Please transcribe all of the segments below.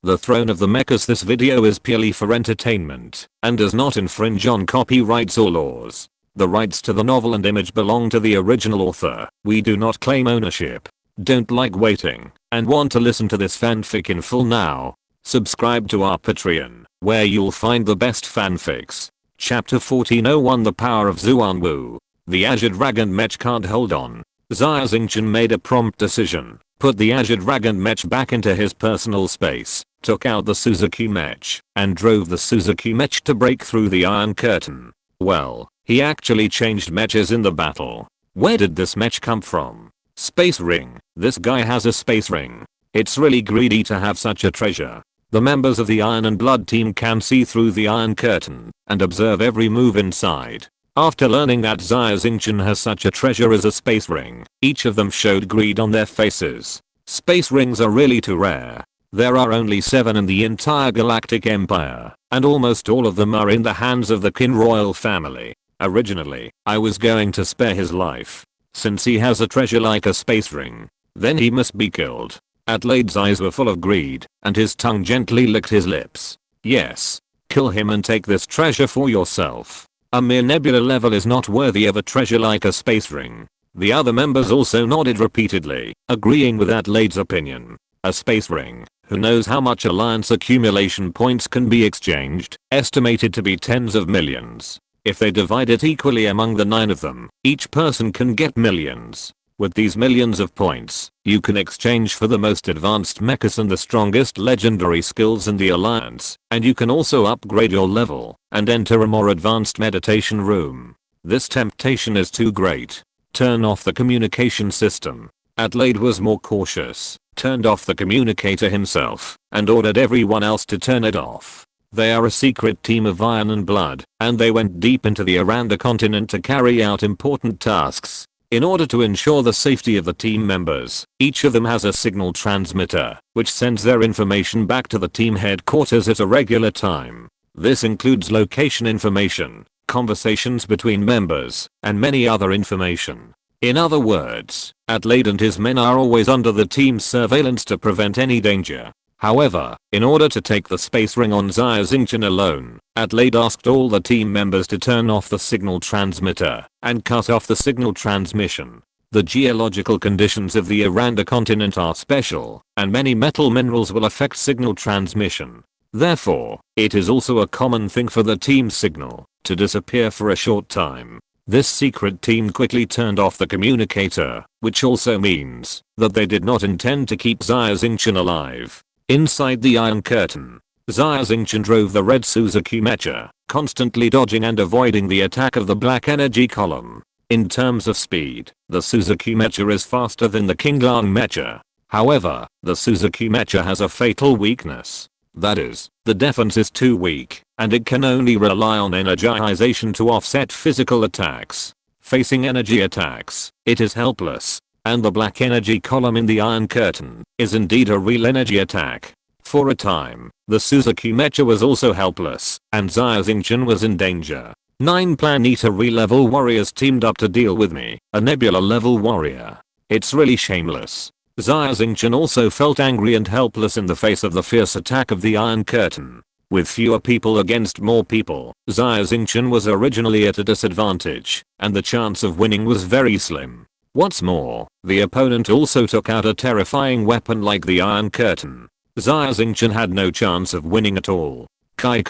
The Throne of the Mechas. This video is purely for entertainment and does not infringe on copyrights or laws. The rights to the novel and image belong to the original author. We do not claim ownership. Don't like waiting and want to listen to this fanfic in full now? Subscribe to our Patreon, where you'll find the best fanfics. Chapter 1401, The Power of Zuanwu. The Azure Dragon Mech can't hold on. Xia Xingchen made a prompt decision, put the Azure Dragon Mech back into his personal space, took out the Suzuki Mech, and drove the Suzuki Mech to break through the Iron Curtain. Well, he actually changed mechas in the battle. Where did this mech come from? Space ring. This guy has a space ring. It's really greedy to have such a treasure. The members of the Iron and Blood team can see through the Iron Curtain and observe every move inside. After learning that Xia Xingchen has such a treasure as a space ring, each of them showed greed on their faces. Space rings are really too rare. There are only 7 in the entire Galactic Empire, and almost all of them are in the hands of the Qin royal family. Originally, I was going to spare his life. Since he has a treasure like a space ring, then he must be killed. Adelaide's eyes were full of greed, and his tongue gently licked his lips. Yes. Kill him and take this treasure for yourself. A mere nebula level is not worthy of a treasure like a space ring. The other members also nodded repeatedly, agreeing with Adelaide's opinion. A space ring. Who knows how much alliance accumulation points can be exchanged, estimated to be tens of millions. If they divide it equally among the 9 of them, each person can get millions. With these millions of points, you can exchange for the most advanced mechas and the strongest legendary skills in the alliance, and you can also upgrade your level and enter a more advanced meditation room. This temptation is too great. Turn off the communication system. Adelaide was more cautious, turned off the communicator himself, and ordered everyone else to turn it off. They are a secret team of Iron and Blood, and they went deep into the Aranda continent to carry out important tasks. In order to ensure the safety of the team members, each of them has a signal transmitter, which sends their information back to the team headquarters at a regular time. This includes location information, conversations between members, and many other information. In other words, Adelaide and his men are always under the team's surveillance to prevent any danger. However, in order to take the space ring on Xia Xingchen alone, Adelaide asked all the team members to turn off the signal transmitter and cut off the signal transmission. The geological conditions of the Aranda continent are special, and many metal minerals will affect signal transmission. Therefore, it is also a common thing for the team signal to disappear for a short time. This secret team quickly turned off the communicator, which also means that they did not intend to keep Xia Xingchen alive. Inside the Iron Curtain, Xia Xingchen drove the red Suzuki Mecha, constantly dodging and avoiding the attack of the black energy column. In terms of speed, the Suzuki Mecha is faster than the Qinglang Mecha. However, the Suzuki Mecha has a fatal weakness. That is, the defense is too weak, and it can only rely on energization to offset physical attacks. Facing energy attacks, it is helpless. And the black energy column in the Iron Curtain is indeed a real energy attack. For a time, the Suzuki Mecha was also helpless, and Xia Xingchen was in danger. 9 Planetary level warriors teamed up to deal with me, a Nebula level warrior. It's really shameless. Xia Xingchen also felt angry and helpless in the face of the fierce attack of the Iron Curtain. With fewer people against more people, Xia Xingchen was originally at a disadvantage, and the chance of winning was very slim. What's more, the opponent also took out a terrifying weapon like the Iron Curtain. Xia Xingchen had no chance of winning at all. Kai.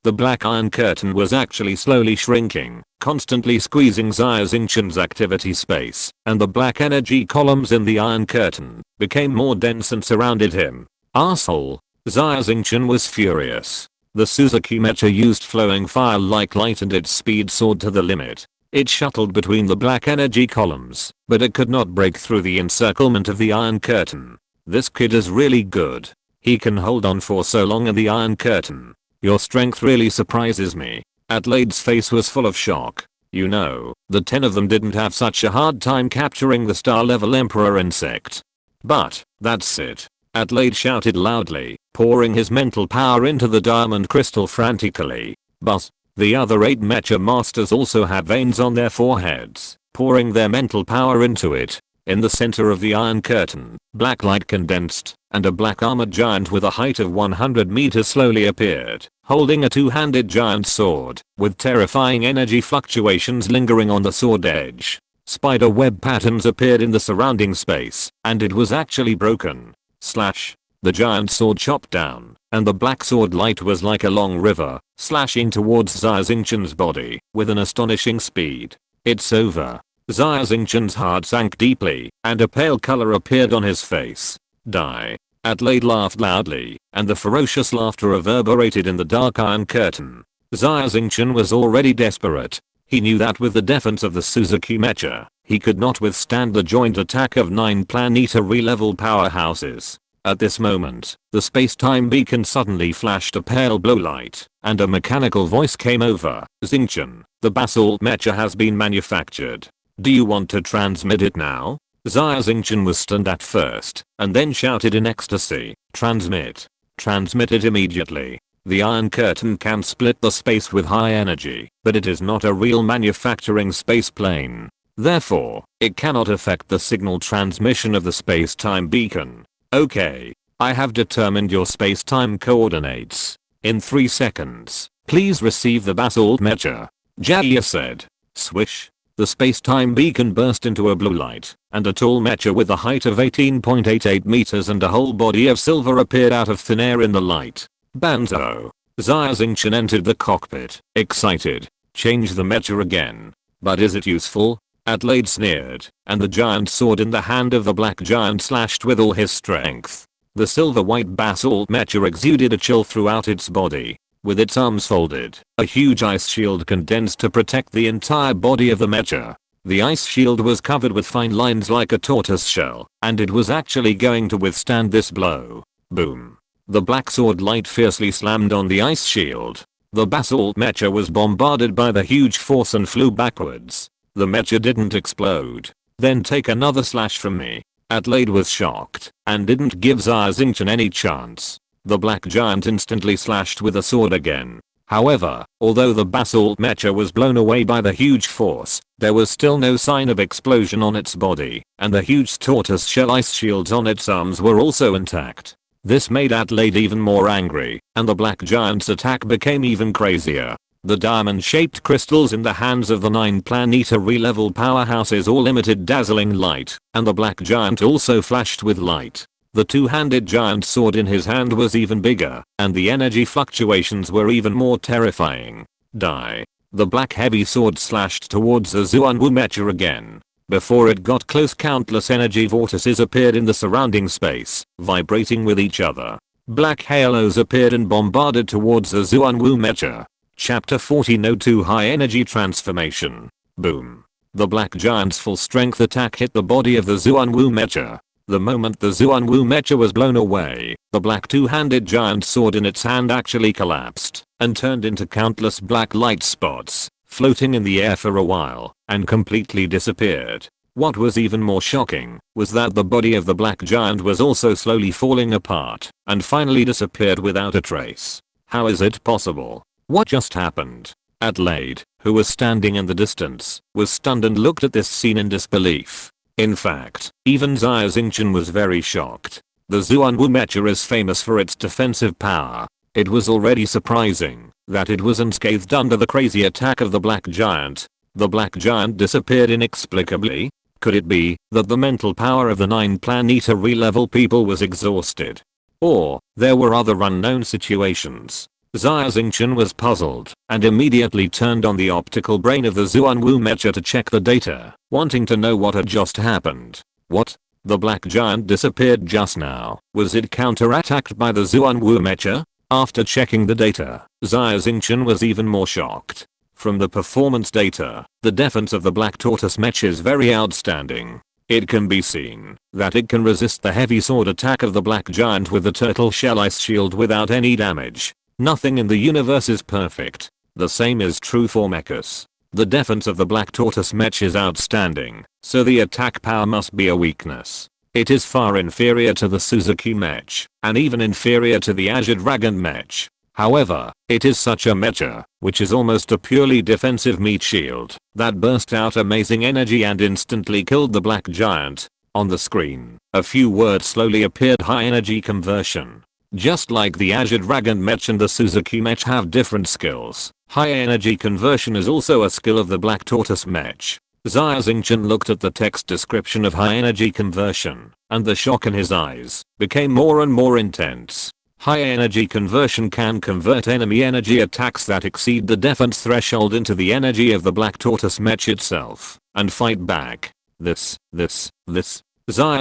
The black Iron Curtain was actually slowly shrinking, constantly squeezing Xia Xingchen's activity space, and the black energy columns in the Iron Curtain became more dense and surrounded him. Arsehole. Xia Xingchen was furious. The Suzuki Mecha used flowing fire like light and its speed soared to the limit. It shuttled between the black energy columns, but it could not break through the encirclement of the Iron Curtain. This kid is really good. He can hold on for so long in the Iron Curtain. Your strength really surprises me. Adelaide's face was full of shock. You know, the 10 of them didn't have such a hard time capturing the star-level Emperor insect. But, that's it. Adelaide shouted loudly, pouring his mental power into the diamond crystal frantically. But the other 8 Mecha Masters also had veins on their foreheads, pouring their mental power into it. In the center of the Iron Curtain, black light condensed, and a black armored giant with a height of 100 meters slowly appeared, holding a two-handed giant sword, with terrifying energy fluctuations lingering on the sword edge. Spider web patterns appeared in the surrounding space, and it was actually broken. Slash. The giant sword chopped down, and the black sword light was like a long river, slashing towards Xia Xingchen's body, with an astonishing speed. It's over. Xia Xingchen's heart sank deeply, and a pale color appeared on his face. Die. Adelaide laughed loudly, and the ferocious laughter reverberated in the dark Iron Curtain. Xia Xingchen was already desperate. He knew that with the defense of the Suzuki Mecha, he could not withstand the joint attack of 9 planetary level powerhouses. At this moment, the space-time beacon suddenly flashed a pale blue light, and a mechanical voice came over. Xingchen, the basalt mecha has been manufactured. Do you want to transmit it now? Xia Xingchen was stunned at first, and then shouted in ecstasy, transmit. Transmit it immediately. The Iron Curtain can split the space with high energy, but it is not a real manufacturing space plane. Therefore, it cannot affect the signal transmission of the space-time beacon. Okay. I have determined your space-time coordinates. In 3 seconds, please receive the basalt mecha. Xia said. Swish. The space-time beacon burst into a blue light, and a tall mecha with a height of 18.88 meters and a whole body of silver appeared out of thin air in the light. Banto. Xia Xingchen entered the cockpit, excited. Change the mecha again. But is it useful? Adelaide sneered, and the giant sword in the hand of the black giant slashed with all his strength. The silver-white basalt mecha exuded a chill throughout its body. With its arms folded, a huge ice shield condensed to protect the entire body of the mecha. The ice shield was covered with fine lines like a tortoise shell, and it was actually going to withstand this blow. Boom. The black sword light fiercely slammed on the ice shield. The basalt mecha was bombarded by the huge force and flew backwards. The mecha didn't explode. Then take another slash from me. Adelaide was shocked, and didn't give Xia Xingchen any chance. The black giant instantly slashed with a sword again. However, although the basalt mecha was blown away by the huge force, there was still no sign of explosion on its body, and the huge tortoise shell ice shields on its arms were also intact. This made Adelaide even more angry, and the black giant's attack became even crazier. The diamond-shaped crystals in the hands of the 9 planetary level powerhouses all emitted dazzling light, and the black giant also flashed with light. The two-handed giant sword in his hand was even bigger, and the energy fluctuations were even more terrifying. Die. The black heavy sword slashed towards the Xuanwu mecha again. Before it got close, countless energy vortices appeared in the surrounding space, vibrating with each other. Black halos appeared and bombarded towards the Xuanwu mecha. Chapter 1402 High Energy Transformation. Boom. The black giant's full strength attack hit the body of the Xuanwu mecha. The moment the Xuanwu mecha was blown away, the black two-handed giant sword in its hand actually collapsed and turned into countless black light spots, floating in the air for a while, and completely disappeared. What was even more shocking was that the body of the black giant was also slowly falling apart and finally disappeared without a trace. How is it possible? What just happened? Adelaide, who was standing in the distance, was stunned and looked at this scene in disbelief. In fact, even Xia Xingchen was very shocked. The Xuanwu mecha is famous for its defensive power. It was already surprising that it was unscathed under the crazy attack of the black giant. The black giant disappeared inexplicably. Could it be that the mental power of the 9 planetary level people was exhausted? Or there were other unknown situations? Xia Xingchen was puzzled and immediately turned on the optical brain of the Xuanwu mecha to check the data, wanting to know what had just happened. What? The black giant disappeared just now. Was it counterattacked by the Xuanwu mecha? After checking the data, Xia Xingchen was even more shocked. From the performance data, the defense of the black tortoise mecha is very outstanding. It can be seen that it can resist the heavy sword attack of the black giant with the turtle shell ice shield without any damage. Nothing in the universe is perfect. The same is true for Mechas. The defense of the black tortoise mecha is outstanding, so the attack power must be a weakness. It is far inferior to the Suzuki mecha, and even inferior to the Azure Dragon mecha. However, it is such a mecha, which is almost a purely defensive meat shield, that burst out amazing energy and instantly killed the black giant. On the screen, a few words slowly appeared: high energy conversion. Just like the Azure Dragon Mech and the Suzuki Mech have different skills, high energy conversion is also a skill of the Black Tortoise Mech. Xia Xingchen looked at the text description of high energy conversion, and the shock in his eyes became more and more intense. High energy conversion can convert enemy energy attacks that exceed the defense threshold into the energy of the Black Tortoise Mech itself, and fight back. Xia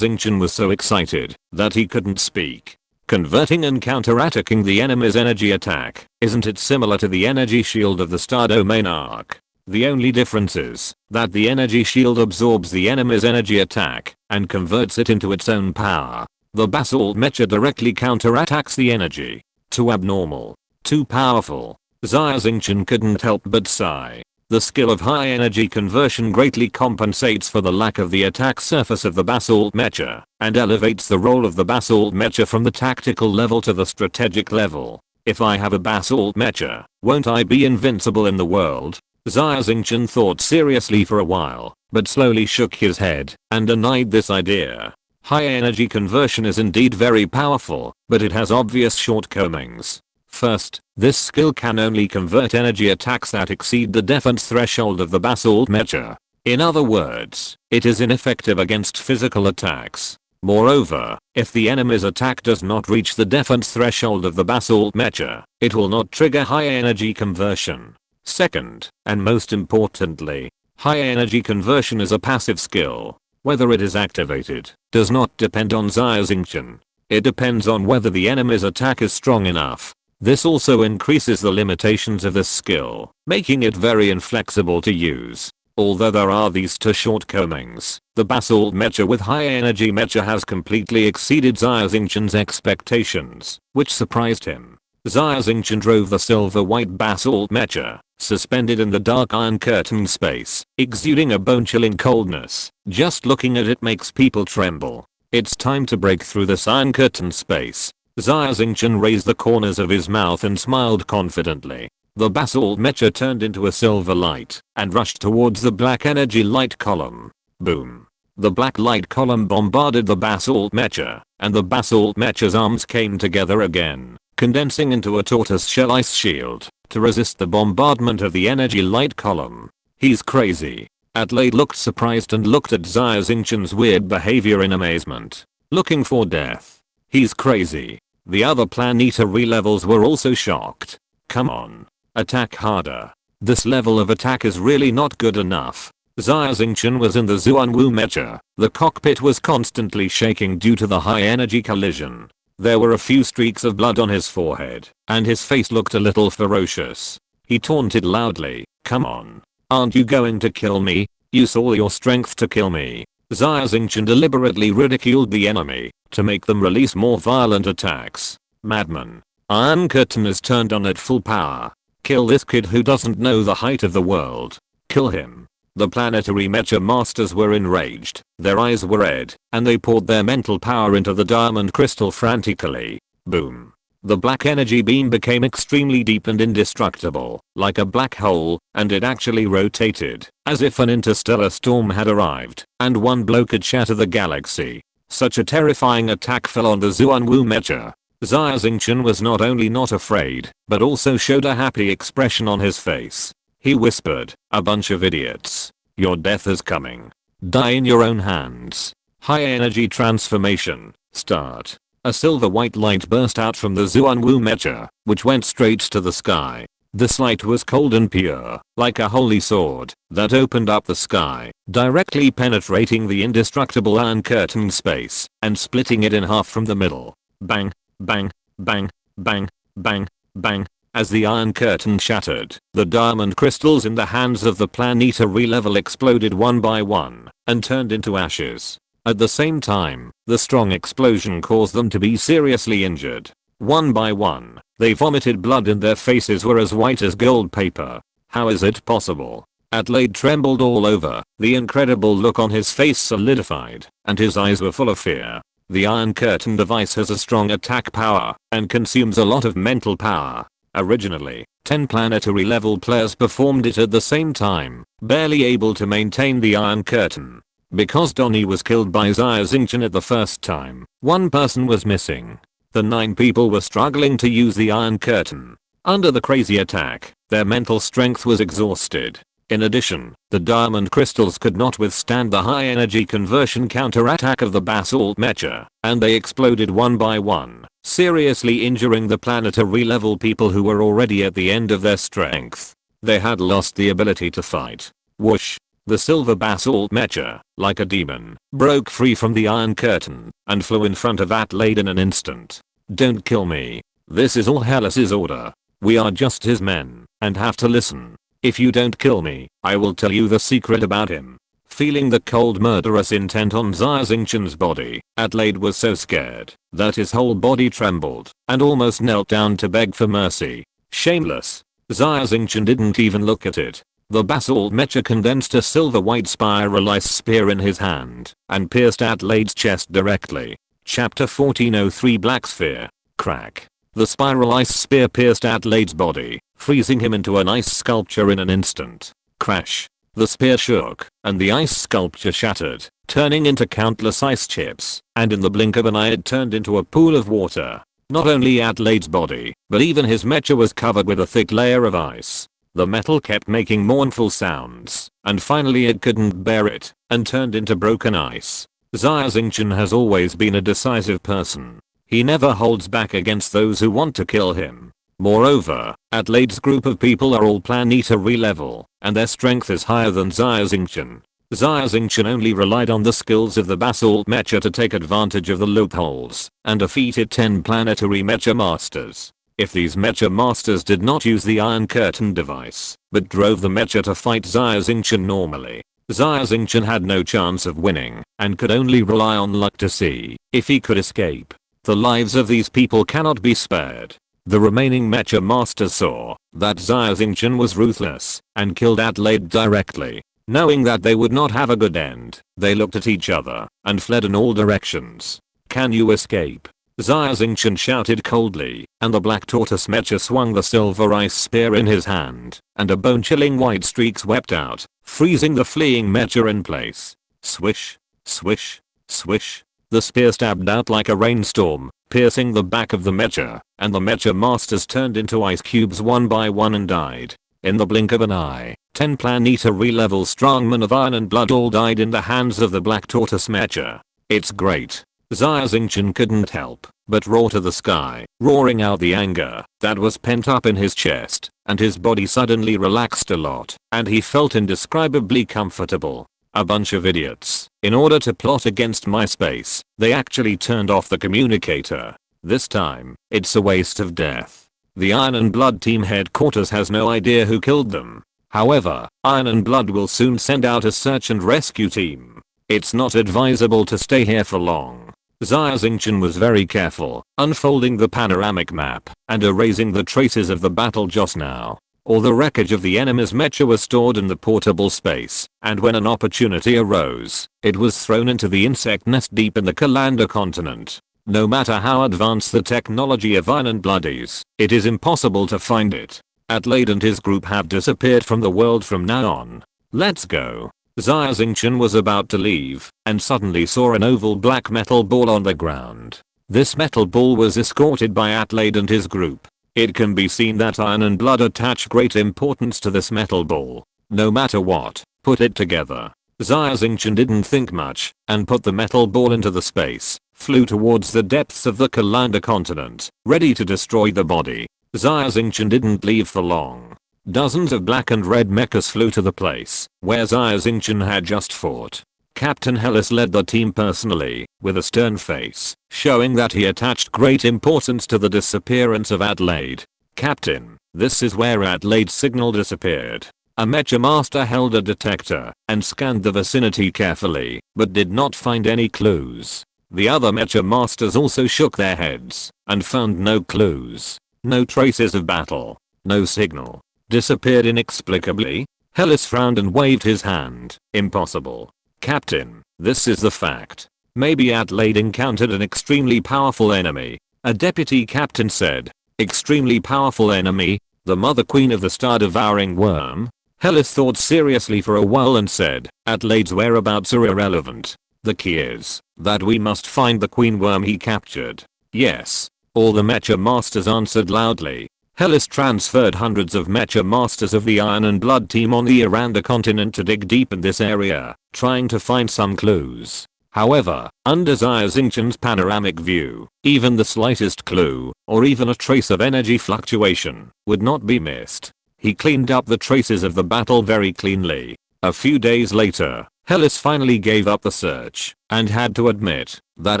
Xingchen was so excited that he couldn't speak. Converting and counterattacking the enemy's energy attack, isn't it similar to the energy shield of the Star Domain arc? The only difference is that the energy shield absorbs the enemy's energy attack and converts it into its own power. The Basalt Mecha directly counterattacks the energy. Too abnormal. Too powerful. Xia Xingchen couldn't help but sigh. The skill of high energy conversion greatly compensates for the lack of the attack surface of the Basalt Mecha, and elevates the role of the Basalt Mecha from the tactical level to the strategic level. If I have a Basalt Mecha, won't I be invincible in the world? Xia Xingchen thought seriously for a while, but slowly shook his head and denied this idea. High energy conversion is indeed very powerful, but it has obvious shortcomings. First, this skill can only convert energy attacks that exceed the defense threshold of the Basalt Mecha. In other words, it is ineffective against physical attacks. Moreover, if the enemy's attack does not reach the defense threshold of the Basalt Mecha, it will not trigger high energy conversion. Second, and most importantly, high energy conversion is a passive skill. Whether it is activated does not depend on Xia Xingchen. It depends on whether the enemy's attack is strong enough. This also increases the limitations of this skill, making it very inflexible to use. Although there are these two shortcomings, the Basalt Mecha with high energy mecha has completely exceeded Xia Xingchen's expectations, which surprised him. Xia Xingchen drove the silver-white Basalt Mecha, suspended in the dark Iron Curtain space, exuding a bone-chilling coldness. Just looking at it makes people tremble. It's time to break through this Iron Curtain space. Xia Xingchen raised the corners of his mouth and smiled confidently. The Basalt Mecha turned into a silver light and rushed towards the black energy light column. Boom. The black light column bombarded the Basalt Mecha, and the Basalt Mecha's arms came together again, condensing into a tortoise-shell ice shield to resist the bombardment of the energy light column. He's crazy. Adelaide looked surprised and looked at Xia Xingchen's weird behavior in amazement. Looking for death. He's crazy. The other Planeta re-levels were also shocked. Come on. Attack harder. This level of attack is really not good enough. Xia Xingchen was in the Zuanwu Mecha. The cockpit was constantly shaking due to the high energy collision. There were a few streaks of blood on his forehead, and his face looked a little ferocious. He taunted loudly, "Come on. Aren't you going to kill me? Use all your strength to kill me." Xia Xingchen deliberately ridiculed the enemy to make them release more violent attacks. Madman. Iron Curtain is turned on at full power. Kill this kid who doesn't know the height of the world. Kill him. The planetary mecha masters were enraged. Their eyes were red, and they poured their mental power into the diamond crystal frantically. Boom. The black energy beam became extremely deep and indestructible, like a black hole, and it actually rotated, as if an interstellar storm had arrived, and one blow could shatter the galaxy. Such a terrifying attack fell on the Zuanwu Mecha. Xia Xingchen was not only not afraid, but also showed a happy expression on his face. He whispered, "A bunch of idiots. Your death is coming. Die in your own hands." High energy transformation. Start. A silver-white light burst out from the Zuanwu Mecha, which went straight to the sky. This light was cold and pure, like a holy sword, that opened up the sky, directly penetrating the indestructible Iron Curtain space, and splitting it in half from the middle. Bang, bang, bang, bang, bang, bang. As the Iron Curtain shattered, the diamond crystals in the hands of the Planeta re-level exploded one by one, and turned into ashes. At the same time, the strong explosion caused them to be seriously injured. One by one, they vomited blood and their faces were as white as gold paper. How is it possible? Adelaide trembled all over, the incredible look on his face solidified, and his eyes were full of fear. The Iron Curtain device has a strong attack power, and consumes a lot of mental power. Originally, 10 planetary level players performed it at the same time, barely able to maintain the Iron Curtain. Because Donnie was killed by Xia Xingchen at the first time, one person was missing. The 9 people were struggling to use the Iron Curtain. Under the crazy attack, their mental strength was exhausted. In addition, the diamond crystals could not withstand the high energy conversion counterattack of the basalt mecha, and they exploded one by one, seriously injuring the planetary level people who were already at the end of their strength. They had lost the ability to fight. Whoosh! The silver basalt mecha, like a demon, broke free from the Iron Curtain and flew in front of Adelaide in an instant. Don't kill me. This is all Hellas's order. We are just his men and have to listen. If you don't kill me, I will tell you the secret about him. Feeling the cold murderous intent on Xia Xingchen's body, Adelaide was so scared that his whole body trembled and almost knelt down to beg for mercy. Shameless. Xia Xingchen didn't even look at it. The basalt mecha condensed a silver-white spiralized spear in his hand and pierced Adelaide's chest directly. Chapter 1403 Black Sphere. Crack. The spiralized spear pierced Adelaide's body, freezing him into an ice sculpture in an instant. Crash. The spear shook, and the ice sculpture shattered, turning into countless ice chips, and in the blink of an eye it turned into a pool of water. Not only Adelaide's body, but even his mecha was covered with a thick layer of ice. The metal kept making mournful sounds, and finally it couldn't bear it, and turned into broken ice. Xia Xingchen has always been a decisive person. He never holds back against those who want to kill him. Moreover, Adelaide's group of people are all planetary level, and their strength is higher than Xia Xingchen. Xia Xingchen only relied on the skills of the basalt mecha to take advantage of the loopholes, and defeated 10 planetary mecha masters. If these mecha masters did not use the Iron Curtain device, but drove the mecha to fight Xia Xingchen normally, Xia Xingchen had no chance of winning, and could only rely on luck to see if he could escape. The lives of these people cannot be spared. The remaining mecha masters saw that Xia Xingchen was ruthless, and killed Adelaide directly. Knowing that they would not have a good end, they looked at each other, and fled in all directions. Can you escape? Xia Xingchen shouted coldly, and the black tortoise mecha swung the silver ice spear in his hand, and a bone-chilling white streak swept out, freezing the fleeing mecha in place. Swish, swish, swish. The spear stabbed out like a rainstorm, piercing the back of the mecha, and the mecha masters turned into ice cubes one by one and died. In the blink of an eye, 10 planetary level strongmen of iron and blood all died in the hands of the black tortoise mecha. It's great. Xia Xingchen couldn't help but roar to the sky, roaring out the anger that was pent up in his chest, and his body suddenly relaxed a lot, and he felt indescribably comfortable. A bunch of idiots. In order to plot against my space, they actually turned off the communicator. This time, it's a waste of death. The Iron and Blood team headquarters has no idea who killed them. However, Iron and Blood will soon send out a search and rescue team. It's not advisable to stay here for long. Xia Xingchen was very careful, unfolding the panoramic map and erasing the traces of the battle just now. All the wreckage of the enemy's mecha was stored in the portable space, and when an opportunity arose, it was thrown into the insect nest deep in the Kalanda continent. No matter how advanced the technology of Iron and Blood is, it is impossible to find it. Adelaide and his group have disappeared from the world from now on. Let's go. Xia Xingchen was about to leave, and suddenly saw an oval black metal ball on the ground. This metal ball was escorted by Adelaide and his group. It can be seen that Iron and Blood attach great importance to this metal ball. No matter what, put it together. Xia Xingchen didn't think much, and put the metal ball into the space, flew towards the depths of the Kalanda continent, ready to destroy the body. Xia Xingchen didn't leave for long. Dozens of black and red mechas flew to the place where Xia Xingchen had just fought. Captain Hellas led the team personally, with a stern face, showing that he attached great importance to the disappearance of Adelaide. Captain, this is where Adelaide's signal disappeared. A mecha master held a detector and scanned the vicinity carefully, but did not find any clues. The other mecha masters also shook their heads and found no clues. No traces of battle. No signal. Disappeared inexplicably? Hellas frowned and waved his hand. Impossible. Captain, this is the fact. Maybe Adelaide encountered an extremely powerful enemy. A deputy captain said. Extremely powerful enemy? The mother queen of the star-devouring worm? Hellas thought seriously for a while and said, Adelaide's whereabouts are irrelevant. The key is that we must find the queen worm he captured. Yes. All the mecha masters answered loudly. Hellas transferred hundreds of mecha masters of the Iron and Blood team on the Aranda continent to dig deep in this area, trying to find some clues. However, under Xia Xingchen's panoramic view, even the slightest clue, or even a trace of energy fluctuation, would not be missed. He cleaned up the traces of the battle very cleanly. A few days later, Hellas finally gave up the search, and had to admit that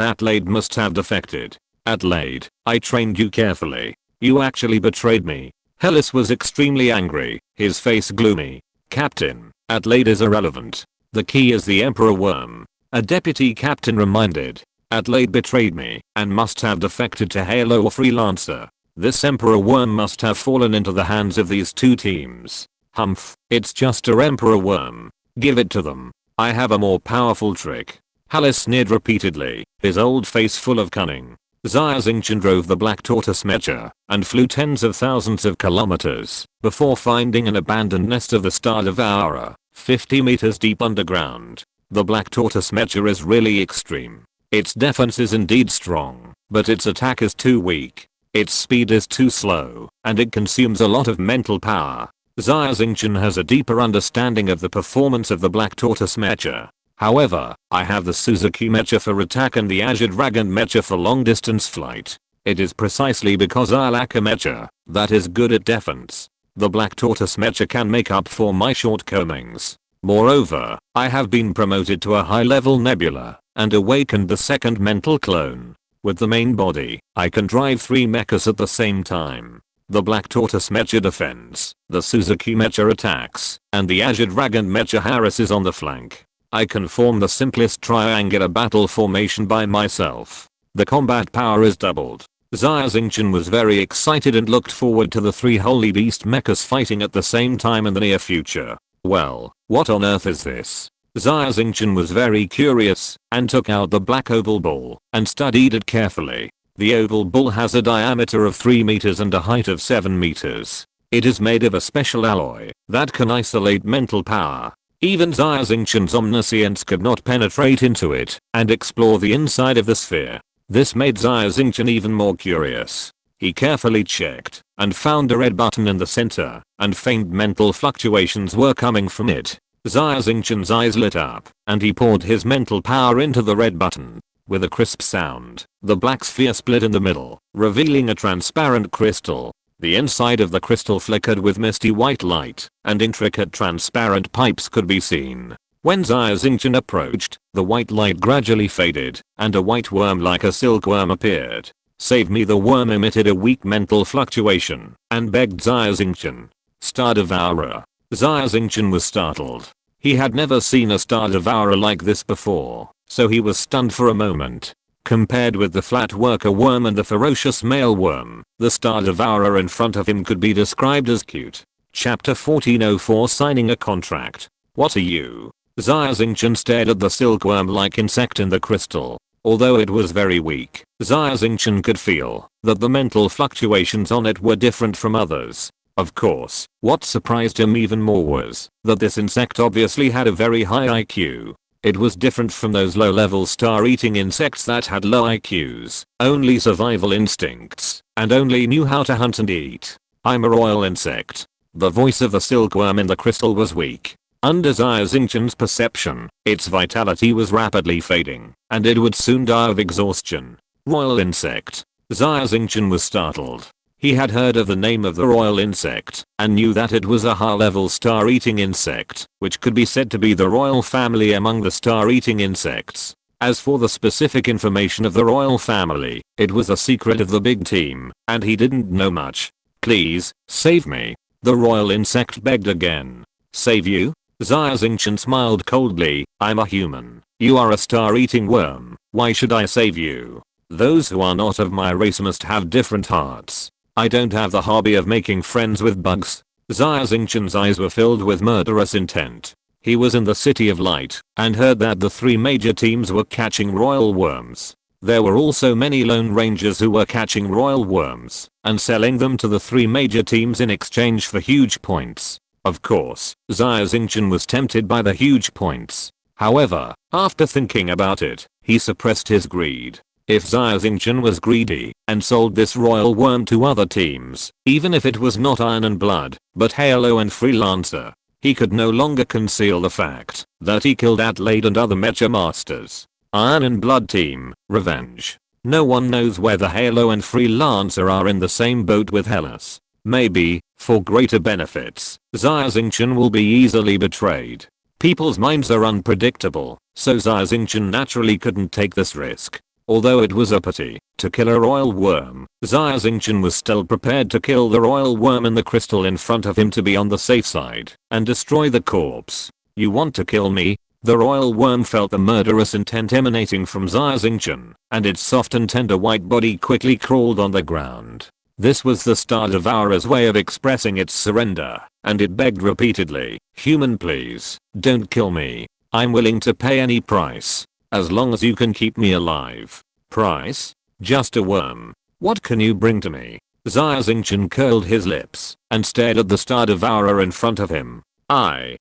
Adelaide must have defected. Adelaide, I trained you carefully. You actually betrayed me. Hellas was extremely angry, his face gloomy. Captain, Adelaide is irrelevant. The key is the Emperor Worm. A deputy captain reminded. Adelaide betrayed me and must have defected to Halo or Freelancer. This Emperor Worm must have fallen into the hands of these two teams. Humph, it's just a Emperor Worm. Give it to them. I have a more powerful trick. Hellas sneered repeatedly, his old face full of cunning. Xia Xingchen drove the Black Tortoise mecha and flew tens of thousands of kilometers before finding an abandoned nest of the Star Devourer, 50 meters deep underground. The Black Tortoise mecha is really extreme. Its defense is indeed strong, but its attack is too weak. Its speed is too slow, and it consumes a lot of mental power. Xia Xingchen has a deeper understanding of the performance of the Black Tortoise mecha. However, I have the Suzuki mecha for attack and the Azure Dragon mecha for long distance flight. It is precisely because I lack a mecha that is good at defense. The Black Tortoise mecha can make up for my shortcomings. Moreover, I have been promoted to a high level nebula and awakened the second mental clone. With the main body, I can drive 3 mechas at the same time. The Black Tortoise mecha defends, the Suzuki mecha attacks, and the Azure Dragon mecha harasses on the flank. I can form the simplest triangular battle formation by myself. The combat power is doubled. Xia Xingchen was very excited and looked forward to the 3 Holy Beast mechas fighting at the same time in the near future. Well, what on earth is this? Xia Xingchen was very curious and took out the black oval ball and studied it carefully. The oval ball has a diameter of 3 meters and a height of 7 meters. It is made of a special alloy that can isolate mental power. Even Xia Xingchen's omniscience could not penetrate into it and explore the inside of the sphere. This made Xia Xingchen even more curious. He carefully checked and found a red button in the center, and faint mental fluctuations were coming from it. Xia Xingchen's eyes lit up, and he poured his mental power into the red button. With a crisp sound, the black sphere split in the middle, revealing a transparent crystal. The inside of the crystal flickered with misty white light, and intricate transparent pipes could be seen. When Xia Xingchen approached, the white light gradually faded, and a white worm like a silkworm appeared. Save me! The worm emitted a weak mental fluctuation, and begged Xia Xingchen. Star Devourer. Xia Xingchen was startled. He had never seen a Star Devourer like this before, so he was stunned for a moment. Compared with the flat worker worm and the ferocious male worm, the Star Devourer in front of him could be described as cute. Chapter 1404 Signing a Contract. What are you? Xia Xingchen stared at the silkworm-like insect in the crystal. Although it was very weak, Xia Xingchen could feel that the mental fluctuations on it were different from others. Of course, what surprised him even more was that this insect obviously had a very high IQ. It was different from those low-level star-eating insects that had low IQs, only survival instincts, and only knew how to hunt and eat. I'm a royal insect. The voice of the silkworm in the crystal was weak. Under Xia Xingchen's perception, its vitality was rapidly fading, and it would soon die of exhaustion. Royal insect. Xia Xingchen was startled. He had heard of the name of the royal insect, and knew that it was a high-level star-eating insect, which could be said to be the royal family among the star-eating insects. As for the specific information of the royal family, it was a secret of the big team, and he didn't know much. Please, save me. The royal insect begged again. Save you? Xia Xingchen smiled coldly. I'm a human. You are a star-eating worm. Why should I save you? Those who are not of my race must have different hearts. I don't have the hobby of making friends with bugs. Xia Xingchen's eyes were filled with murderous intent. He was in the City of Light and heard that the 3 major teams were catching royal worms. There were also many lone rangers who were catching royal worms and selling them to the 3 major teams in exchange for huge points. Of course, Xia Xingchen was tempted by the huge points. However, after thinking about it, he suppressed his greed. If Xia Xingchen was greedy and sold this royal worm to other teams, even if it was not Iron and Blood, but Halo and Freelancer, he could no longer conceal the fact that he killed Adelaide and other Mecha Masters. Iron and Blood team, revenge. No one knows whether Halo and Freelancer are in the same boat with Hellas. Maybe, for greater benefits, Xia Xingchen will be easily betrayed. People's minds are unpredictable, so Xia Xingchen naturally couldn't take this risk. Although it was a pity to kill a royal worm, Xia Xingchen was still prepared to kill the royal worm in the crystal in front of him to be on the safe side and destroy the corpse. You want to kill me? The royal worm felt the murderous intent emanating from Xia Xingchen, and its soft and tender white body quickly crawled on the ground. This was the Star Devourer's way of expressing its surrender, and it begged repeatedly, "Human, please, don't kill me. I'm willing to pay any price. As long as you can keep me alive." Price? Just a worm. What can you bring to me? Xia Xingchen curled his lips and stared at the Star Devourer in front of him. I.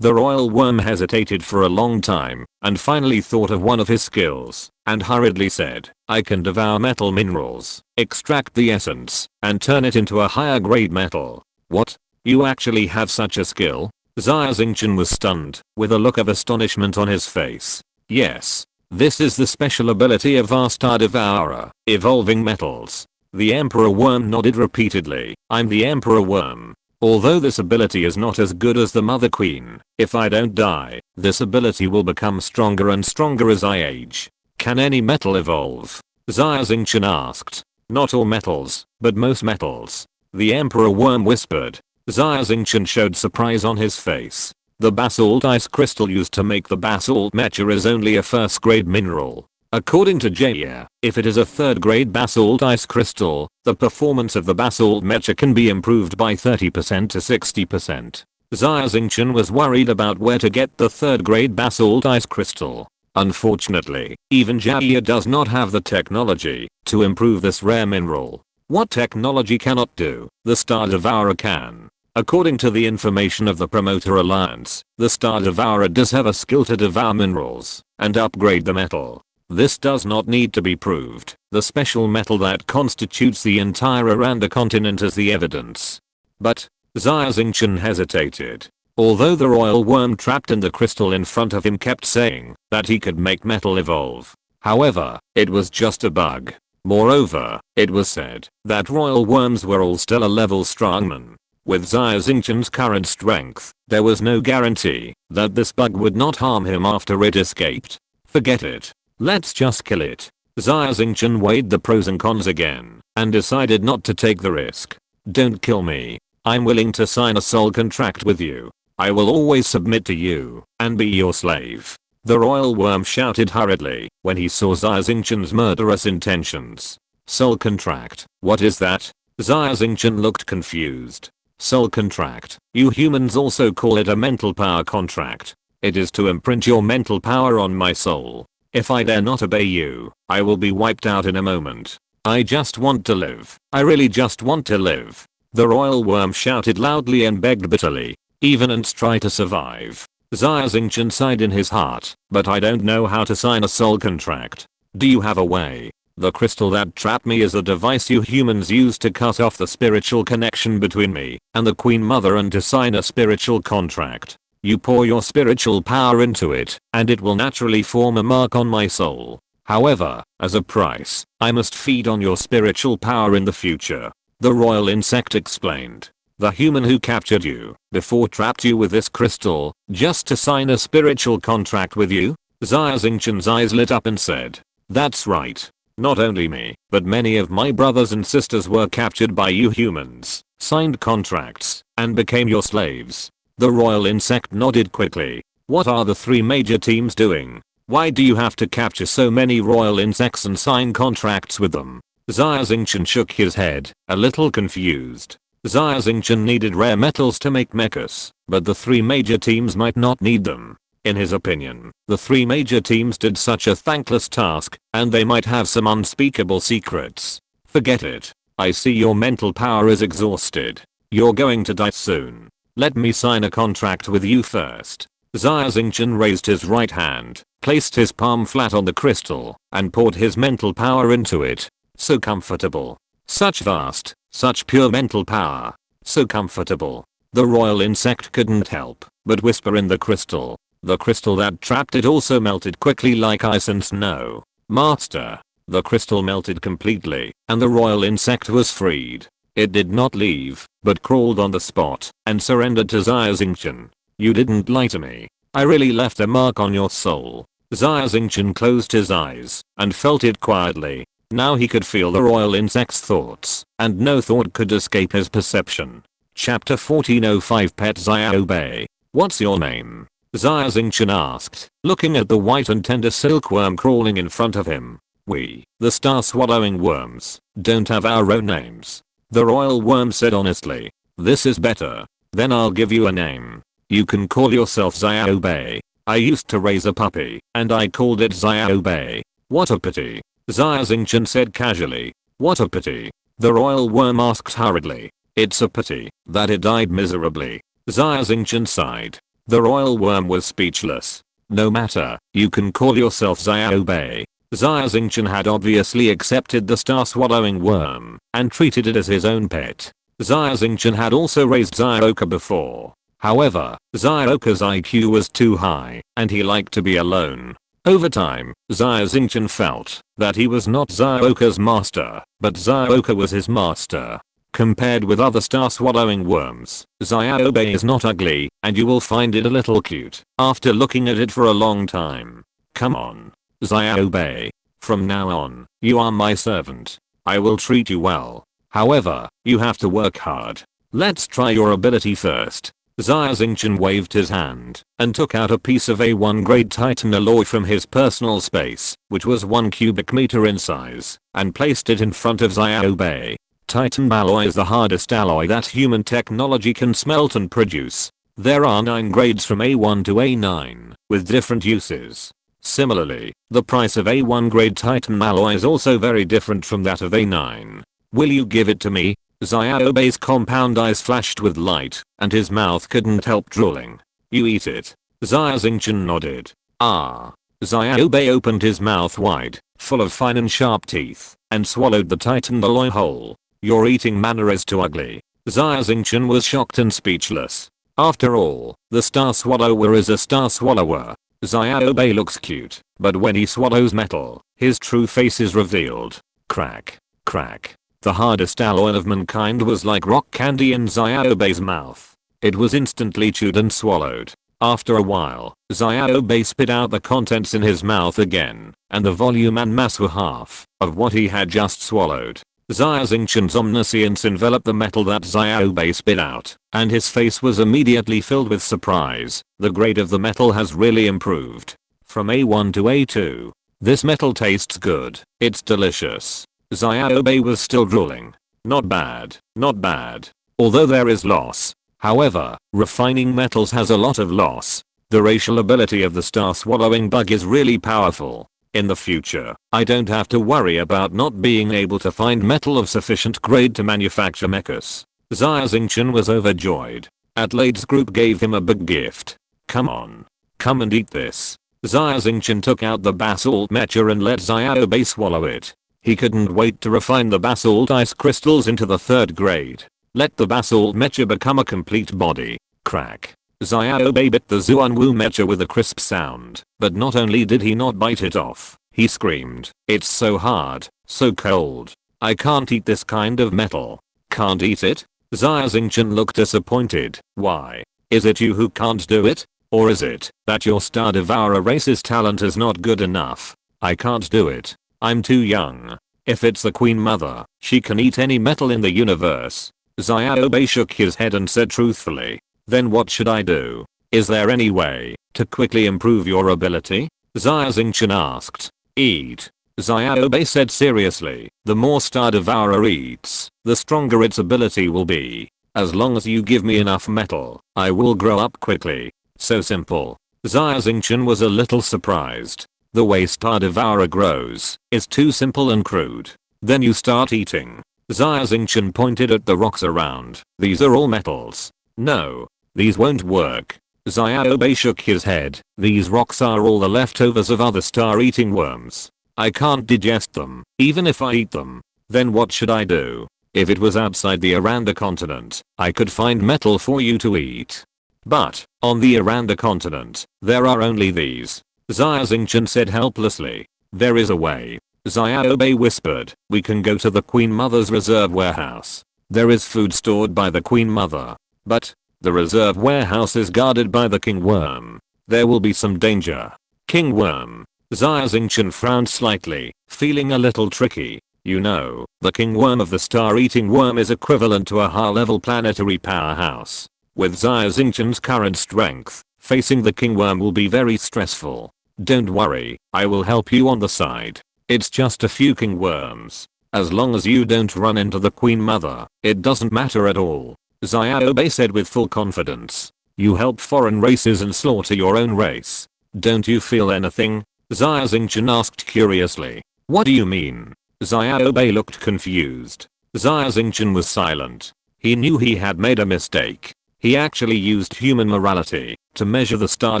The royal worm hesitated for a long time and finally thought of one of his skills and hurriedly said, "I can devour metal minerals, extract the essence, and turn it into a higher grade metal." What? You actually have such a skill? Xia Xingchen was stunned, with a look of astonishment on his face. Yes. This is the special ability of our Star Devourer, evolving metals. The Emperor Worm nodded repeatedly. I'm the Emperor Worm. Although this ability is not as good as the Mother Queen, if I don't die, this ability will become stronger and stronger as I age. Can any metal evolve? Xia Xingchen asked. Not all metals, but most metals. The Emperor Worm whispered. Xia Xingchen showed surprise on his face. The basalt ice crystal used to make the basalt mecha is only a first grade mineral. According to Xia, if it is a third grade basalt ice crystal, the performance of the basalt mecha can be improved by 30% to 60%. Xia Xingchen was worried about where to get the third grade basalt ice crystal. Unfortunately, even Xia does not have the technology to improve this rare mineral. What technology cannot do, the Star Devourer can. According to the information of the Promoter Alliance, the Star Devourer does have a skill to devour minerals and upgrade the metal. This does not need to be proved. The special metal that constitutes the entire Aranda continent is the evidence. But Xia Xingchen hesitated. Although the royal worm trapped in the crystal in front of him kept saying that he could make metal evolve. However, it was just a bug. Moreover, it was said that royal worms were all still a level strongman. With Xia Xingchen's current strength, there was no guarantee that this bug would not harm him after it escaped. Forget it. Let's just kill it. Xia Xingchen weighed the pros and cons again and decided not to take the risk. Don't kill me. I'm willing to sign a soul contract with you. I will always submit to you and be your slave. The royal worm shouted hurriedly when he saw Xia Xingchen's murderous intentions. Soul contract, what is that? Xia Xingchen looked confused. Soul contract, you humans also call it a mental power contract. It is to imprint your mental power on my soul. If I dare not obey you, I will be wiped out in a moment. I just want to live. I really just want to live. The royal worm shouted loudly and begged bitterly. Even ants try to survive. Xia Xingchen sighed in his heart, but I don't know how to sign a soul contract. Do you have a way? The crystal that trapped me is a device you humans use to cut off the spiritual connection between me and the Queen Mother and to sign a spiritual contract. You pour your spiritual power into it, and it will naturally form a mark on my soul. However, as a price, I must feed on your spiritual power in the future. The royal insect explained. The human who captured you before trapped you with this crystal, just to sign a spiritual contract with you? Xia Xingchen's eyes lit up and said. That's right. Not only me, but many of my brothers and sisters were captured by you humans, signed contracts, and became your slaves. The royal insect nodded quickly. What are the three major teams doing? Why do you have to capture so many royal insects and sign contracts with them? Xia Xingchen shook his head, a little confused. Xia Xingchen needed rare metals to make mechas, but the three major teams might not need them. In his opinion, the three major teams did such a thankless task, and they might have some unspeakable secrets. Forget it. I see your mental power is exhausted. You're going to die soon. Let me sign a contract with you first. Xia Xingchen raised his right hand, placed his palm flat on the crystal, and poured his mental power into it. So comfortable. Such vast, such pure mental power. So comfortable. The royal insect couldn't help but whisper in the crystal. The crystal that trapped it also melted quickly like ice and snow. Master. The crystal melted completely, and the royal insect was freed. It did not leave, but crawled on the spot and surrendered to Xia Xingchen. You didn't lie to me. I really left a mark on your soul. Xia Xingchen closed his eyes and felt it quietly. Now he could feel the royal insect's thoughts, and no thought could escape his perception. Chapter 1405 Pet Xia Bei. What's your name? Xia Xingchen asked, looking at the white and tender silkworm crawling in front of him. We, the star-swallowing worms, don't have our own names. The royal worm said honestly. This is better. Then I'll give you a name. You can call yourself Xia Bei. I used to raise a puppy, and I called it Xia Bei. What a pity. Xia Xingchen said casually. What a pity. The royal worm asked hurriedly. It's a pity that it died miserably. Xia Xingchen sighed. The royal worm was speechless. No matter, you can call yourself Xia Bei. Xia Xingchen had obviously accepted the star-swallowing worm and treated it as his own pet. Xia Xingchen had also raised Xioka before. However, Xioka's IQ was too high, and he liked to be alone. Over time, Xia Xingchen felt that he was not Xioka's master, but Xioka was his master. Compared with other star-swallowing worms, Xia Bei is not ugly, and you will find it a little cute after looking at it for a long time. Come on. Xia Bei. From now on, you are my servant. I will treat you well. However, you have to work hard. Let's try your ability first. Xia Xingchen waved his hand and took out a piece of A1 grade Titan alloy from his personal space, which was 1 cubic meter in size, and placed it in front of Xia Bei. Titan alloy is the hardest alloy that human technology can smelt and produce. There are 9 grades from A1 to A9, with different uses. Similarly, the price of A1 grade Titan alloy is also very different from that of A9. Will you give it to me? Xia Bei's compound eyes flashed with light, and his mouth couldn't help drooling. You eat it. Xia Xingchen nodded. Ah. Xia Bei opened his mouth wide, full of fine and sharp teeth, and swallowed the Titan alloy whole. Your eating manner is too ugly. Xia Xingchen was shocked and speechless. After all, the star swallower is a star swallower. Xia Bei looks cute, but when he swallows metal, his true face is revealed. Crack. Crack. The hardest alloy of mankind was like rock candy in Xia Bei's mouth. It was instantly chewed and swallowed. After a while, Xia Bei spit out the contents in his mouth again, and the volume and mass were half of what he had just swallowed. Xia Xingchen's omniscience enveloped the metal that Xia Bei spit out, and his face was immediately filled with surprise. The grade of the metal has really improved. From A1 to A2. This metal tastes good. It's delicious. Xia Bei was still drooling. Not bad, not bad. Although there is loss. However, refining metals has a lot of loss. The racial ability of the star swallowing bug is really powerful. In the future, I don't have to worry about not being able to find metal of sufficient grade to manufacture mechas. Xia Xingchen was overjoyed. Adelaide's group gave him a big gift. Come on. Come and eat this. Xia Xingchen took out the basalt mecha and let Xia Bei swallow it. He couldn't wait to refine the basalt ice crystals into the 3rd grade. Let the basalt mecha become a complete body. Crack. Xia Bei bit the Zuanwu mecha with a crisp sound, but not only did he not bite it off, he screamed, "It's so hard, so cold. I can't eat this kind of metal." Can't eat it? Xia Xingchen looked disappointed. Why? Is it you who can't do it? Or is it that your Star Devourer race's talent is not good enough? I can't do it. I'm too young. If it's the Queen Mother, she can eat any metal in the universe. Xia Bei shook his head and said truthfully. Then what should I do? Is there any way to quickly improve your ability? Xia Xingchen asked. Eat. Xia Bei said seriously. The more Star Devourer eats, the stronger its ability will be. As long as you give me enough metal, I will grow up quickly. So simple. Xia Xingchen was a little surprised. The way Star Devourer grows is too simple and crude. Then you start eating. Xia Xingchen pointed at the rocks around. These are all metals. No. These won't work. Xiaobei shook his head. These rocks are all the leftovers of other star-eating worms. I can't digest them, even if I eat them. Then what should I do? If it was outside the Aranda continent, I could find metal for you to eat. But, on the Aranda continent, there are only these. Xia Xingchen said helplessly. There is a way. Xiaobei whispered. We can go to the Queen Mother's reserve warehouse. There is food stored by the Queen Mother. But, the reserve warehouse is guarded by the King Worm. There will be some danger. King Worm. Xia Xingchen frowned slightly, feeling a little tricky. You know, the King Worm of the star-eating worm is equivalent to a high-level planetary powerhouse. With Xia Xingchen's current strength, facing the King Worm will be very stressful. Don't worry, I will help you on the side. It's just a few King Worms. As long as you don't run into the Queen Mother, it doesn't matter at all. Xiaobei said with full confidence. You help foreign races and slaughter your own race. Don't you feel anything? Xia Xingchen asked curiously. What do you mean? Xiaobei looked confused. Xia Xingchen was silent. He knew he had made a mistake. He actually used human morality to measure the Star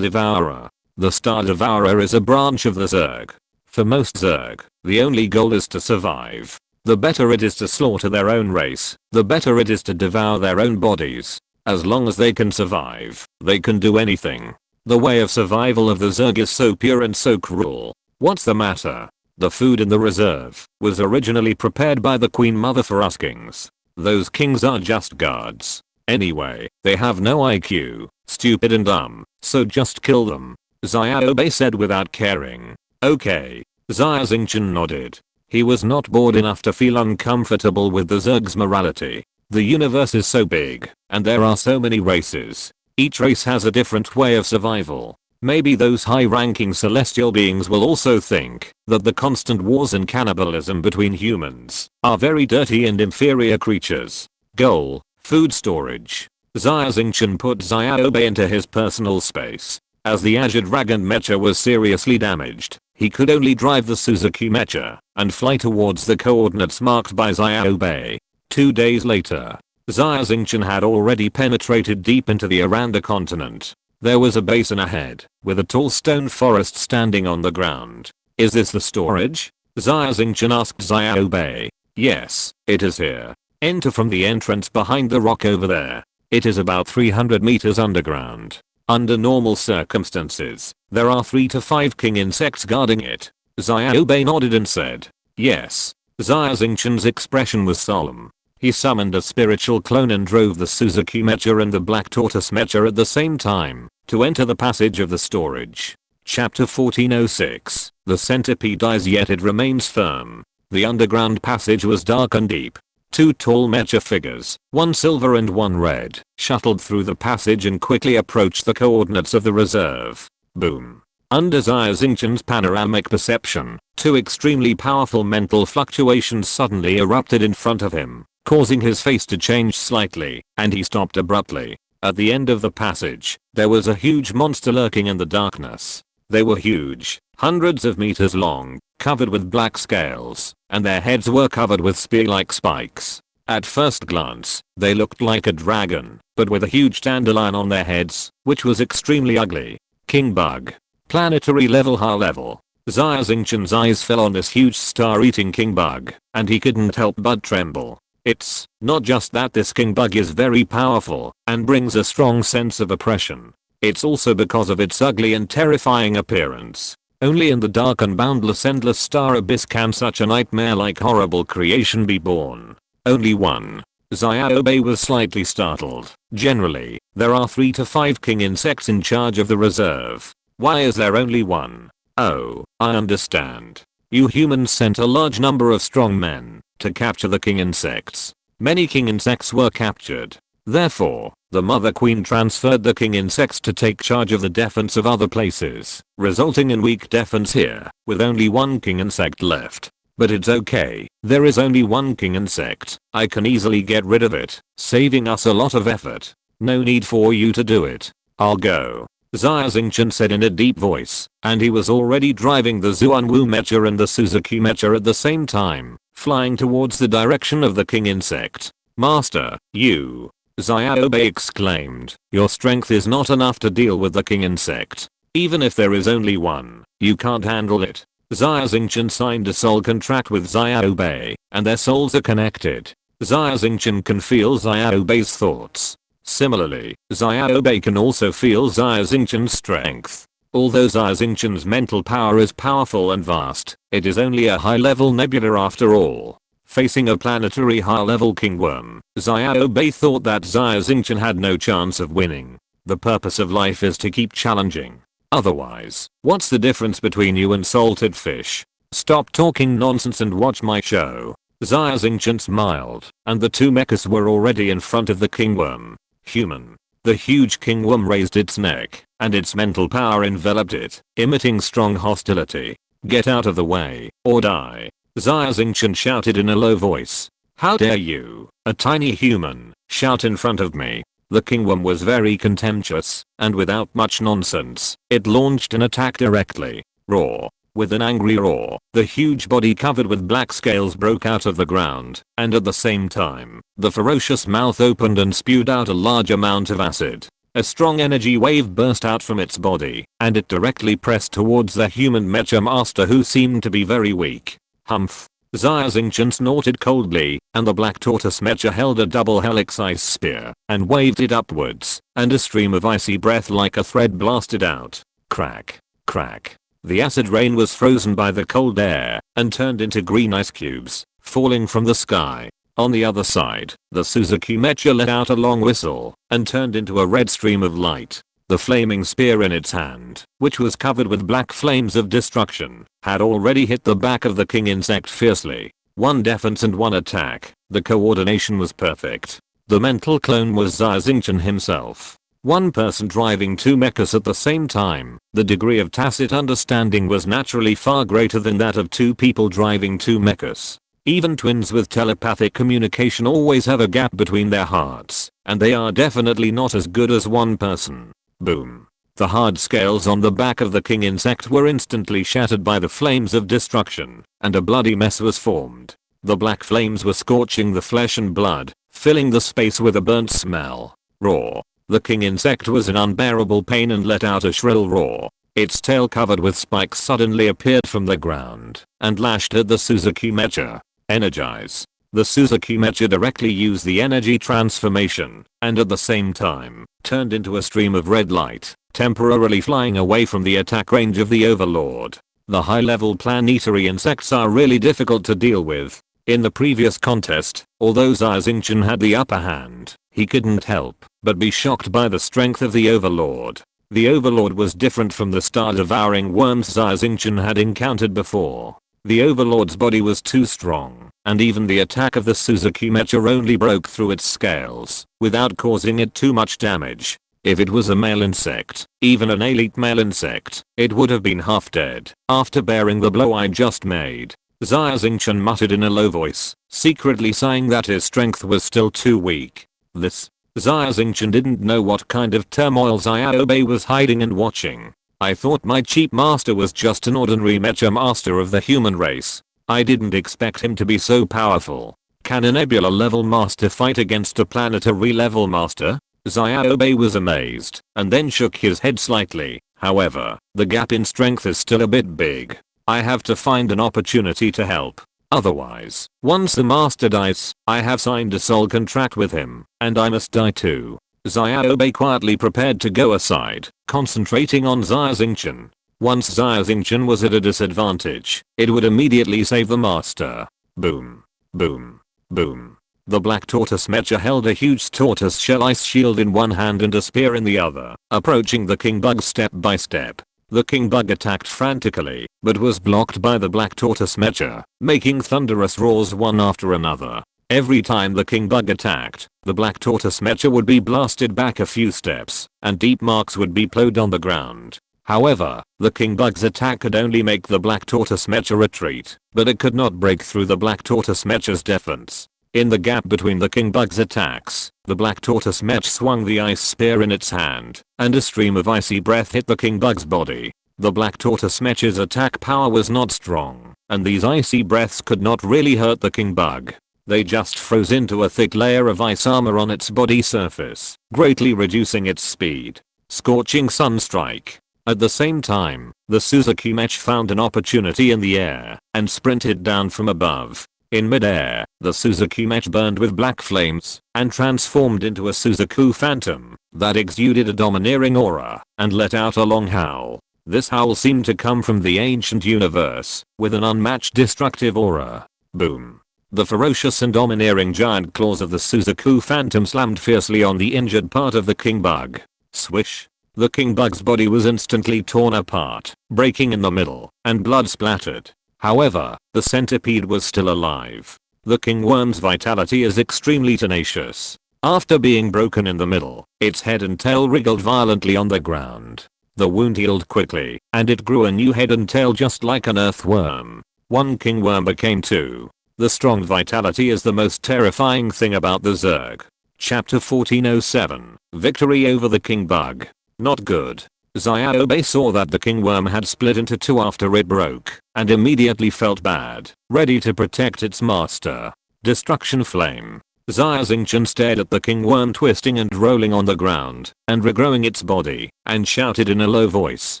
Devourer. The Star Devourer is a branch of the Zerg. For most Zerg, the only goal is to survive. The better it is to slaughter their own race, the better it is to devour their own bodies. As long as they can survive, they can do anything. The way of survival of the Zerg is so pure and so cruel. What's the matter? The food in the reserve was originally prepared by the Queen Mother for us kings. Those kings are just guards. Anyway, they have no IQ, stupid and dumb, so just kill them. Xiaobei said without caring. Okay. Xia Xingchen nodded. He was not bored enough to feel uncomfortable with the Zerg's morality. The universe is so big, and there are so many races. Each race has a different way of survival. Maybe those high-ranking celestial beings will also think that the constant wars and cannibalism between humans are very dirty and inferior creatures. Goal: food storage. Xia Xingchen put Xiaobei into his personal space. As the Azure Dragon Mecha was seriously damaged, he could only drive the Suzuki Mecha and fly towards the coordinates marked by Xiaobei. 2 days later, Xia Xingchen had already penetrated deep into the Aranda continent. There was a basin ahead, with a tall stone forest standing on the ground. Is this the storage? Xia Xingchen asked Xiaobei. Yes, it is here. Enter from the entrance behind the rock over there. It is about 300 meters underground. Under normal circumstances, there are 3 to 5 king insects guarding it. Xiaobei nodded and said, yes. Xia Xingchen's expression was solemn. He summoned a spiritual clone and drove the Suzuki Mecha and the Black Tortoise Mecha at the same time to enter the passage of the storage. Chapter 1406. The centipede dies yet it remains firm. The underground passage was dark and deep. 2 tall mecha figures, one silver and one red, shuttled through the passage and quickly approached the coordinates of the reserve. Boom. Under Xia Xingchen's panoramic perception, 2 extremely powerful mental fluctuations suddenly erupted in front of him, causing his face to change slightly, and he stopped abruptly. At the end of the passage, there was a huge monster lurking in the darkness. They were huge, hundreds of meters long, covered with black scales, and their heads were covered with spear-like spikes. At first glance, they looked like a dragon, but with a huge dandelion on their heads, which was extremely ugly. King Bug. Planetary level high level. Xia Xingchen's eyes fell on this huge star-eating king bug, and he couldn't help but tremble. It's not just that this king bug is very powerful and brings a strong sense of oppression. It's also because of its ugly and terrifying appearance. Only in the dark and boundless endless star abyss can such a nightmare-like horrible creation be born. Only one. Xiaobei was slightly startled. Generally, there are 3 to 5 king insects in charge of the reserve. Why is there only one? Oh, I understand. You humans sent a large number of strong men to capture the king insects. Many king insects were captured. Therefore, the Mother Queen transferred the king insects to take charge of the defense of other places, resulting in weak defense here, with only one king insect left. But it's okay, there is only one king insect. I can easily get rid of it, saving us a lot of effort. No need for you to do it. I'll go. Xia Xingchen said in a deep voice, and he was already driving the Zuanwu Mecha and the Suzuki Mecha at the same time. flying towards the direction of the king insect. "Master, you!" Xiaobei exclaimed. "Your strength is not enough to deal with the king insect. Even if there is only one, you can't handle it." Xia Xingchen signed a soul contract with Xiaobei, and their souls are connected. Xia Xingchen can feel Xiaobei's thoughts. Similarly, Xiaobei can also feel Xia Xingchen's strength. Although Xia Xingchen's mental power is powerful and vast, it is only a high-level nebula after all. Facing a planetary high-level kingworm, Xiaobei thought that Xia Xingchen had no chance of winning. The purpose of life is to keep challenging. Otherwise, what's the difference between you and salted fish? Stop talking nonsense and watch my show. Xia Xingchen smiled, and the two mechas were already in front of the kingworm. Human. The huge kingworm raised its neck, and its mental power enveloped it, emitting strong hostility. "Get out of the way, or die." Xia Xingchen shouted in a low voice. "How dare you, a tiny human, shout in front of me?" The kingworm was very contemptuous, and without much nonsense, it launched an attack directly. Roar. With an angry roar, the huge body covered with black scales broke out of the ground, and at the same time, the ferocious mouth opened and spewed out a large amount of acid. A strong energy wave burst out from its body, and it directly pressed towards the human mecha master, who seemed to be very weak. Humph. Xia Xingchen snorted coldly, and the black tortoise mecha held a double helix ice spear, and waved it upwards, and a stream of icy breath like a thread blasted out. Crack. Crack. The acid rain was frozen by the cold air, and turned into green ice cubes, falling from the sky. On the other side, the Suzuki mecha let out a long whistle, and turned into a red stream of light. The flaming spear in its hand, which was covered with black flames of destruction, had already hit the back of the king insect fiercely. One defense and one attack. The coordination was perfect. The mental clone was Xia Xingchen himself. One person driving two mechas at the same time. The degree of tacit understanding was naturally far greater than that of two people driving two mechas. Even twins with telepathic communication always have a gap between their hearts, and they are definitely not as good as one person. Boom. The hard scales on the back of the king insect were instantly shattered by the flames of destruction, and a bloody mess was formed. The black flames were scorching the flesh and blood, filling the space with a burnt smell. Roar. The king insect was in unbearable pain and let out a shrill roar. Its tail covered with spikes suddenly appeared from the ground, and lashed at the Suzuki mecha. Energize. The Suzuki mecha directly used the energy transformation, and at the same time, turned into a stream of red light, temporarily flying away from the attack range of the Overlord. The high-level planetary insects are really difficult to deal with. In the previous contest, although Xia Xingchen had the upper hand, he couldn't help but be shocked by the strength of the Overlord. The Overlord was different from the star-devouring worms Xia Xingchen had encountered before. The Overlord's body was too strong, and even the attack of the Suzuki mecha only broke through its scales, without causing it too much damage. If it was a male insect, even an elite male insect, it would have been half dead after bearing the blow I just made. Xia Xingchen muttered in a low voice, secretly sighing that his strength was still too weak. Xia Xingchen didn't know what kind of turmoil Xiaobei was hiding and watching. "I thought my cheap master was just an ordinary mecha master of the human race. I didn't expect him to be so powerful. Can a nebula level master fight against a planetary level master?" Xiaobei was amazed, and then shook his head slightly. "However, the gap in strength is still a bit big. I have to find an opportunity to help. Otherwise, once the master dies, I have signed a soul contract with him, and I must die too." Xiaobei quietly prepared to go aside, concentrating on Xia Xingchen. Once Xia Xingchen was at a disadvantage, it would immediately save the master. Boom. Boom. Boom. The black tortoise mecha held a huge tortoise shell ice shield in one hand and a spear in the other, approaching the king bug step by step. The king bug attacked frantically, but was blocked by the black tortoise mecha, making thunderous roars one after another. Every time the king bug attacked, the black tortoise mecha would be blasted back a few steps, and deep marks would be plowed on the ground. However, the king bug's attack could only make the black tortoise mecha retreat, but it could not break through the black tortoise mecha's defense. In the gap between the king bug's attacks, the black tortoise mech swung the ice spear in its hand, and a stream of icy breath hit the king bug's body. The Black Tortoise Mecha's attack power was not strong, and these icy breaths could not really hurt the king bug. They just froze into a thick layer of ice armor on its body surface, greatly reducing its speed. Scorching sun strike. At the same time, the Suzuki Mech found an opportunity in the air and sprinted down from above. In midair, the Suzuki Mech burned with black flames and transformed into a Suzaku Phantom that exuded a domineering aura and let out a long howl. This howl seemed to come from the ancient universe with an unmatched destructive aura. Boom. The ferocious and domineering giant claws of the Suzaku Phantom slammed fiercely on the injured part of the king bug. Swish. The king bug's body was instantly torn apart, breaking in the middle, and blood splattered. However, the centipede was still alive. The king worm's vitality is extremely tenacious. After being broken in the middle, its head and tail wriggled violently on the ground. The wound healed quickly, and it grew a new head and tail just like an earthworm. One king worm became two. The strong vitality is the most terrifying thing about the Zerg. Chapter 1407, Victory over the king bug. Not good. Xiaobei saw that the king worm had split into two after it broke, and immediately felt bad, ready to protect its master. Destruction flame. Xia Xingchen stared at the king worm twisting and rolling on the ground, and regrowing its body, and shouted in a low voice.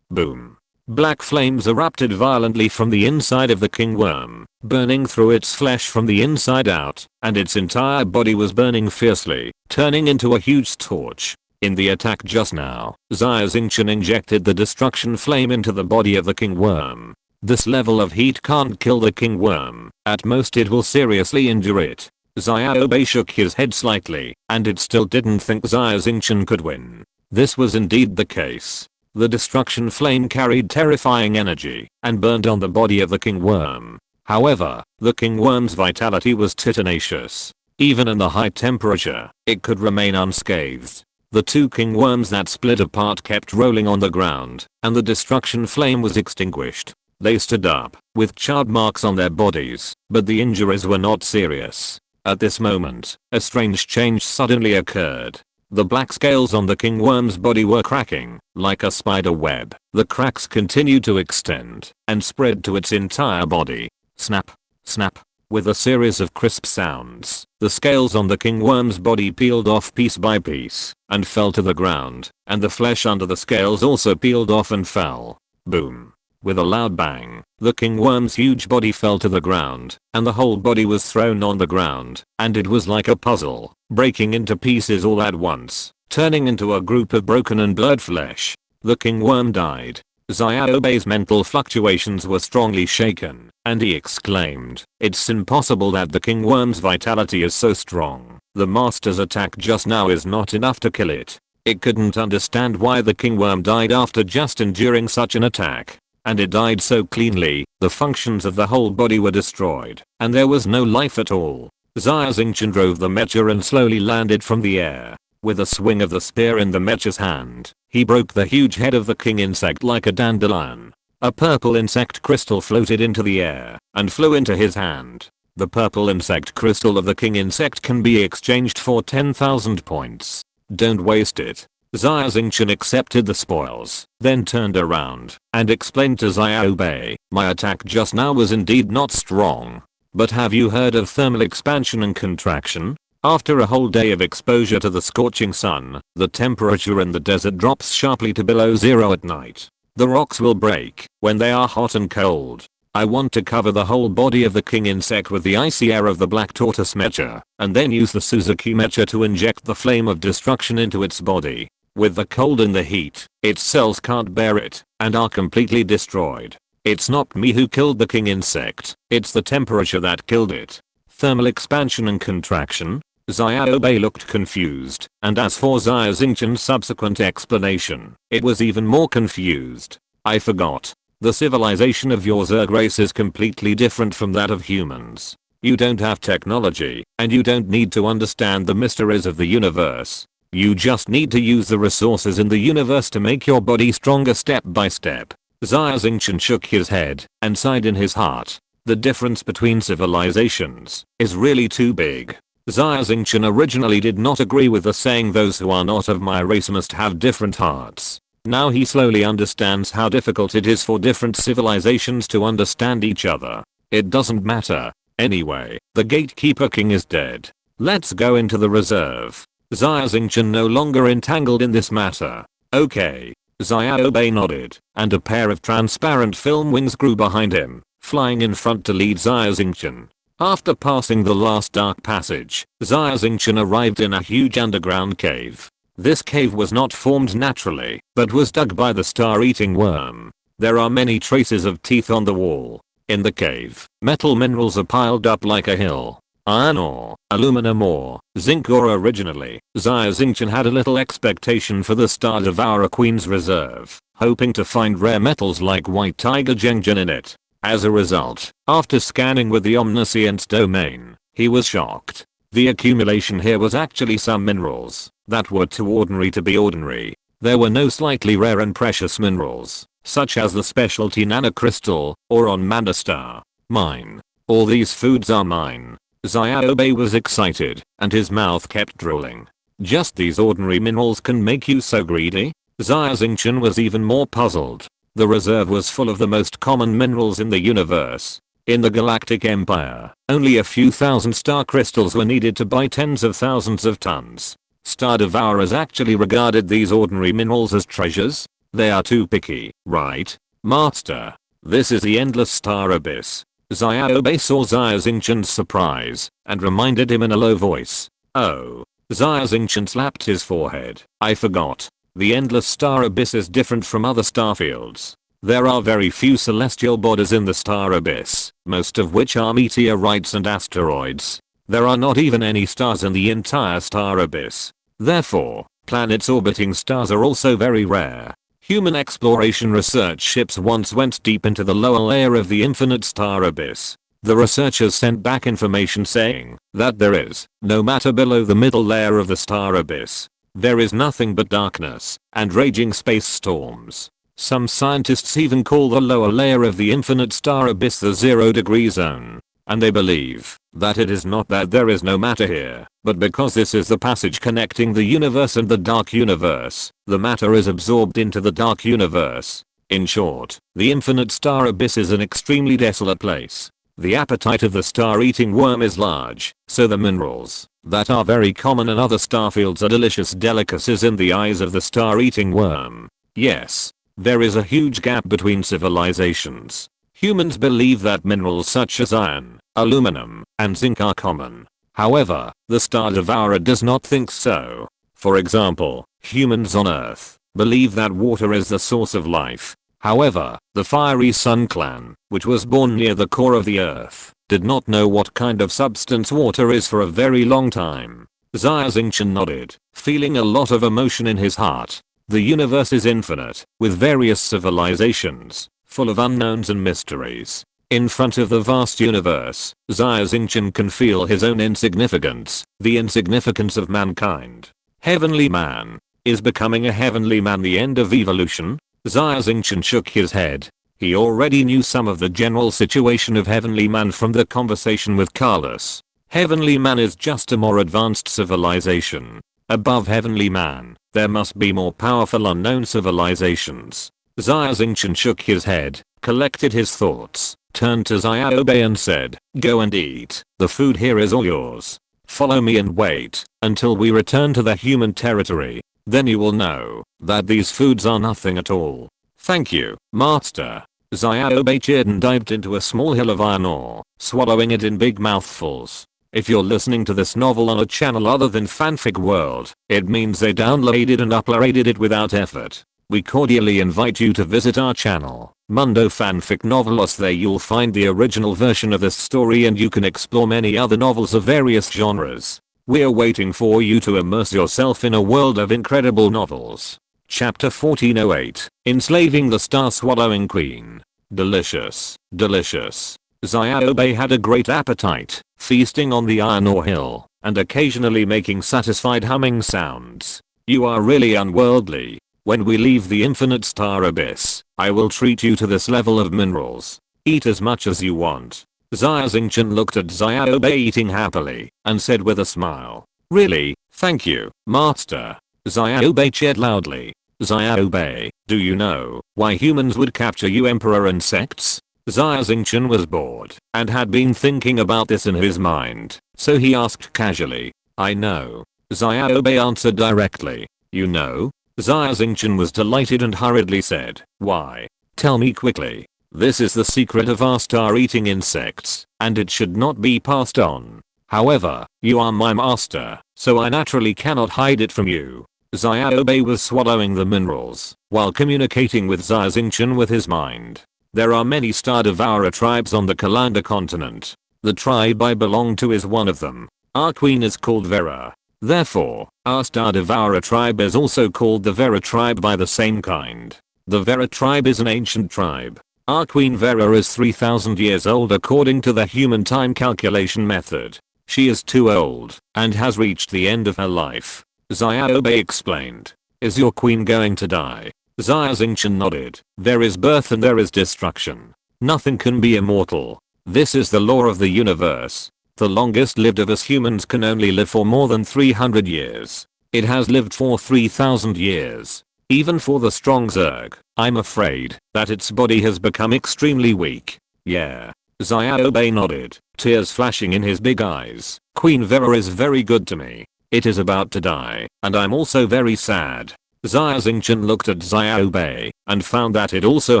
Boom. Black flames erupted violently from the inside of the king worm, burning through its flesh from the inside out, and its entire body was burning fiercely, turning into a huge torch. In the attack just now, Xia Xingchen injected the destruction flame into the body of the king worm. This level of heat can't kill the king worm, at most it will seriously injure it. Xiaobei shook his head slightly, and it still didn't think Xia Xingchen could win. This was indeed the case. The destruction flame carried terrifying energy and burned on the body of the king worm. However, the king worm's vitality was tenacious. Even in the high temperature, it could remain unscathed. The two king worms that split apart kept rolling on the ground, and the destruction flame was extinguished. They stood up, with charred marks on their bodies, but the injuries were not serious. At this moment, a strange change suddenly occurred. The black scales on the king worm's body were cracking, like a spider web. The cracks continued to extend, and spread to its entire body. Snap, snap. With a series of crisp sounds, the scales on the king worm's body peeled off piece by piece, and fell to the ground, and the flesh under the scales also peeled off and fell. Boom. With a loud bang, the king worm's huge body fell to the ground, and the whole body was thrown on the ground, and it was like a puzzle, breaking into pieces all at once, turning into a group of broken and blurred flesh. The king worm died. Xiaobei's mental fluctuations were strongly shaken, and he exclaimed, "It's impossible that the king worm's vitality is so strong. The master's attack just now is not enough to kill it." It couldn't understand why the king worm died after just enduring such an attack. And it died so cleanly, the functions of the whole body were destroyed, and there was no life at all. Xia Xingchen drove the mecha and slowly landed from the air. With a swing of the spear in the mecha's hand, he broke the huge head of the king insect like a dandelion. A purple insect crystal floated into the air and flew into his hand. The purple insect crystal of the king insect can be exchanged for 10,000 points. Don't waste it. Xia Xingchen accepted the spoils, then turned around and explained to Xiaobei, "My attack just now was indeed not strong. But have you heard of thermal expansion and contraction? After a whole day of exposure to the scorching sun, the temperature in the desert drops sharply to below zero at night. The rocks will break when they are hot and cold. I want to cover the whole body of the king insect with the icy air of the Black Tortoise Mecha, and then use the Suzuki Mecha to inject the flame of destruction into its body. With the cold and the heat, its cells can't bear it, and are completely destroyed. It's not me who killed the king insect, it's the temperature that killed it." Thermal expansion and contraction? Xiaobei looked confused, and as for Xia Xingchen's subsequent explanation, it was even more confused. "I forgot. The civilization of your Zerg race is completely different from that of humans. You don't have technology, and you don't need to understand the mysteries of the universe. You just need to use the resources in the universe to make your body stronger step by step." Xia Xingchen shook his head and sighed in his heart. The difference between civilizations is really too big. Xia Xingchen originally did not agree with the saying those who are not of my race must have different hearts. Now he slowly understands how difficult it is for different civilizations to understand each other. It doesn't matter. Anyway, the gatekeeper king is dead. Let's go into the reserve. Xia Xingchen no longer entangled in this matter. Okay. Xiaobei nodded, and a pair of transparent film wings grew behind him, flying in front to lead Xia Xingchen. After passing the last dark passage, Xia Xingchen arrived in a huge underground cave. This cave was not formed naturally, but was dug by the star-eating worm. There are many traces of teeth on the wall. In the cave, metal minerals are piled up like a hill. Iron ore, aluminum ore, zinc ore. Originally, Xia Xingchen had a little expectation for the Star Devourer Queen's reserve, hoping to find rare metals like white tiger Zhengzhen in it. As a result, after scanning with the omniscience domain, he was shocked. The accumulation here was actually some minerals that were too ordinary to be ordinary. There were no slightly rare and precious minerals, such as the specialty nanocrystal, or on Mandastar. Mine. All these foods are mine. Xiaobei was excited, and his mouth kept drooling. Just these ordinary minerals can make you so greedy? Xia Xingchen was even more puzzled. The reserve was full of the most common minerals in the universe. In the Galactic Empire, only a few thousand star crystals were needed to buy tens of thousands of tons. Star Devourers actually regarded these ordinary minerals as treasures? They are too picky, right? Master. This is the endless star abyss. Xiaobei saw Xia Xingchen's surprise, and reminded him in a low voice. Oh. Xia Xingchen slapped his forehead. I forgot. The endless star abyss is different from other starfields. There are very few celestial bodies in the star abyss, most of which are meteorites and asteroids. There are not even any stars in the entire star abyss. Therefore, planets orbiting stars are also very rare. Human exploration research ships once went deep into the lower layer of the infinite star abyss. The researchers sent back information saying that there is no matter below the middle layer of the star abyss. There is nothing but darkness and raging space storms. Some scientists even call the lower layer of the infinite star abyss the 0-degree zone. And they believe that it is not that there is no matter here, but because this is the passage connecting the universe and the dark universe, the matter is absorbed into the dark universe. In short, the infinite star abyss is an extremely desolate place. The appetite of the star-eating worm is large, so the minerals that are very common in other starfields are delicious delicacies in the eyes of the star-eating worm. Yes, there is a huge gap between civilizations. Humans believe that minerals such as iron, aluminum, and zinc are common. However, the Star Devourer does not think so. For example, humans on Earth believe that water is the source of life. However, the Fiery Sun clan, which was born near the core of the Earth, did not know what kind of substance water is for a very long time. Xia Xingchen nodded, feeling a lot of emotion in his heart. The universe is infinite, with various civilizations, full of unknowns and mysteries. In front of the vast universe, Xia Xingchen can feel his own insignificance, the insignificance of mankind. Heavenly Man. Is becoming a heavenly man the end of evolution? Xia Xingchen shook his head. He already knew some of the general situation of Heavenly Man from the conversation with Carlos. Heavenly Man is just a more advanced civilization. Above Heavenly Man, there must be more powerful unknown civilizations. Xia Xingchen shook his head, collected his thoughts, turned to Xiaobei and said, go and eat. The food here is all yours. Follow me and wait until we return to the human territory. Then you will know that these foods are nothing at all. Thank you, Master. Xiaobei cheered and dived into a small hill of iron ore, swallowing it in big mouthfuls. If you're listening to this novel on a channel other than Fanfic World, it means they downloaded and uploaded it without effort. We cordially invite you to visit our channel, Mundo Fanfic Novelos. There you'll find the original version of this story and you can explore many other novels of various genres. We're waiting for you to immerse yourself in a world of incredible novels. Chapter 1408, Enslaving the Star-Swallowing Queen. Delicious, delicious. Xiaobei had a great appetite, feasting on the iron ore hill, and occasionally making satisfied humming sounds. You are really unworldly. When we leave the infinite star abyss, I will treat you to this level of minerals. Eat as much as you want. Xia Xingchen looked at Xiaobei eating happily, and said with a smile, really, thank you, Master. Xiaobei cheered loudly. Xiaobei, do you know why humans would capture you emperor insects? Xia Xingchen was bored and had been thinking about this in his mind, so he asked casually. I know. Xiaobei answered directly. You know? Xia Xingchen was delighted and hurriedly said, why? Tell me quickly. This is the secret of our star eating insects, and it should not be passed on. However, you are my master, so I naturally cannot hide it from you. Xiaobei was swallowing the minerals while communicating with Xia Xingchen with his mind. There are many star devourer tribes on the Kalanda continent. The tribe I belong to is one of them. Our queen is called Vera. Therefore, our star devourer tribe is also called the Vera tribe by the same kind. The Vera tribe is an ancient tribe. Our queen Vera is 3000 years old according to the human time calculation method. She is too old and has reached the end of her life. Xiaobei explained. Is your queen going to die? Xia Xingchen nodded. There is birth and there is destruction. Nothing can be immortal. This is the law of the universe. The longest lived of us humans can only live for more than 300 years. It has lived for 3000 years. Even for the strong Zerg, I'm afraid that its body has become extremely weak. Yeah. Xiaobei nodded, tears flashing in his big eyes. Queen Vera is very good to me. It is about to die, and I'm also very sad. Xia Xingchen looked at Xiaobei and found that it also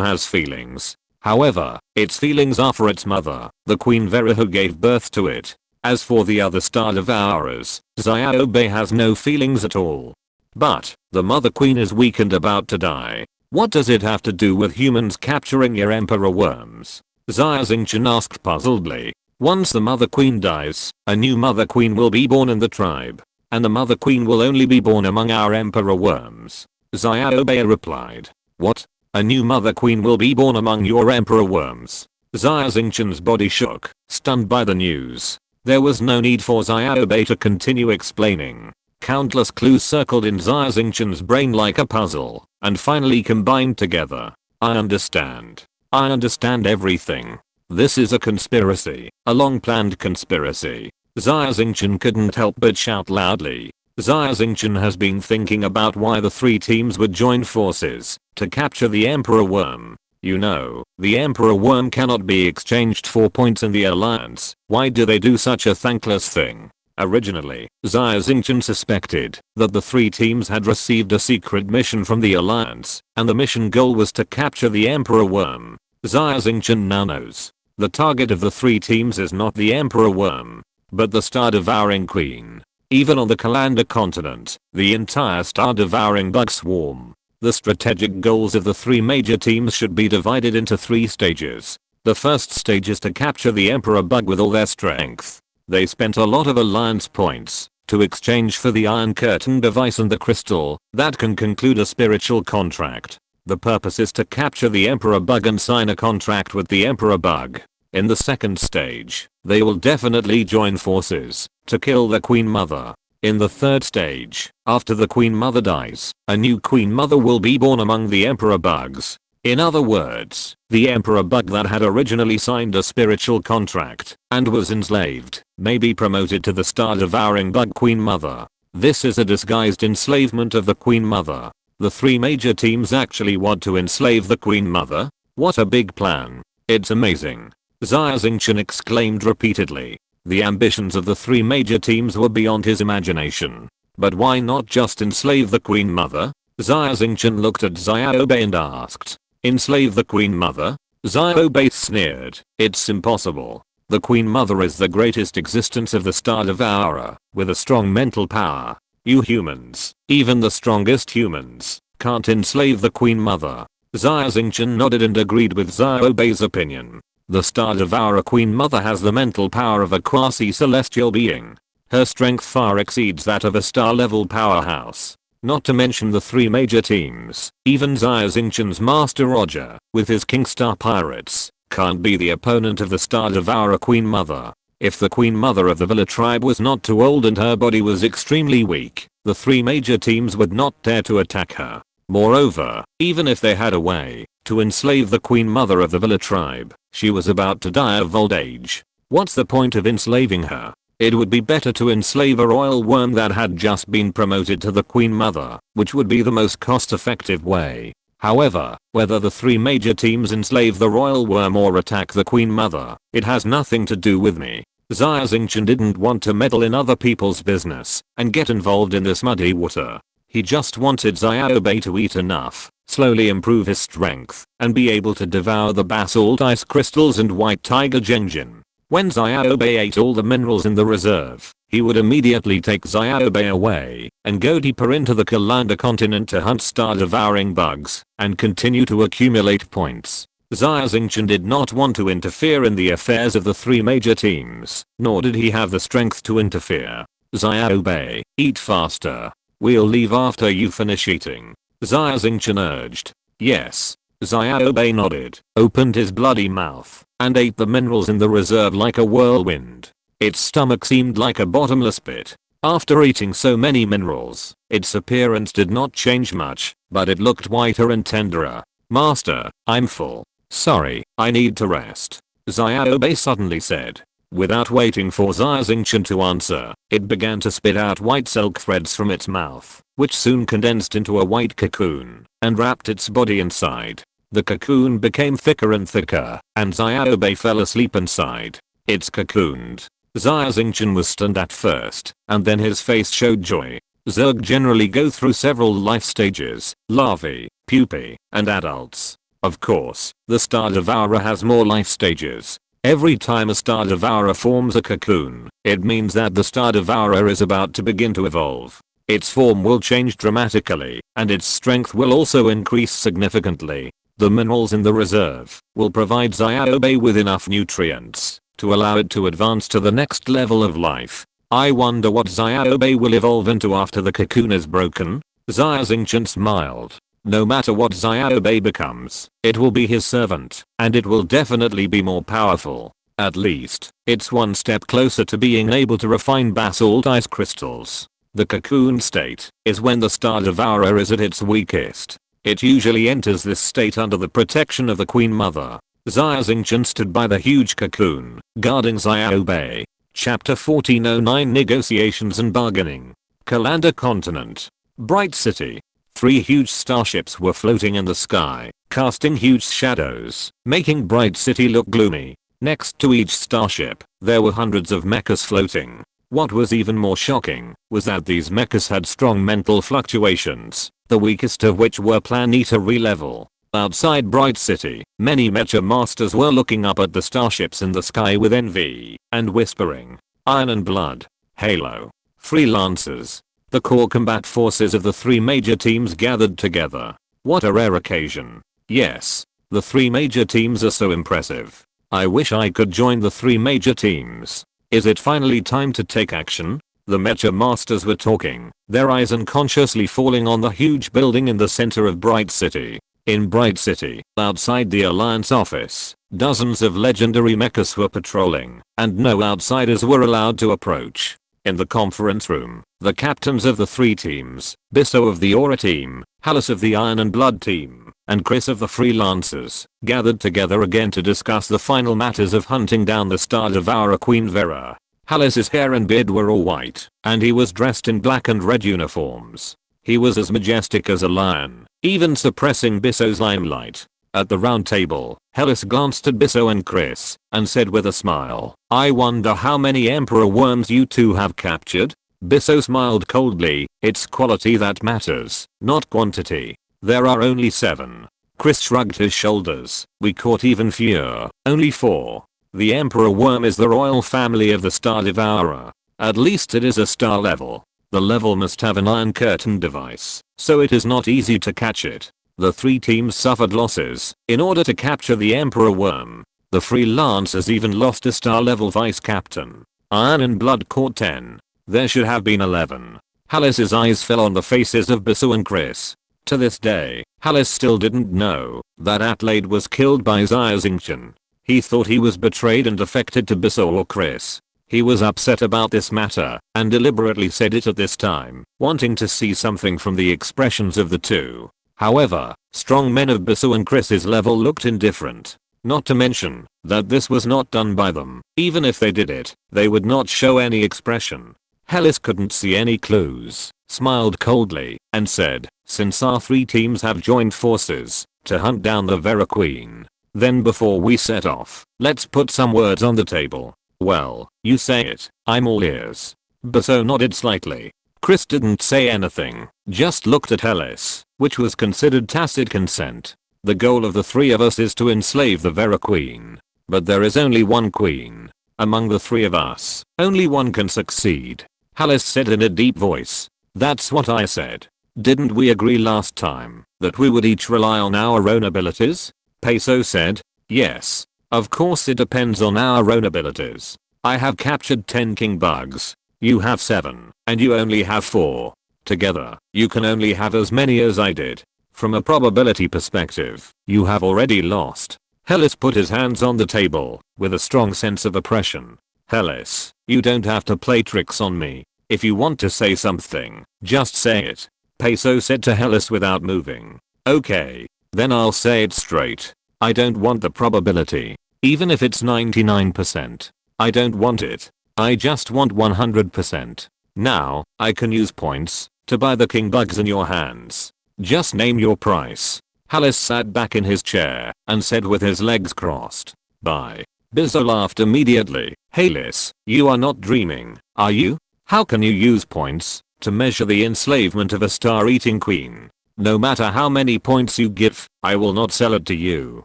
has feelings. However, its feelings are for its mother, the Queen Vera who gave birth to it. As for the other star devourers, Xiaobei has no feelings at all. But, the mother queen is weak and about to die. What does it have to do with humans capturing your emperor worms? Xia Xingchen asked puzzledly. Once the mother queen dies, a new mother queen will be born in the tribe. And the mother queen will only be born among our emperor worms. Xiaobei replied. What? A new mother queen will be born among your emperor worms? Xia Xingchen's body shook, stunned by the news. There was no need for Xiaobei to continue explaining. Countless clues circled in Xia Xingchen's brain like a puzzle, and finally combined together. I understand. I understand everything. This is a conspiracy, a long-planned conspiracy. Xia Xingchen couldn't help but shout loudly. Xia Xingchen has been thinking about why the three teams would join forces to capture the Emperor Worm. You know, the Emperor Worm cannot be exchanged for points in the alliance. Why do they do such a thankless thing? Originally, Xia Xingchen suspected that the three teams had received a secret mission from the alliance, and the mission goal was to capture the Emperor Worm. Xia Xingchen now knows. The target of the three teams is not the Emperor Worm, but the star-devouring queen. Even on the Kalanda continent, the entire star-devouring bug swarm. The strategic goals of the three major teams should be divided into three stages. The first stage is to capture the Emperor bug with all their strength. They spent a lot of alliance points to exchange for the Iron Curtain device and the crystal that can conclude a spiritual contract. The purpose is to capture the Emperor bug and sign a contract with the Emperor bug. In the second stage, they will definitely join forces to kill the Queen Mother. In the third stage, after the Queen Mother dies, a new Queen Mother will be born among the Emperor bugs. In other words, the Emperor bug that had originally signed a spiritual contract and was enslaved may be promoted to the star-devouring bug Queen Mother. This is a disguised enslavement of the Queen Mother. The three major teams actually want to enslave the Queen Mother? What a big plan. It's amazing. Xia Xingchen exclaimed repeatedly. The ambitions of the three major teams were beyond his imagination. But why not just enslave the Queen Mother? Xia Xingchen looked at Xiaobei and asked. Enslave the Queen Mother? Xiaobei sneered. It's impossible. The Queen Mother is the greatest existence of the Star Devourer, with a strong mental power. You humans, even the strongest humans, can't enslave the Queen Mother. Xia Xingchen nodded and agreed with Xiaobei's opinion. The Star Devourer Queen Mother has the mental power of a quasi-celestial being. Her strength far exceeds that of a star-level powerhouse. Not to mention the three major teams, even Xia Xingchen's Master Roger, with his King Star Pirates, can't be the opponent of the Star Devourer Queen Mother. If the Queen Mother of the Villa tribe was not too old and her body was extremely weak, the three major teams would not dare to attack her. Moreover, even if they had a way to enslave the Queen Mother of the Villa tribe, she was about to die of old age. What's the point of enslaving her? It would be better to enslave a royal worm that had just been promoted to the Queen Mother, which would be the most cost-effective way. However, whether the three major teams enslave the royal worm or attack the Queen Mother, it has nothing to do with me. Xia Xingchen didn't want to meddle in other people's business and get involved in this muddy water. He just wanted Xiaobei to eat enough, slowly improve his strength, and be able to devour the basalt ice crystals and white tiger Genjin. When Xiaobei ate all the minerals in the reserve, he would immediately take Xiaobei away and go deeper into the Kalanda continent to hunt star-devouring bugs and continue to accumulate points. Xia Xingchen did not want to interfere in the affairs of the three major teams, nor did he have the strength to interfere. Xiaobei, eat faster. We'll leave after you finish eating. Xia Xingchen urged. Yes. Xiaobei nodded, opened his bloody mouth, and ate the minerals in the reserve like a whirlwind. Its stomach seemed like a bottomless pit. After eating so many minerals, its appearance did not change much, but it looked whiter and tenderer. Master, I'm full. Sorry, I need to rest. Xiaobei suddenly said. Without waiting for Xia Xingchen to answer, it began to spit out white silk threads from its mouth, which soon condensed into a white cocoon and wrapped its body inside. The cocoon became thicker and thicker, and Xiaobei fell asleep inside. It's cocooned. Xia Xingchen was stunned at first, and then his face showed joy. Zerg generally go through several life stages: larvae, pupae, and adults. Of course, the Star Devourer has more life stages. Every time a Star Devourer forms a cocoon, it means that the Star Devourer is about to begin to evolve. Its form will change dramatically, and its strength will also increase significantly. The minerals in the reserve will provide Xiaobei with enough nutrients to allow it to advance to the next level of life. I wonder what Xiaobei will evolve into after the cocoon is broken. Xia Xingchen smiled. No matter what Xiaobei becomes, it will be his servant, and it will definitely be more powerful. At least, it's one step closer to being able to refine basalt ice crystals. The cocoon state is when the Star Devourer is at its weakest. It usually enters this state under the protection of the Queen Mother. Xia Xingchen stood by the huge cocoon, guarding Xiaobei. Chapter 1409 Negotiations and Bargaining. Kalanda Continent. Bright City. 3 huge starships were floating in the sky, casting huge shadows, making Bright City look gloomy. Next to each starship, there were hundreds of mechas floating. What was even more shocking was that these mechas had strong mental fluctuations, the weakest of which were planetary level. Outside Bright City, many mecha masters were looking up at the starships in the sky with envy and whispering, "Iron and Blood, Halo, Freelancers." The core combat forces of the 3 major teams gathered together. What a rare occasion. Yes, the 3 major teams are so impressive. I wish I could join the 3 major teams. Is it finally time to take action? The mecha masters were talking, their eyes unconsciously falling on the huge building in the center of Bright City. In Bright City, outside the Alliance office, dozens of legendary mechas were patrolling, and no outsiders were allowed to approach. In the conference room, the captains of the 3 teams, Bisso of the Aura team, Hallis of the Iron and Blood team, and Chris of the Freelancers, gathered together again to discuss the final matters of hunting down the Star Devourer Queen Vera. Hallis's hair and beard were all white, and he was dressed in black and red uniforms. He was as majestic as a lion, even suppressing Bisso's limelight. At the round table, Hallis glanced at Bisso and Chris, and said with a smile, "I wonder how many Emperor worms you 2 have captured?" Bisso smiled coldly, "It's quality that matters, not quantity. There are only 7. Chris shrugged his shoulders, "We caught even fewer, only 4. The Emperor worm is the royal family of the Star Devourer. At least it is a star level. The level must have an Iron Curtain device, so it is not easy to catch it." The 3 teams suffered losses in order to capture the Emperor worm. The Freelancers even lost a star level vice captain. Iron and Blood caught 10. There should have been 11. Hallis's eyes fell on the faces of Bisso and Chris. To this day, Hallis still didn't know that Atlaid was killed by Xia Xingchen. He thought he was betrayed and defected to Bisso or Chris. He was upset about this matter and deliberately said it at this time, wanting to see something from the expressions of the 2. However, strong men of Bisso and Chris's level looked indifferent. Not to mention that this was not done by them. Even if they did it, they would not show any expression. Hellas couldn't see any clues, smiled coldly, and said, since our 3 teams have joined forces to hunt down the Vera Queen, then before we set off, let's put some words on the table. Well, you say it, I'm all ears. Bisso nodded slightly. Chris didn't say anything, just looked at Hellas, which was considered tacit consent. The goal of the 3 of us is to enslave the Vera Queen. But there is only one queen. Among the 3 of us, only one can succeed. Hellas said in a deep voice. That's what I said. Didn't we agree last time that we would each rely on our own abilities? Peso said. Yes. Of course it depends on our own abilities. I have captured 10 king bugs. You have 7, and you only have 4. Together, you can only have as many as I did. From a probability perspective, you have already lost. Hellas put his hands on the table, with a strong sense of oppression. Hellas, you don't have to play tricks on me. If you want to say something, just say it. Peso said to Hellas without moving. Okay, then I'll say it straight. I don't want the probability. Even if it's 99%. I don't want it. I just want 100%. Now, I can use points to buy the king bugs in your hands. Just name your price. Hellas sat back in his chair and said with his legs crossed. Buy. Bisso laughed immediately. Hey Liz, you are not dreaming, are you? How can you use points to measure the enslavement of a star-eating queen? No matter how many points you give, I will not sell it to you.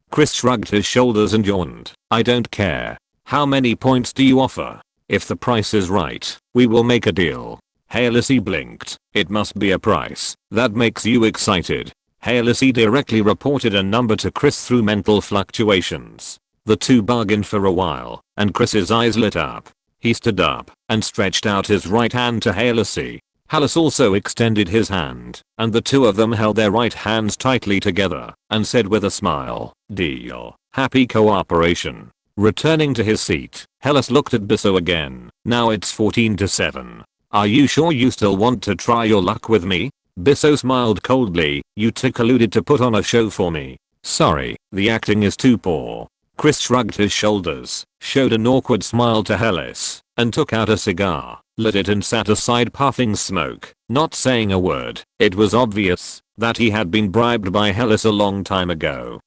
Chris shrugged his shoulders and yawned. I don't care. How many points do you offer? If the price is right, we will make a deal. Haley blinked. It must be a price that makes you excited. Haley directly reported a number to Chris through mental fluctuations. The 2 bargained for a while, and Chris's eyes lit up. He stood up and stretched out his right hand to Haley. Hallis also extended his hand, and the 2 of them held their right hands tightly together and said with a smile, deal. Happy cooperation. Returning to his seat, Hellas looked at Bisso again. Now it's 14-7. Are you sure you still want to try your luck with me? Bisso smiled coldly. You alluded to put on a show for me. Sorry, the acting is too poor. Chris shrugged his shoulders, showed an awkward smile to Hellas, and took out a cigar, lit it and sat aside puffing smoke, not saying a word. It was obvious that he had been bribed by Hellas a long time ago.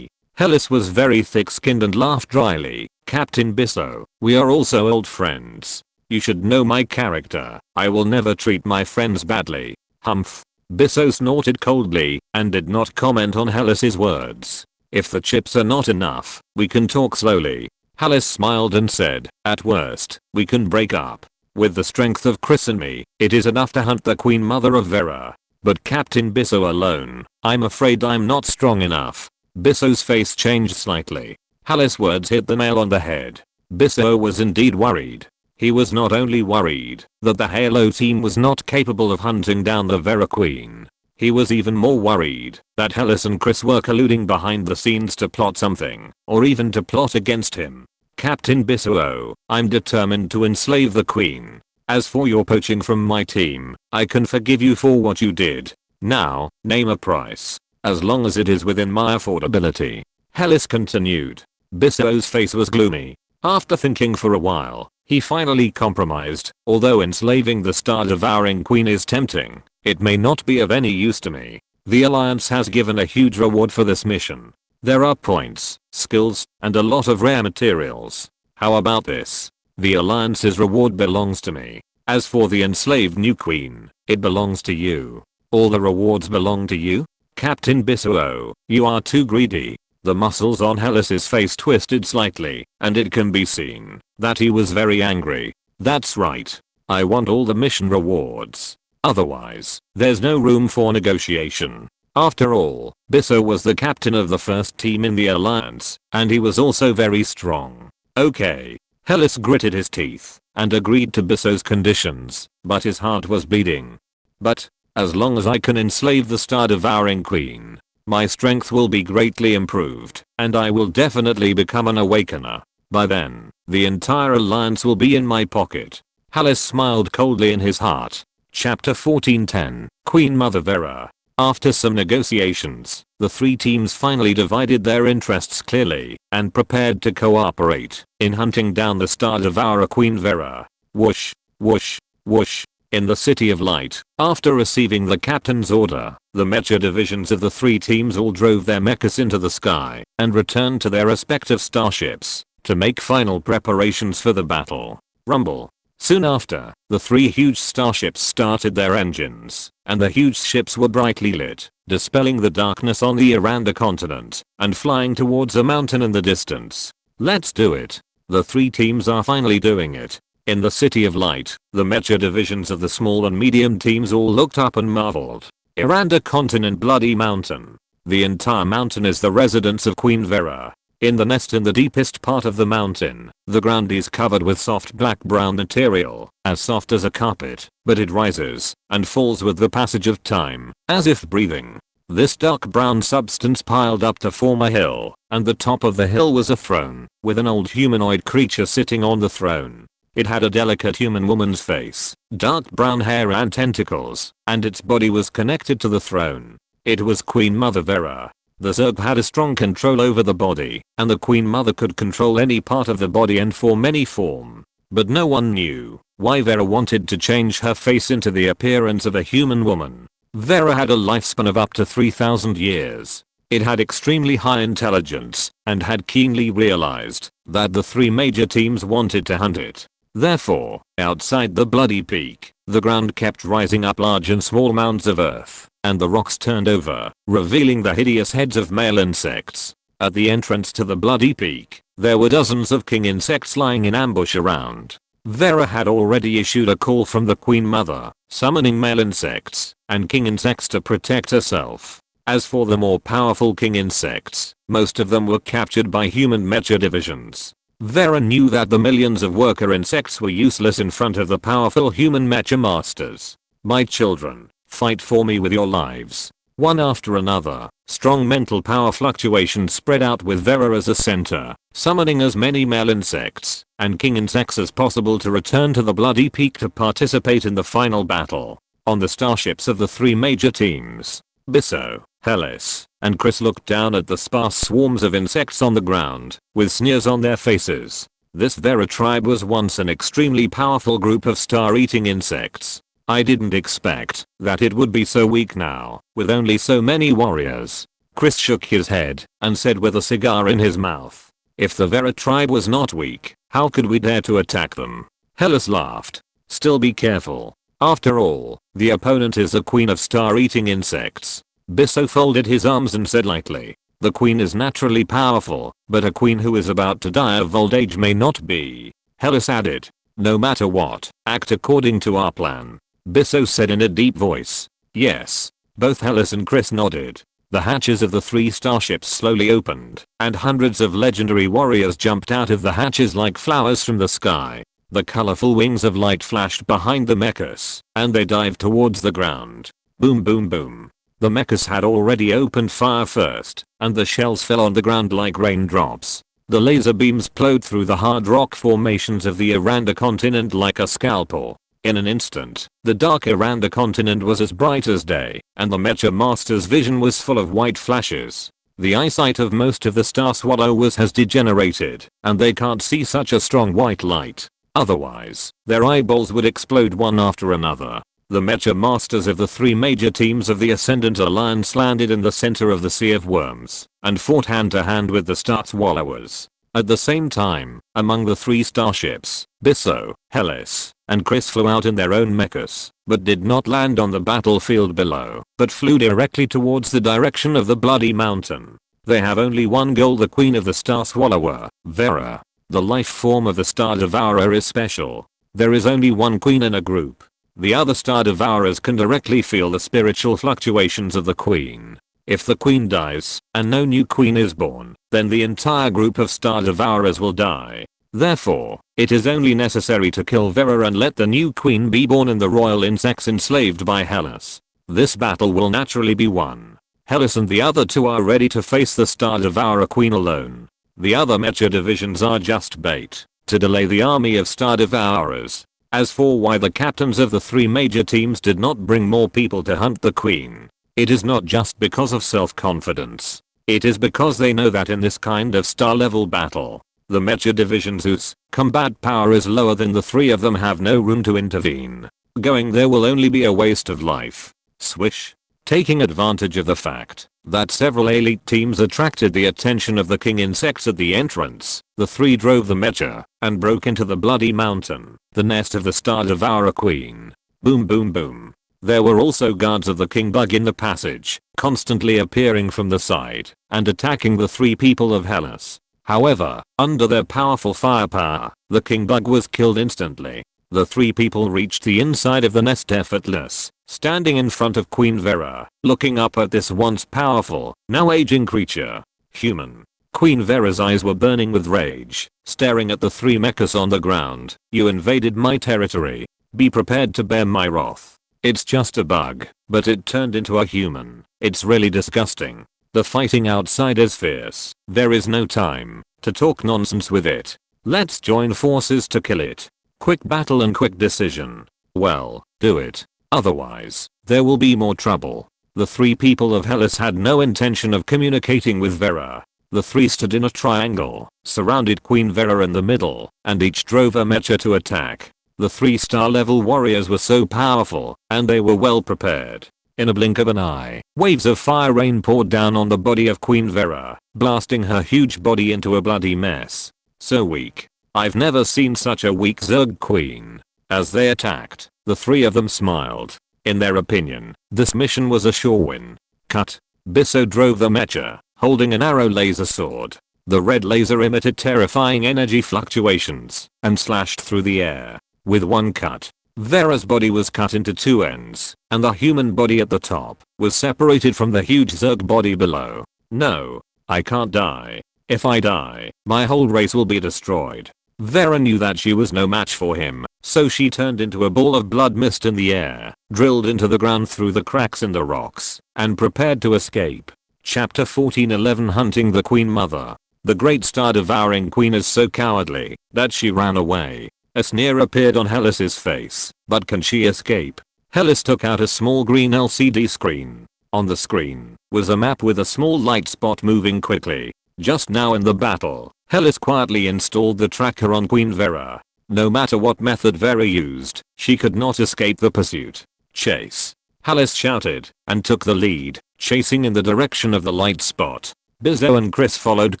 Hellas was very thick-skinned and laughed dryly. Captain Bisso, we are also old friends. You should know my character. I will never treat my friends badly. Humph. Bisso snorted coldly and did not comment on Hellas's words. If the chips are not enough, we can talk slowly. Hellas smiled and said, at worst, we can break up. With the strength of Chris and me, it is enough to hunt the Queen Mother of Vera. But Captain Bisso alone, I'm afraid I'm not strong enough. Bisso's face changed slightly. Hellas' words hit the nail on the head. Bisso was indeed worried. He was not only worried that the Halo team was not capable of hunting down the Vera Queen. He was even more worried that Hellas and Chris were colluding behind the scenes to plot something, or even to plot against him. Captain Bisso, I'm determined to enslave the Queen. As for your poaching from my team, I can forgive you for what you did. Now, name a price. As long as it is within my affordability. Hellas continued. Bisso's face was gloomy. After thinking for a while, he finally compromised. Although enslaving the star-devouring queen is tempting, it may not be of any use to me. The Alliance has given a huge reward for this mission. There are points, skills, and a lot of rare materials. How about this? The Alliance's reward belongs to me. As for the enslaved new queen, it belongs to you. All the rewards belong to you? Captain Bisso, you are too greedy. The muscles on Hellas's face twisted slightly, and it can be seen that he was very angry. That's right. I want all the mission rewards. Otherwise, there's no room for negotiation. After all, Bisso was the captain of the first team in the Alliance, and he was also very strong. Okay. Hellas gritted his teeth and agreed to Bisso's conditions, but his heart was bleeding. But, as long as I can enslave the star-devouring queen, my strength will be greatly improved, and I will definitely become an awakener. By then, the entire Alliance will be in my pocket. Hellas smiled coldly in his heart. Chapter 14:10 Queen Mother Vera. After some negotiations, the three teams finally divided their interests clearly and prepared to cooperate in hunting down the Star Devourer Queen Vera. Whoosh, whoosh, whoosh. In the City of Light, after receiving the captain's order, the mecha divisions of the three teams all drove their mechas into the sky and returned to their respective starships to make final preparations for the battle. Rumble. Soon after, the three huge starships started their engines, and the huge ships were brightly lit, dispelling the darkness on the Aranda continent and flying towards a mountain in the distance. Let's do it. The three teams are finally doing it. In the City of Light, the mecha divisions of the small and medium teams all looked up and marveled. Aranda continent, bloody mountain. The entire mountain is the residence of Queen Vera. In the nest in the deepest part of the mountain, the ground is covered with soft black-brown material, as soft as a carpet, but it rises and falls with the passage of time, as if breathing. This dark brown substance piled up to form a hill, and the top of the hill was a throne, with an old humanoid creature sitting on the throne. It had a delicate human woman's face, dark brown hair and tentacles, and its body was connected to the throne. It was Queen Mother Vera. The Zerg had a strong control over the body, and the Queen Mother could control any part of the body and form any form. But no one knew why Vera wanted to change her face into the appearance of a human woman. Vera had a lifespan of up to 3,000 years. It had extremely high intelligence, and had keenly realized that the three major teams wanted to hunt it. Therefore, outside the bloody peak, the ground kept rising up large and small mounds of earth, and the rocks turned over, revealing the hideous heads of male insects. At the entrance to the bloody peak, there were dozens of king insects lying in ambush around. Vera had already issued a call from the Queen Mother, summoning male insects and king insects to protect herself. As for the more powerful king insects, most of them were captured by human mecha divisions. Vera knew that the millions of worker insects were useless in front of the powerful human mecha masters. My children, fight for me with your lives. One after another, strong mental power fluctuations spread out with Vera as a center, summoning as many male insects and king insects as possible to return to the bloody peak to participate in the final battle. On the starships of the three major teams, Bisso, Hellas, and Chris looked down at the sparse swarms of insects on the ground, with sneers on their faces. This Vera tribe was once an extremely powerful group of star-eating insects. I didn't expect that it would be so weak now, with only so many warriors. Chris shook his head and said with a cigar in his mouth, if the Vera tribe was not weak, how could we dare to attack them? Hellas laughed. Still be careful. After all, the opponent is a queen of star-eating insects. Bisso folded his arms and said lightly, the queen is naturally powerful, but a queen who is about to die of old age may not be. Hellas added, no matter what, act according to our plan. Bisso said in a deep voice, yes. Both Hellas and Chris nodded. The hatches of the three starships slowly opened, and hundreds of legendary warriors jumped out of the hatches like flowers from the sky. The colorful wings of light flashed behind the mechas, and they dived towards the ground. Boom boom boom. The mechas had already opened fire first, and the shells fell on the ground like raindrops. The laser beams plowed through the hard rock formations of the Aranda continent like a scalpel. In an instant, the dark Aranda continent was as bright as day, and the Mecha Master's vision was full of white flashes. The eyesight of most of the star swallowers has degenerated, and they can't see such a strong white light. Otherwise, their eyeballs would explode one after another. The Mecha Masters of the three major teams of the Ascendant Alliance landed in the center of the Sea of Worms, and fought hand to hand with the Star Swallowers. At the same time, among the three starships, Bisso, Hellas, and Chris flew out in their own mechas, but did not land on the battlefield below, but flew directly towards the direction of the bloody mountain. They have only one goal: the Queen of the Star Swallower, Vera. The life form of the Star Devourer is special. There is only one queen in a group. The other Star Devourers can directly feel the spiritual fluctuations of the queen. If the queen dies, and no new queen is born, then the entire group of Star Devourers will die. Therefore, it is only necessary to kill Vera and let the new queen be born and the royal insects enslaved by Hellas. This battle will naturally be won. Hellas and the other two are ready to face the Star Devourer queen alone. The other Mecha divisions are just bait to delay the army of Star Devourers. As for why the captains of the three major teams did not bring more people to hunt the queen, It is not just because of self-confidence. It is because they know that in this kind of star-level battle, the Mecha division's combat power is lower than the three of them have no room to intervene. Going there will only be a waste of life. Swish. Taking advantage of the fact that several elite teams attracted the attention of the king insects at the entrance, the three drove the Mecha and broke into the Bloody Mountain, the nest of the Star Devourer Queen. Boom boom boom. There were also guards of the king bug in the passage, constantly appearing from the side and attacking the three people of Hellas. However, under their powerful firepower, the king bug was killed instantly. The three people reached the inside of the nest effortless, standing in front of Queen Vera, looking up at this once powerful, now aging creature. Human. Queen Vera's eyes were burning with rage, staring at the three mechas on the ground. You invaded my territory. Be prepared to bear my wrath. It's just a bug, but it turned into a human. It's really disgusting. The fighting outside is fierce. There is no time to talk nonsense with it. Let's join forces to kill it. Quick battle and quick decision. Well, do it. Otherwise, there will be more trouble. The three people of Hellas had no intention of communicating with Vera. The three stood in a triangle, surrounded Queen Vera in the middle, and each drove a mecha to attack. The 3-star level warriors were so powerful, and they were well prepared. In a blink of an eye, waves of fire rain poured down on the body of Queen Vera, blasting her huge body into a bloody mess. So weak. I've never seen such a weak Zerg queen. As they attacked, the three of them smiled. In their opinion, this mission was a sure win. Cut. Bisso drove the mecha, holding an arrow laser sword. The red laser emitted terrifying energy fluctuations and slashed through the air. With one cut, Vera's body was cut into two ends, and the human body at the top was separated from the huge Zerg body below. No, I can't die. If I die, my whole race will be destroyed. Vera knew that she was no match for him, so she turned into a ball of blood mist in the air, drilled into the ground through the cracks in the rocks, and prepared to escape. Chapter 14:11 Hunting the Queen Mother. The great star-devouring queen is so cowardly that she ran away. A sneer appeared on Hellas's face, but can she escape? Hellas took out a small green LCD screen. On the screen was a map with a small light spot moving quickly. Just now in the battle, Hellas quietly installed the tracker on Queen Vera. No matter what method Vera used, she could not escape the pursuit. Chase. Hellas shouted and took the lead, chasing in the direction of the light spot. Bizzo and Chris followed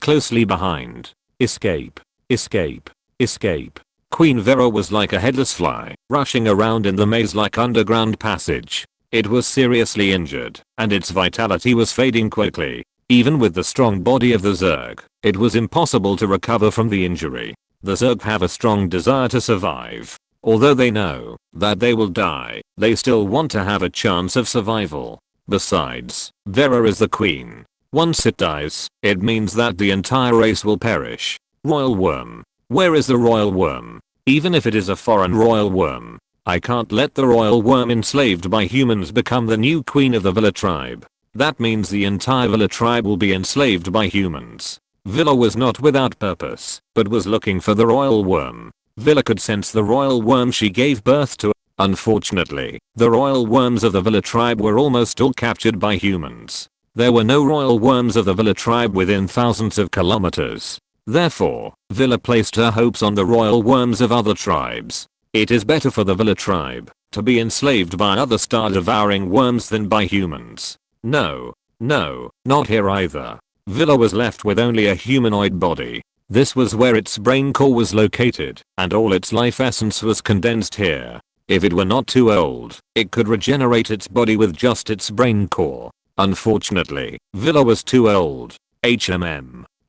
closely behind. Escape. Escape. Escape. Queen Vera was like a headless fly, rushing around in the maze-like underground passage. It was seriously injured, and its vitality was fading quickly. Even with the strong body of the Zerg, it was impossible to recover from the injury. The Zerg have a strong desire to survive. Although they know that they will die, they still want to have a chance of survival. Besides, Vera is the queen. Once it dies, it means that the entire race will perish. Royal worm. Where is the royal worm? Even if it is a foreign royal worm, I can't let the royal worm enslaved by humans become the new queen of the Villa tribe. That means the entire Villa tribe will be enslaved by humans. Villa was not without purpose, but was looking for the royal worm. Villa could sense the royal worm she gave birth to. Unfortunately, the royal worms of the Villa tribe were almost all captured by humans. There were no royal worms of the Villa tribe within thousands of kilometers. Therefore, Villa placed her hopes on the royal worms of other tribes. It is better for the Villa tribe to be enslaved by other star-devouring worms than by humans. No, not here either. Villa was left with only a humanoid body. This was where its brain core was located, and all its life essence was condensed here. If it were not too old, it could regenerate its body with just its brain core. Unfortunately, Villa was too old.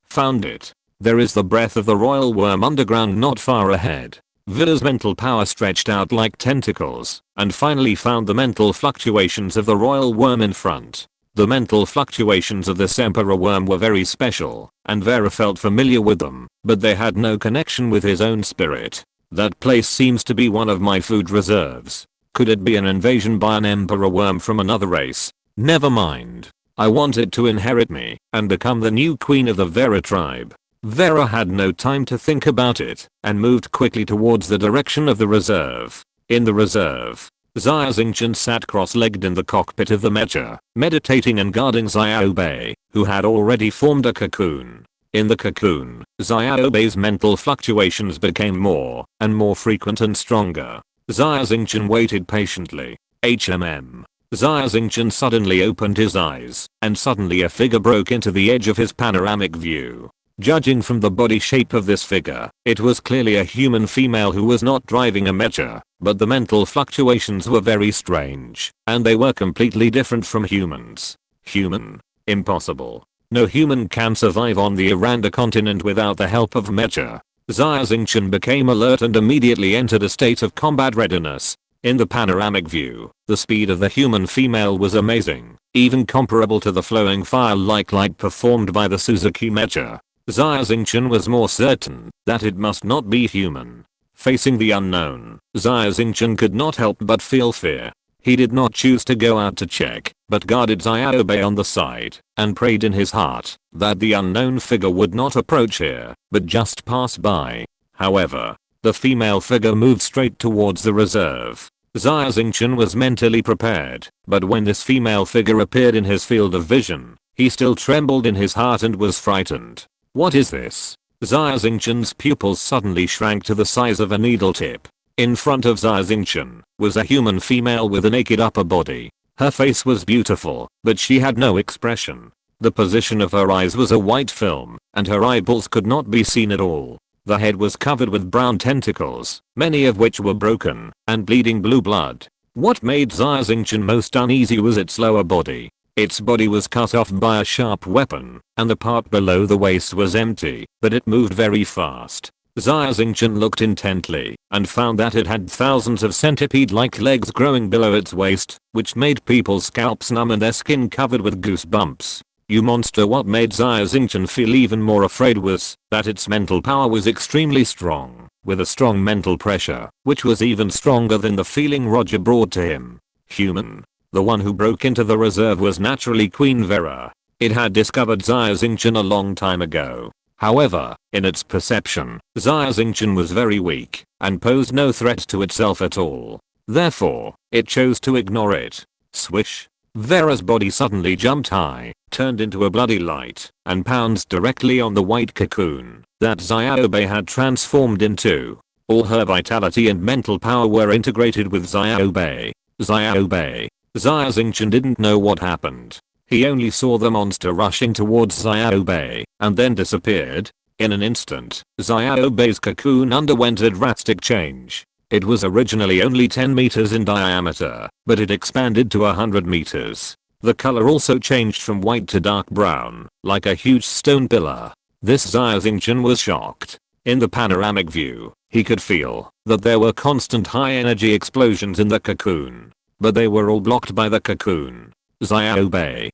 Found it. There is the breath of the royal worm underground not far ahead. Villa's mental power stretched out like tentacles, and finally found the mental fluctuations of the royal worm in front. The mental fluctuations of this emperor worm were very special, and Vera felt familiar with them, but they had no connection with his own spirit. That place seems to be one of my food reserves. Could it be an invasion by an emperor worm from another race? Never mind. I want it to inherit me and become the new queen of the Vera tribe. Vera had no time to think about it and moved quickly towards the direction of the reserve. In the reserve, Xia Xingchen sat cross-legged in the cockpit of the mecha, meditating and guarding Xiaobei, who had already formed a cocoon. In the cocoon, Xiaobei's mental fluctuations became more and more frequent and stronger. Xia Xingchen waited patiently. Xia Xingchen suddenly opened his eyes, and suddenly a figure broke into the edge of his panoramic view. Judging from the body shape of this figure, it was clearly a human female who was not driving a mecha, but the mental fluctuations were very strange, and they were completely different from humans. Human? Impossible. No human can survive on the Aranda continent without the help of mecha. Xia Xingchen became alert and immediately entered a state of combat readiness. In the panoramic view, the speed of the human female was amazing, even comparable to the flowing fire-like light performed by the Suzuki mecha. Xia Xingchen was more certain that it must not be human. Facing the unknown, Xia Xingchen could not help but feel fear. He did not choose to go out to check, but guarded Xiaobei on the side, and prayed in his heart that the unknown figure would not approach here, but just pass by. However, the female figure moved straight towards the reserve. Xia Xingchen was mentally prepared, but when this female figure appeared in his field of vision, he still trembled in his heart and was frightened. What is this? Xia Xingchen's pupils suddenly shrank to the size of a needle tip. In front of Xia Xingchen was a human female with a naked upper body. Her face was beautiful, but she had no expression. The position of her eyes was a white film, and her eyeballs could not be seen at all. The head was covered with brown tentacles, many of which were broken and bleeding blue blood. What made Xia Xingchen most uneasy was its lower body. Its body was cut off by a sharp weapon, and the part below the waist was empty, but it moved very fast. Xia Xingchen looked intently, and found that it had thousands of centipede-like legs growing below its waist, which made people's scalps numb and their skin covered with goosebumps. You monster! What made Xia Xingchen feel even more afraid was that its mental power was extremely strong, with a strong mental pressure, which was even stronger than the feeling Roger brought to him. Human. The one who broke into the reserve was naturally Queen Vera. It had discovered Xia Xingchen a long time ago. However, in its perception, Xia Xingchen was very weak, and posed no threat to itself at all. Therefore, it chose to ignore it. Swish. Vera's body suddenly jumped high, turned into a bloody light, and pounced directly on the white cocoon that Xiaobei had transformed into. All her vitality and mental power were integrated with Xiaobei. Xia Xingchen didn't know what happened. He only saw the monster rushing towards Xiaobei, and then disappeared. In an instant, Xiaobei's cocoon underwent a drastic change. It was originally only 10 meters in diameter, but it expanded to 100 meters. The color also changed from white to dark brown, like a huge stone pillar. This Xia Xingchen was shocked. In the panoramic view, he could feel that there were constant high energy explosions in the cocoon. But they were all blocked by the cocoon. Xiaobei,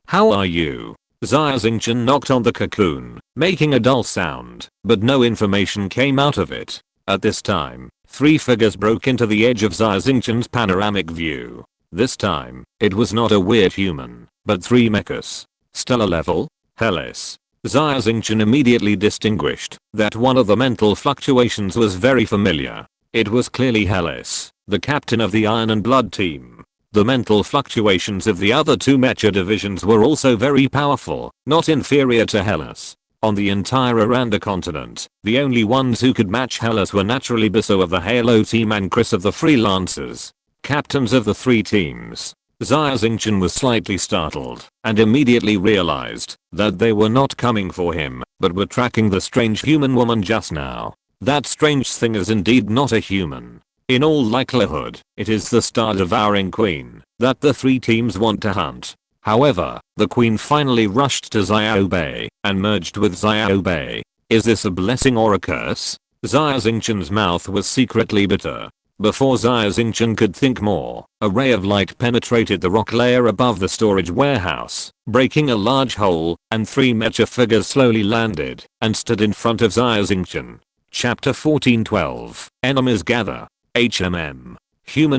how are you? Xia Xingchen knocked on the cocoon, making a dull sound, but no information came out of it. At this time, 3 figures broke into the edge of Xia Xingchen's panoramic view. This time, it was not a weird human, but 3 mechas. Stellar level? Hellas. Xia Xingchen immediately distinguished that one of the mental fluctuations was very familiar. It was clearly Hellas, the captain of the Iron and Blood team. The mental fluctuations of the other 2 mecha divisions were also very powerful, not inferior to Hellas. On the entire Aranda continent, the only ones who could match Hellas were naturally Bisso of the Halo team and Chris of the Freelancers, captains of the 3 teams. Xia Xingchen was slightly startled, and immediately realized that they were not coming for him, but were tracking the strange human woman just now. That strange thing is indeed not a human. In all likelihood, it is the star-devouring queen that the 3 teams want to hunt. However, the queen finally rushed to Xiaobei and merged with Xiaobei. Is this a blessing or a curse? Xia Xingchen's mouth was secretly bitter. Before Xia Xingchen could think more, a ray of light penetrated the rock layer above the storage warehouse, breaking a large hole, and 3 mecha figures slowly landed and stood in front of Xia Xingchen. Chapter 1412, Enemies Gather. Human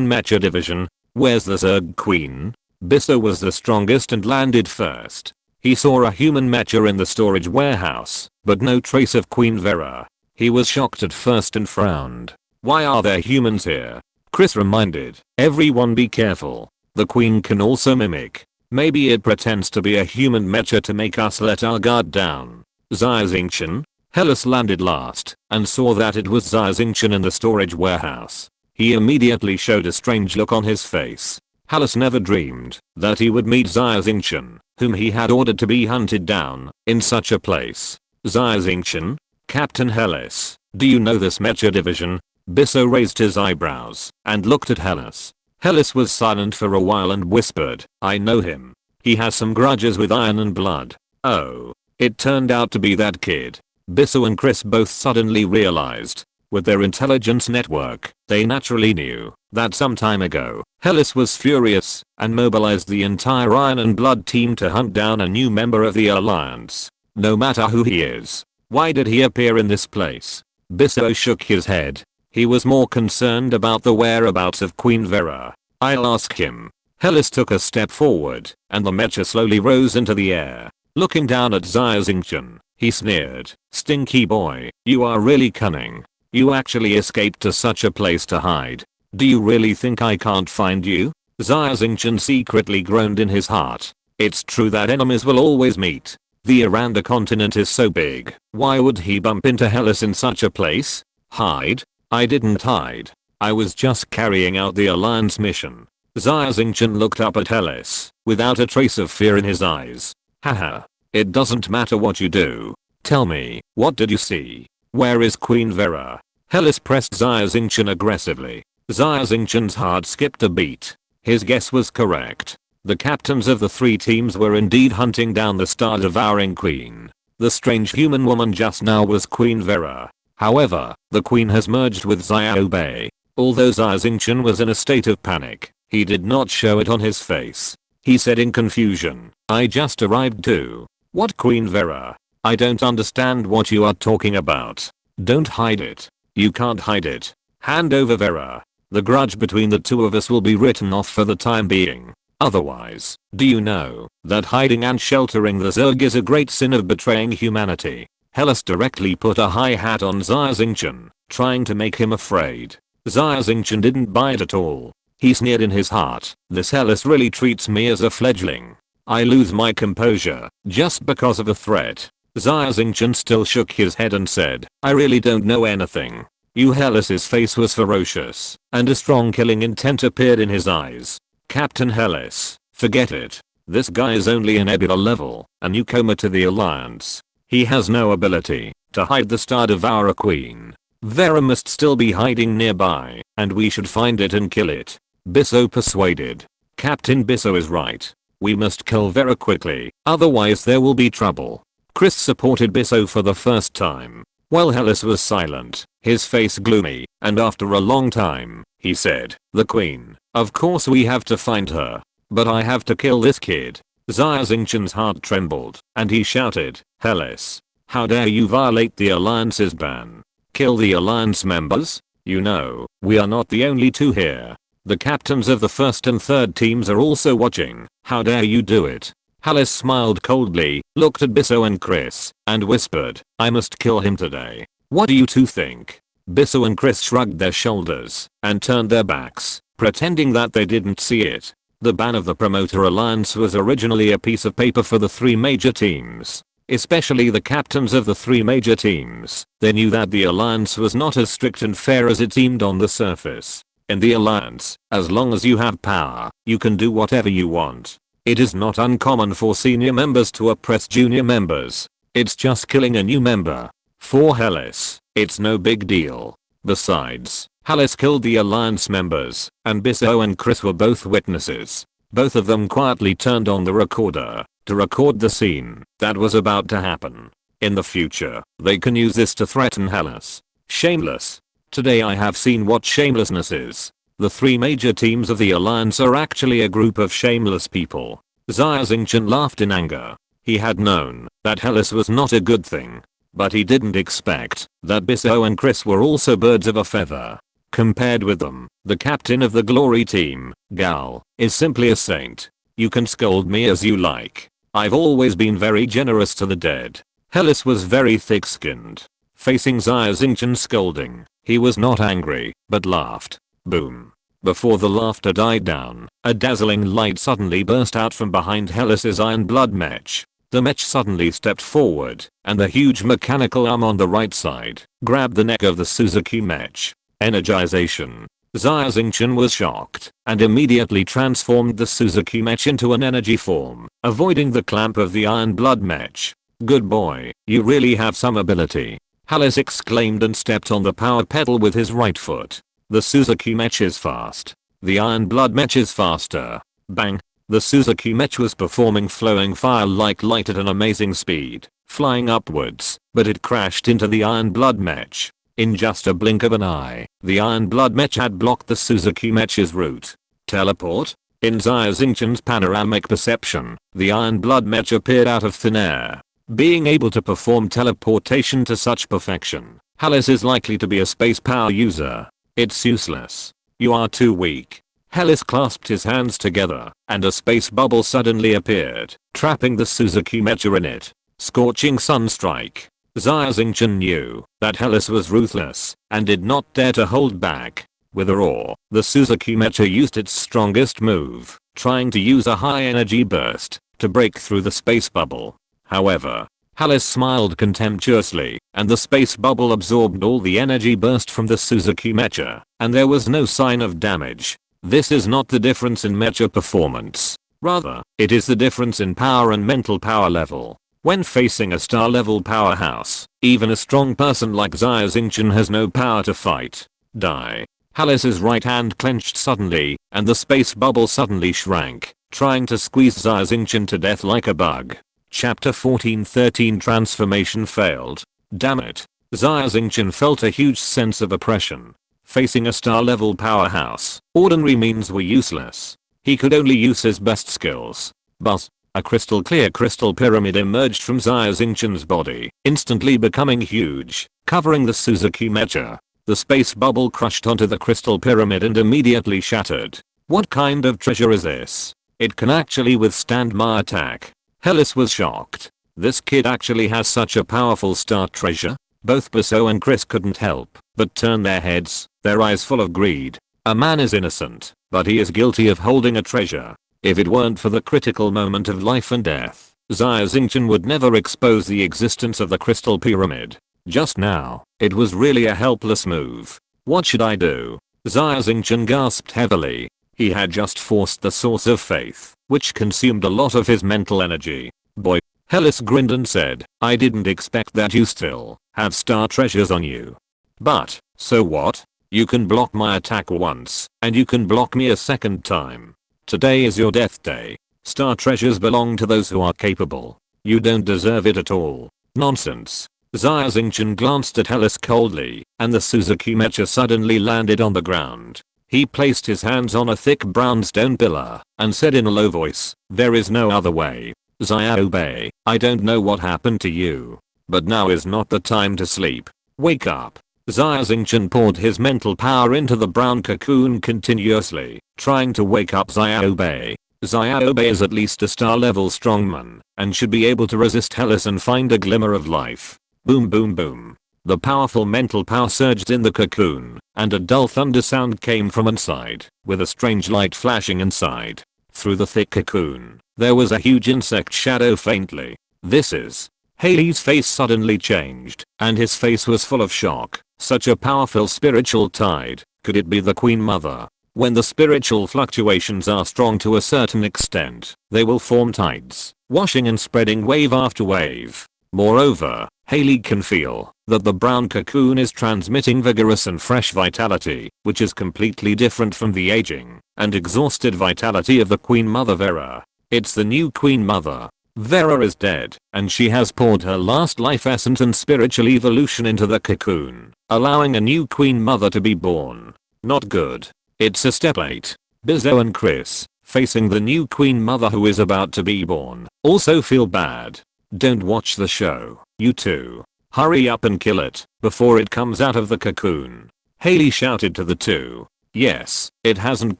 Mecha Division. Where's the Zerg Queen? Bisso was the strongest and landed first. He saw a human mecha in the storage warehouse, but no trace of Queen Vera. He was shocked at first and frowned. Why are there humans here? Chris reminded, everyone be careful. The queen can also mimic. Maybe it pretends to be a human mecha to make us let our guard down. Xia Xingchen? Hellas landed last and saw that it was Xia Xingchen in the storage warehouse. He immediately showed a strange look on his face. Hellas never dreamed that he would meet Xia Xingchen, whom he had ordered to be hunted down, in such a place. Xia Xingchen? Captain Hellas, do you know this mecha division? Bisso raised his eyebrows and looked at Hellas. Hellas was silent for a while and whispered, I know him. He has some grudges with Iron and Blood. Oh. It turned out to be that kid. Bisso and Chris both suddenly realized. With their intelligence network, they naturally knew that some time ago, Hellas was furious and mobilized the entire Iron and Blood team to hunt down a new member of the Alliance. No matter who he is. Why did he appear in this place? Bisso shook his head. He was more concerned about the whereabouts of Queen Vera. I'll ask him. Hellas took a step forward, and the mecha slowly rose into the air. Looking down at Xia Xingchen, he sneered, Stinky boy, you are really cunning. You actually escaped to such a place to hide. Do you really think I can't find you? Xia Xingchen secretly groaned in his heart. It's true that enemies will always meet. The Aranda continent is so big, why would he bump into Hellas in such a place? Hide? I didn't hide. I was just carrying out the Alliance mission. Xia Xingchen looked up at Hellas, without a trace of fear in his eyes. Haha. It doesn't matter what you do. Tell me, what did you see? Where is Queen Vera? Hellas pressed Xia Xingchen aggressively. Xia Xingchen's heart skipped a beat. His guess was correct. The captains of the three teams were indeed hunting down the star-devouring queen. The strange human woman just now was Queen Vera. However, the queen has merged with Xiao Bei. Although Xia Xingchen was in a state of panic, he did not show it on his face. He said in confusion, I just arrived too. What Queen Vera? I don't understand what you are talking about. Don't hide it. You can't hide it. Hand over Vera. The grudge between the two of us will be written off for the time being. Otherwise, do you know that hiding and sheltering the Zerg is a great sin of betraying humanity? Hellas directly put a high hat on Xia Xingchen, trying to make him afraid. Xia Xingchen didn't buy it at all. He sneered in his heart, this Hellas really treats me as a fledgling. I lose my composure, just because of a threat. Xia Xingchen still shook his head and said, I really don't know anything. You Hellas's face was ferocious, and a strong killing intent appeared in his eyes. Captain Hellas, forget it. This guy is only a nebula level, a newcomer to the Alliance. He has no ability to hide the Star Devourer Queen. Vera must still be hiding nearby, and we should find it and kill it. Bisso persuaded. Captain Bisso is right. We must kill Vera quickly, otherwise there will be trouble. Chris supported Bisso for the first time. While Hellas was silent, his face gloomy, and after a long time, he said, the queen. Of course we have to find her. But I have to kill this kid. Xia Xingchen's heart trembled, and he shouted, Hellas. How dare you violate the Alliance's ban? Kill the Alliance members? You know, we are not the only two here. The captains of the first and third teams are also watching. How dare you do it? Hellas smiled coldly, looked at Bisso and Chris, and whispered, I must kill him today. What do you two think? Bisso and Chris shrugged their shoulders, and turned their backs, pretending that they didn't see it. The ban of the Promoter Alliance was originally a piece of paper for the three major teams. Especially the captains of the three major teams. They knew that the Alliance was not as strict and fair as it seemed on the surface. In the Alliance, as long as you have power, you can do whatever you want. It is not uncommon for senior members to oppress junior members. It's just killing a new member. For Hellas, it's no big deal. Besides, Hellas killed the Alliance members, and Bisso and Chris were both witnesses. Both of them quietly turned on the recorder to record the scene that was about to happen. In the future, they can use this to threaten Hellas. Shameless. Today I have seen what shamelessness is. The three major teams of the Alliance are actually a group of shameless people. Xia Xingchen laughed in anger. He had known that Hellas was not a good thing. But he didn't expect that Bisso and Chris were also birds of a feather. Compared with them, the captain of the glory team, Gal, is simply a saint. You can scold me as you like. I've always been very generous to the dead. Hellas was very thick-skinned. Facing Xia Xingchen's scolding, he was not angry, but laughed. Boom. Before the laughter died down, a dazzling light suddenly burst out from behind Hellas's iron blood mech. The mech suddenly stepped forward, and the huge mechanical arm on the right side grabbed the neck of the Suzuki mech. Energization. Xia Xingchen was shocked and immediately transformed the Suzuki mech into an energy form, avoiding the clamp of the iron blood mech. "Good boy, you really have some ability," Hellas exclaimed and stepped on the power pedal with his right foot. The Suzuki mech is fast. The iron blood mech is faster. Bang! The Suzuki mech was performing flowing fire like light at an amazing speed, flying upwards, but it crashed into the iron blood mech. In just a blink of an eye, the iron blood mech had blocked the Suzuki mech's route. Teleport? In Xia Xingchen's panoramic perception, the iron blood mech appeared out of thin air. Being able to perform teleportation to such perfection, Hellas is likely to be a space power user. It's useless. You are too weak. Hellas clasped his hands together, and a space bubble suddenly appeared, trapping the Suzuki mecha in it. Scorching sunstrike. Xia Xingchen knew that Hellas was ruthless, and did not dare to hold back. With a roar, the Suzuki mecha used its strongest move, trying to use a high energy burst to break through the space bubble. However, Hellas smiled contemptuously, and the space bubble absorbed all the energy burst from the Suzuki mecha, and there was no sign of damage. This is not the difference in mecha performance. Rather, it is the difference in power and mental power level. When facing a star-level powerhouse, even a strong person like Xia Xingchen has no power to fight. Die. Hellas's right hand clenched suddenly, and the space bubble suddenly shrank, trying to squeeze Xia Xingchen to death like a bug. Chapter 14:13 Transformation failed. Damn it. Xia Xingchen felt a huge sense of oppression. Facing a star-level powerhouse, ordinary means were useless. He could only use his best skills. But a crystal clear crystal pyramid emerged from Xia Xingchen's body, instantly becoming huge, covering the Suzuki mecha. The space bubble crushed onto the crystal pyramid and immediately shattered. What kind of treasure is this? It can actually withstand my attack. Hellas was shocked. This kid actually has such a powerful star treasure? Both Baso and Chris couldn't help but turn their heads, their eyes full of greed. A man is innocent, but he is guilty of holding a treasure. If it weren't for the critical moment of life and death, Xia Xingchen would never expose the existence of the crystal pyramid. Just now, it was really a helpless move. What should I do? Xia Xingchen gasped heavily. He had just forced the source of faith, which consumed a lot of his mental energy. Boy. Hellas grinned and said, I didn't expect that you still have star treasures on you. But, so what? You can block my attack once, and you can block me a second time. Today is your death day. Star treasures belong to those who are capable. You don't deserve it at all. Nonsense. Xia Xingchen glanced at Hellas coldly, and the Suzuki mecha suddenly landed on the ground. He placed his hands on a thick brown stone pillar, and said in a low voice, there is no other way. Xiaobei, I don't know what happened to you, but now is not the time to sleep. Wake up. Xia Xingchen poured his mental power into the brown cocoon continuously, trying to wake up Xiaobei. Xiaobei is at least a star-level strongman, and should be able to resist Hellas and find a glimmer of life. Boom boom boom. The powerful mental power surged in the cocoon, and a dull thunder sound came from inside, with a strange light flashing inside. Through the thick cocoon, there was a huge insect shadow faintly. This is. Haley's face suddenly changed, and his face was full of shock. Such a powerful spiritual tide, could it be the Queen Mother? When the spiritual fluctuations are strong to a certain extent, they will form tides, washing and spreading wave after wave. Moreover, Haley can feel that the brown cocoon is transmitting vigorous and fresh vitality, which is completely different from the aging and exhausted vitality of the Queen Mother Vera. It's the new Queen Mother. Vera is dead, and she has poured her last life essence and spiritual evolution into the cocoon, allowing a new Queen Mother to be born. Not good. It's a step 8. Bizzo and Chris, facing the new Queen Mother who is about to be born, also feel bad. Don't watch the show, you two. Hurry up and kill it, before it comes out of the cocoon. Haley shouted to the two. Yes, it hasn't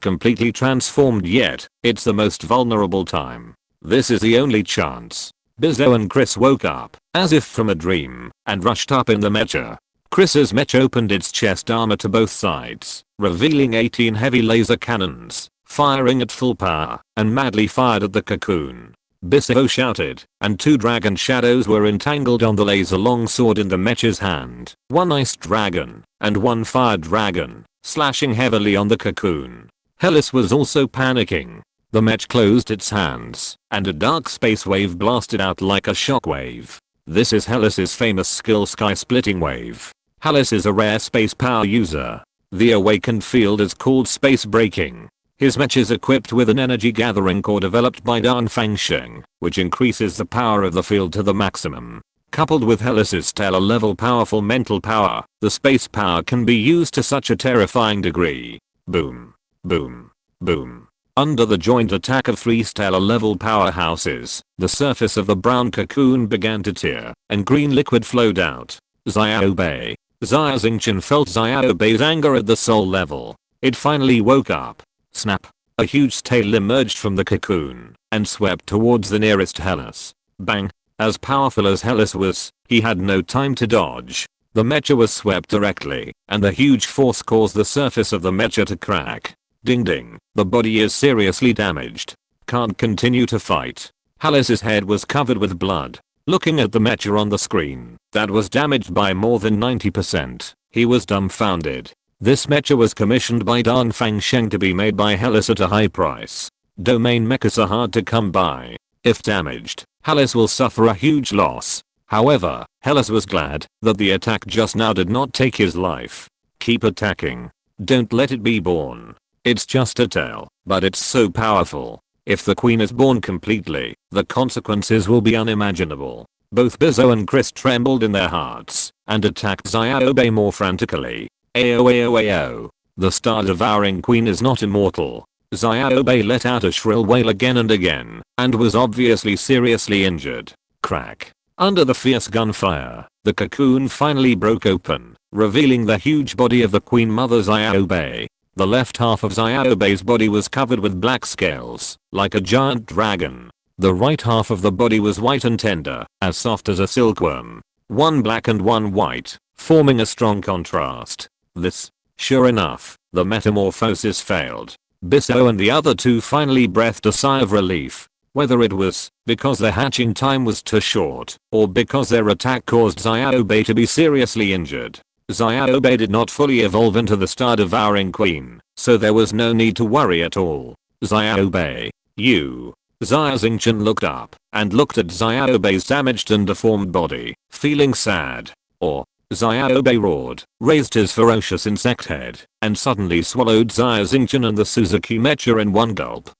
completely transformed yet, it's the most vulnerable time. This is the only chance. Bizzo and Chris woke up, as if from a dream, and rushed up in the mecha. Chris's mecha opened its chest armor to both sides, revealing 18 heavy laser cannons, firing at full power, and madly fired at the cocoon. Biso shouted, and 2 dragon shadows were entangled on the laser longsword in the mecha's hand, 1 ice dragon, and 1 fire dragon, slashing heavily on the cocoon. Hellas was also panicking. The mech closed its hands, and a dark space wave blasted out like a shockwave. This is Hellas's famous skill Sky Splitting Wave. Hellas is a rare space power user. The awakened field is called space breaking. His mech is equipped with an energy gathering core developed by Dan Fangsheng, which increases the power of the field to the maximum. Coupled with Hellas's stellar level powerful mental power, the space power can be used to such a terrifying degree. Boom. Boom. Boom. Under the joint attack of 3 stellar level powerhouses, the surface of the brown cocoon began to tear, and green liquid flowed out. Xia Xingchen felt Xiaobei's anger at the soul level. It finally woke up. Snap. A huge tail emerged from the cocoon, and swept towards the nearest Hellas. Bang. As powerful as Hellas was, he had no time to dodge. The mecha was swept directly, and the huge force caused the surface of the mecha to crack. Ding ding, the body is seriously damaged. Can't continue to fight. Hellas's head was covered with blood. Looking at the mecha on the screen, that was damaged by more than 90%, he was dumbfounded. This mecha was commissioned by Dan Fangsheng to be made by Hellas at a high price. Domain mechas are hard to come by. If damaged, Hellas will suffer a huge loss. However, Hellas was glad that the attack just now did not take his life. Keep attacking. Don't let it be born. It's just a tail, but it's so powerful. If the queen is born completely, the consequences will be unimaginable. Both Biso and Chris trembled in their hearts and attacked Xiaobei more frantically. Ayo. The star-devouring queen is not immortal. Xiaobei let out a shrill wail again and again, and was obviously seriously injured. Crack. Under the fierce gunfire, the cocoon finally broke open, revealing the huge body of the Queen Mother Xiaobei. The left half of Xiaobei's body was covered with black scales, like a giant dragon. The right half of the body was white and tender, as soft as a silkworm. 1 black and 1 white, forming a strong contrast. Sure enough, the metamorphosis failed. Biso and the other 2 finally breathed a sigh of relief. Whether it was because their hatching time was too short, or because their attack caused Xiaobei to be seriously injured. Xiaobei did not fully evolve into the star-devouring queen, so there was no need to worry at all. Xiaobei, you. Xia Xingchen looked up, and looked at Xiaobei's damaged and deformed body, feeling sad. Xiaobei roared, raised his ferocious insect head, and suddenly swallowed Xia Xingchen and the Suzuki mecha in one gulp.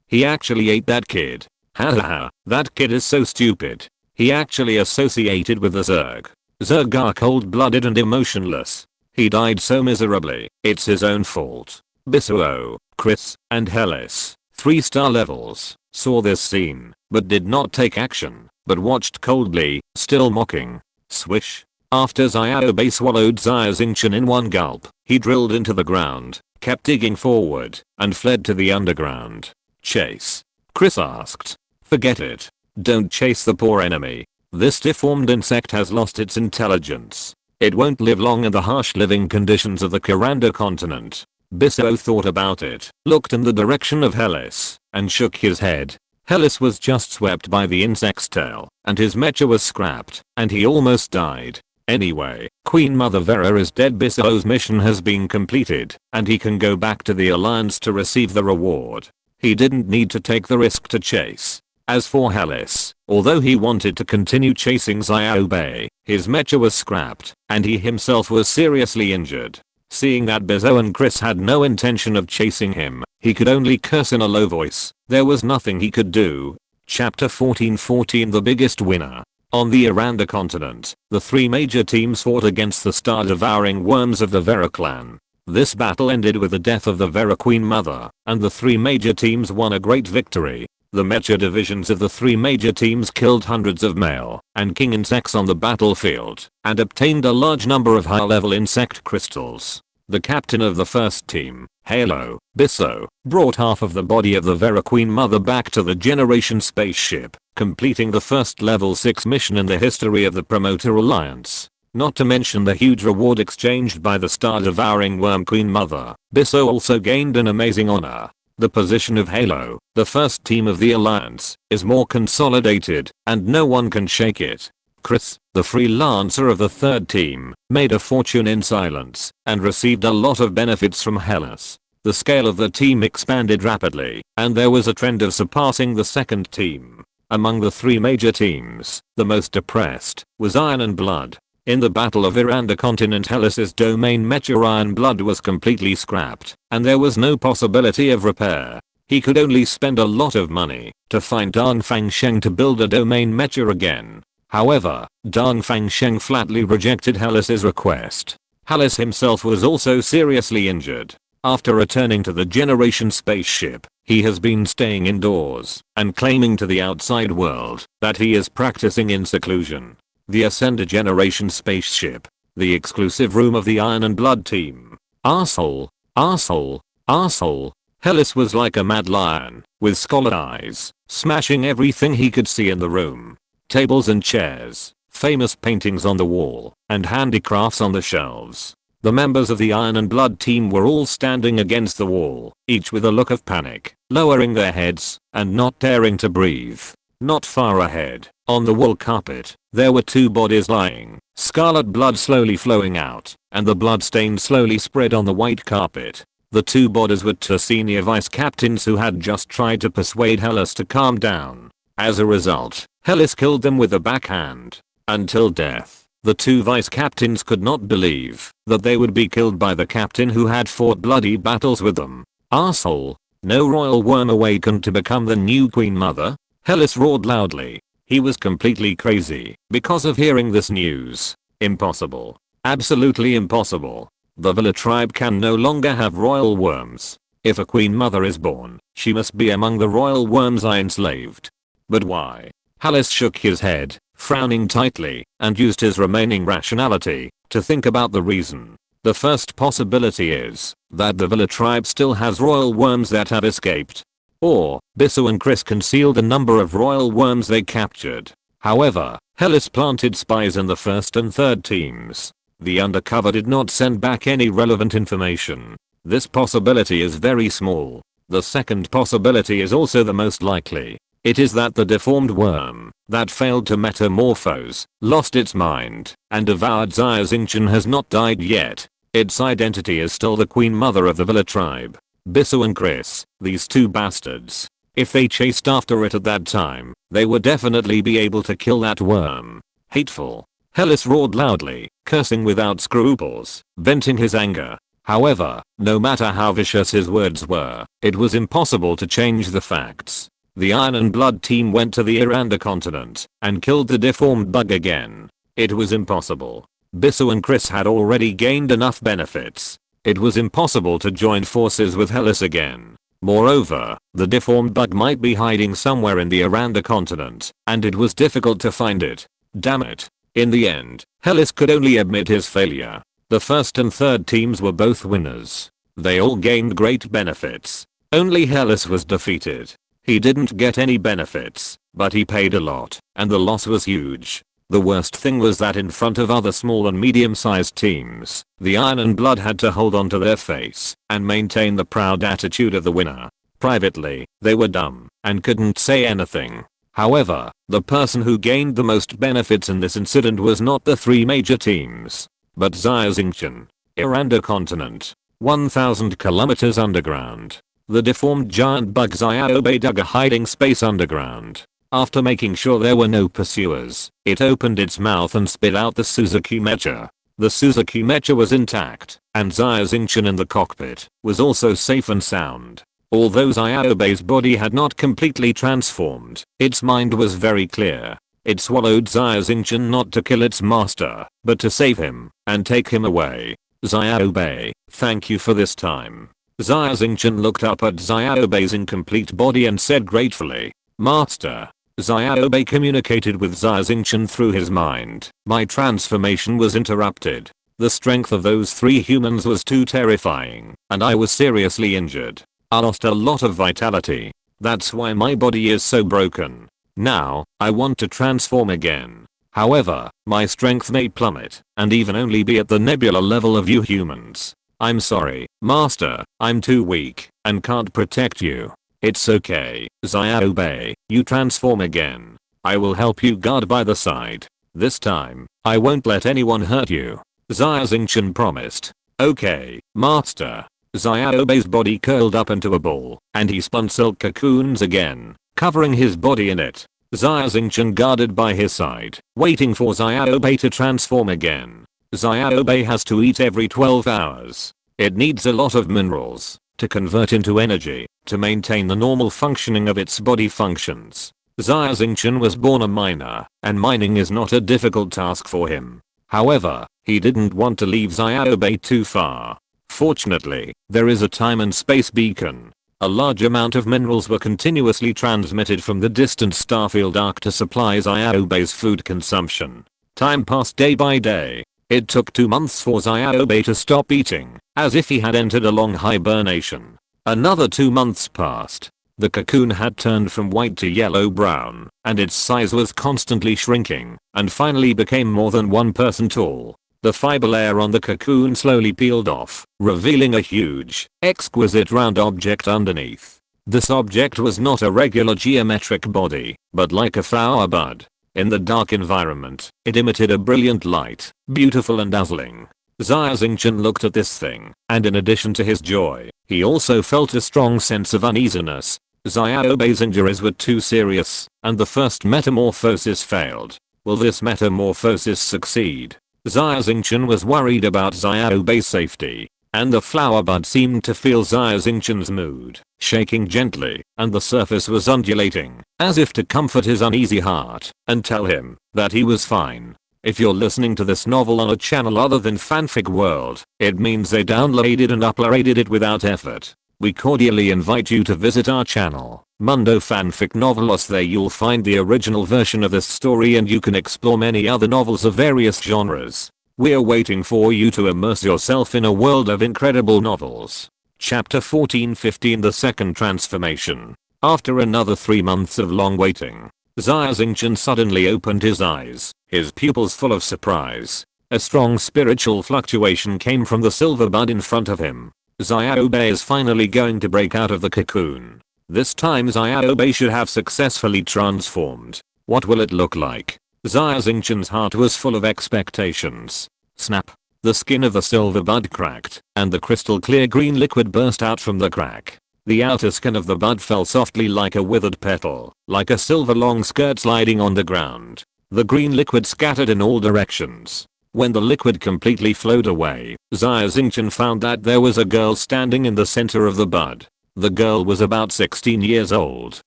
He actually ate that kid. Hahaha, that kid is so stupid. He actually associated with the Zerg. Zerg are cold-blooded and emotionless. He died so miserably, it's his own fault. Biso, Chris, and Hellas, 3-star levels, saw this scene, but did not take action, but watched coldly, still mocking. Swish. After Xiaobei swallowed Xia Xingchen in one gulp, he drilled into the ground, kept digging forward, and fled to the underground. Chase? Chris asked. Forget it. Don't chase the poor enemy. This deformed insect has lost its intelligence. It won't live long in the harsh living conditions of the Kuranda continent. Biso thought about it, looked in the direction of Hellas, and shook his head. Hellas was just swept by the insect's tail, and his mecha was scrapped, and he almost died. Anyway, Queen Mother Vera is dead. Biso's mission has been completed, and he can go back to the Alliance to receive the reward. He didn't need to take the risk to chase. As for Hellas, although he wanted to continue chasing Xiaobei, his mecha was scrapped, and he himself was seriously injured. Seeing that Biso and Chris had no intention of chasing him, he could only curse in a low voice. There was nothing he could do. Chapter 14:14 The biggest winner. On the Aranda continent, the 3 major teams fought against the star-devouring worms of the Vera clan. This battle ended with the death of the Vera Queen Mother, and the 3 major teams won a great victory. The mecha divisions of the 3 major teams killed hundreds of male and king insects on the battlefield, and obtained a large number of high-level insect crystals. The captain of the first team, Halo, Biso, brought half of the body of the Vera Queen Mother back to the Generation spaceship, completing the first level 6 mission in the history of the Promoter Alliance. Not to mention the huge reward exchanged by the star-devouring worm Queen Mother, Bisso also gained an amazing honor. The position of Halo, the first team of the Alliance, is more consolidated, and no one can shake it. Chris, the freelancer of the third team, made a fortune in silence, and received a lot of benefits from Hellas. The scale of the team expanded rapidly, and there was a trend of surpassing the second team. Among the three major teams, the most depressed was Iron and Blood. In the Battle of Iranda Continent, Hellas's domain mecha Iron Blood was completely scrapped, and there was no possibility of repair. He could only spend a lot of money to find Dong Fangsheng to build a domain mecha again. However, Dong Fangsheng flatly rejected Hellas's request. Hellas himself was also seriously injured. After returning to the Generation spaceship, he has been staying indoors and claiming to the outside world that he is practicing in seclusion. The Ascender Generation spaceship. The exclusive room of the Iron and Blood team. Arsehole. Arsehole. Arsehole. Hellas was like a mad lion, with scalded eyes, smashing everything he could see in the room. Tables and chairs, famous paintings on the wall, and handicrafts on the shelves. The members of the Iron and Blood team were all standing against the wall, each with a look of panic, lowering their heads, and not daring to breathe. Not far ahead, on the wool carpet, there were two bodies lying, scarlet blood slowly flowing out, and the blood stain slowly spread on the white carpet. The two bodies were two senior vice captains who had just tried to persuade Hellas to calm down. As a result, Hellas killed them with a backhand. Until death, the two vice captains could not believe that they would be killed by the captain who had fought bloody battles with them. Arsehole. No royal worm awakened to become the new Queen Mother? Hellas roared loudly. He was completely crazy because of hearing this news. Impossible. Absolutely impossible. The Villa tribe can no longer have royal worms. If a Queen Mother is born, she must be among the royal worms I enslaved. But why? Hellas shook his head, frowning tightly, and used his remaining rationality to think about the reason. The first possibility is that the Villa tribe still has royal worms that have escaped. Or, Bisso and Chris concealed a number of royal worms they captured. However, Hellas planted spies in the first and third teams. The undercover did not send back any relevant information. This possibility is very small. The second possibility is also the most likely. It is that the deformed worm that failed to metamorphose, lost its mind, and devoured Xia Xingchen has not died yet. Its identity is still the Queen Mother of the Villa tribe. Bisso and Chris, these two bastards. If they chased after it at that time, they would definitely be able to kill that worm. Hateful. Hellas roared loudly, cursing without scruples, venting his anger. However, no matter how vicious his words were, it was impossible to change the facts. The Iron and Blood team went to the Iranda continent and killed the deformed bug again. It was impossible. Bisso and Chris had already gained enough benefits. It was impossible to join forces with Hellas again. Moreover, the deformed bug might be hiding somewhere in the Iranda continent, and it was difficult to find it. Damn it. In the end, Hellas could only admit his failure. The first and third teams were both winners. They all gained great benefits. Only Hellas was defeated. He didn't get any benefits, but he paid a lot, and the loss was huge. The worst thing was that in front of other small and medium-sized teams, the Iron and Blood had to hold on to their face and maintain the proud attitude of the winner. Privately, they were dumb and couldn't say anything. However, the person who gained the most benefits in this incident was not the three major teams, but Xia Xingchen. Iranda continent. 1000 kilometers underground. The deformed giant bug Xiaobei dug a hiding space underground. After making sure there were no pursuers, it opened its mouth and spit out the Suzuki Mecha. The Suzuki Mecha was intact, and Xia Xingchen in the cockpit was also safe and sound. Although Xiaobei's body had not completely transformed, its mind was very clear. It swallowed Xia Xingchen not to kill its master, but to save him and take him away. Xiaobei, thank you for this time. Xia Xingchen looked up at Xiaobei's incomplete body and said gratefully, Master. Xiaobei communicated with Xia Xingchen through his mind. My transformation was interrupted. The strength of those three humans was too terrifying, and I was seriously injured. I lost a lot of vitality. That's why my body is so broken. Now, I want to transform again. However, my strength may plummet and even only be at the nebula level of you humans. I'm sorry, Master, I'm too weak and can't protect you. It's okay, Xiaobei, you transform again. I will help you guard by the side. This time, I won't let anyone hurt you. Xia Xingchen promised. Okay, Master. Xiaobei's body curled up into a ball, and he spun silk cocoons again, covering his body in it. Xia Xingchen guarded by his side, waiting for Xiaobei to transform again. Xiaobei has to eat every 12 hours. It needs a lot of minerals to convert into energy to maintain the normal functioning of its body functions. Xia Xingchen was born a miner, and mining is not a difficult task for him. However, he didn't want to leave Xiaobei too far. Fortunately, there is a time and space beacon. A large amount of minerals were continuously transmitted from the distant starfield arc to supply Xiaobei's food consumption. Time passed day by day. It took 2 months for Xiaobei to stop eating, as if he had entered a long hibernation. Another 2 months passed. The cocoon had turned from white to yellow-brown, and its size was constantly shrinking, and finally became more than 1 person tall. The fiber layer on the cocoon slowly peeled off, revealing a huge, exquisite round object underneath. This object was not a regular geometric body, but like a flower bud. In the dark environment, it emitted a brilliant light, beautiful and dazzling. Xia Xingchen looked at this thing, and in addition to his joy, he also felt a strong sense of uneasiness. Xiaobei's injuries were too serious, and the first metamorphosis failed. Will this metamorphosis succeed? Xia Xingchen was worried about Xiaobei's safety, and the flower bud seemed to feel Xia Xingchen's mood, shaking gently, and the surface was undulating, as if to comfort his uneasy heart, and tell him that he was fine. If you're listening to this novel on a channel other than Fanfic World, it means they downloaded and uploaded it without effort. We cordially invite you to visit our channel, Mundo Fanfic Novelos. There you'll find the original version of this story and you can explore many other novels of various genres. We're waiting for you to immerse yourself in a world of incredible novels. Chapter 14-15 The Second Transformation. After another 3 months of long waiting, Xia Xingchen suddenly opened his eyes, his pupils full of surprise. A strong spiritual fluctuation came from the silver bud in front of him. Xiaobei is finally going to break out of the cocoon. This time Xiaobei should have successfully transformed. What will it look like? Xia Xingchen's heart was full of expectations. Snap! The skin of the silver bud cracked, and the crystal clear green liquid burst out from the crack. The outer skin of the bud fell softly like a withered petal, like a silver long skirt sliding on the ground. The green liquid scattered in all directions. When the liquid completely flowed away, Xia Xingchen found that there was a girl standing in the center of the bud. The girl was about 16 years old,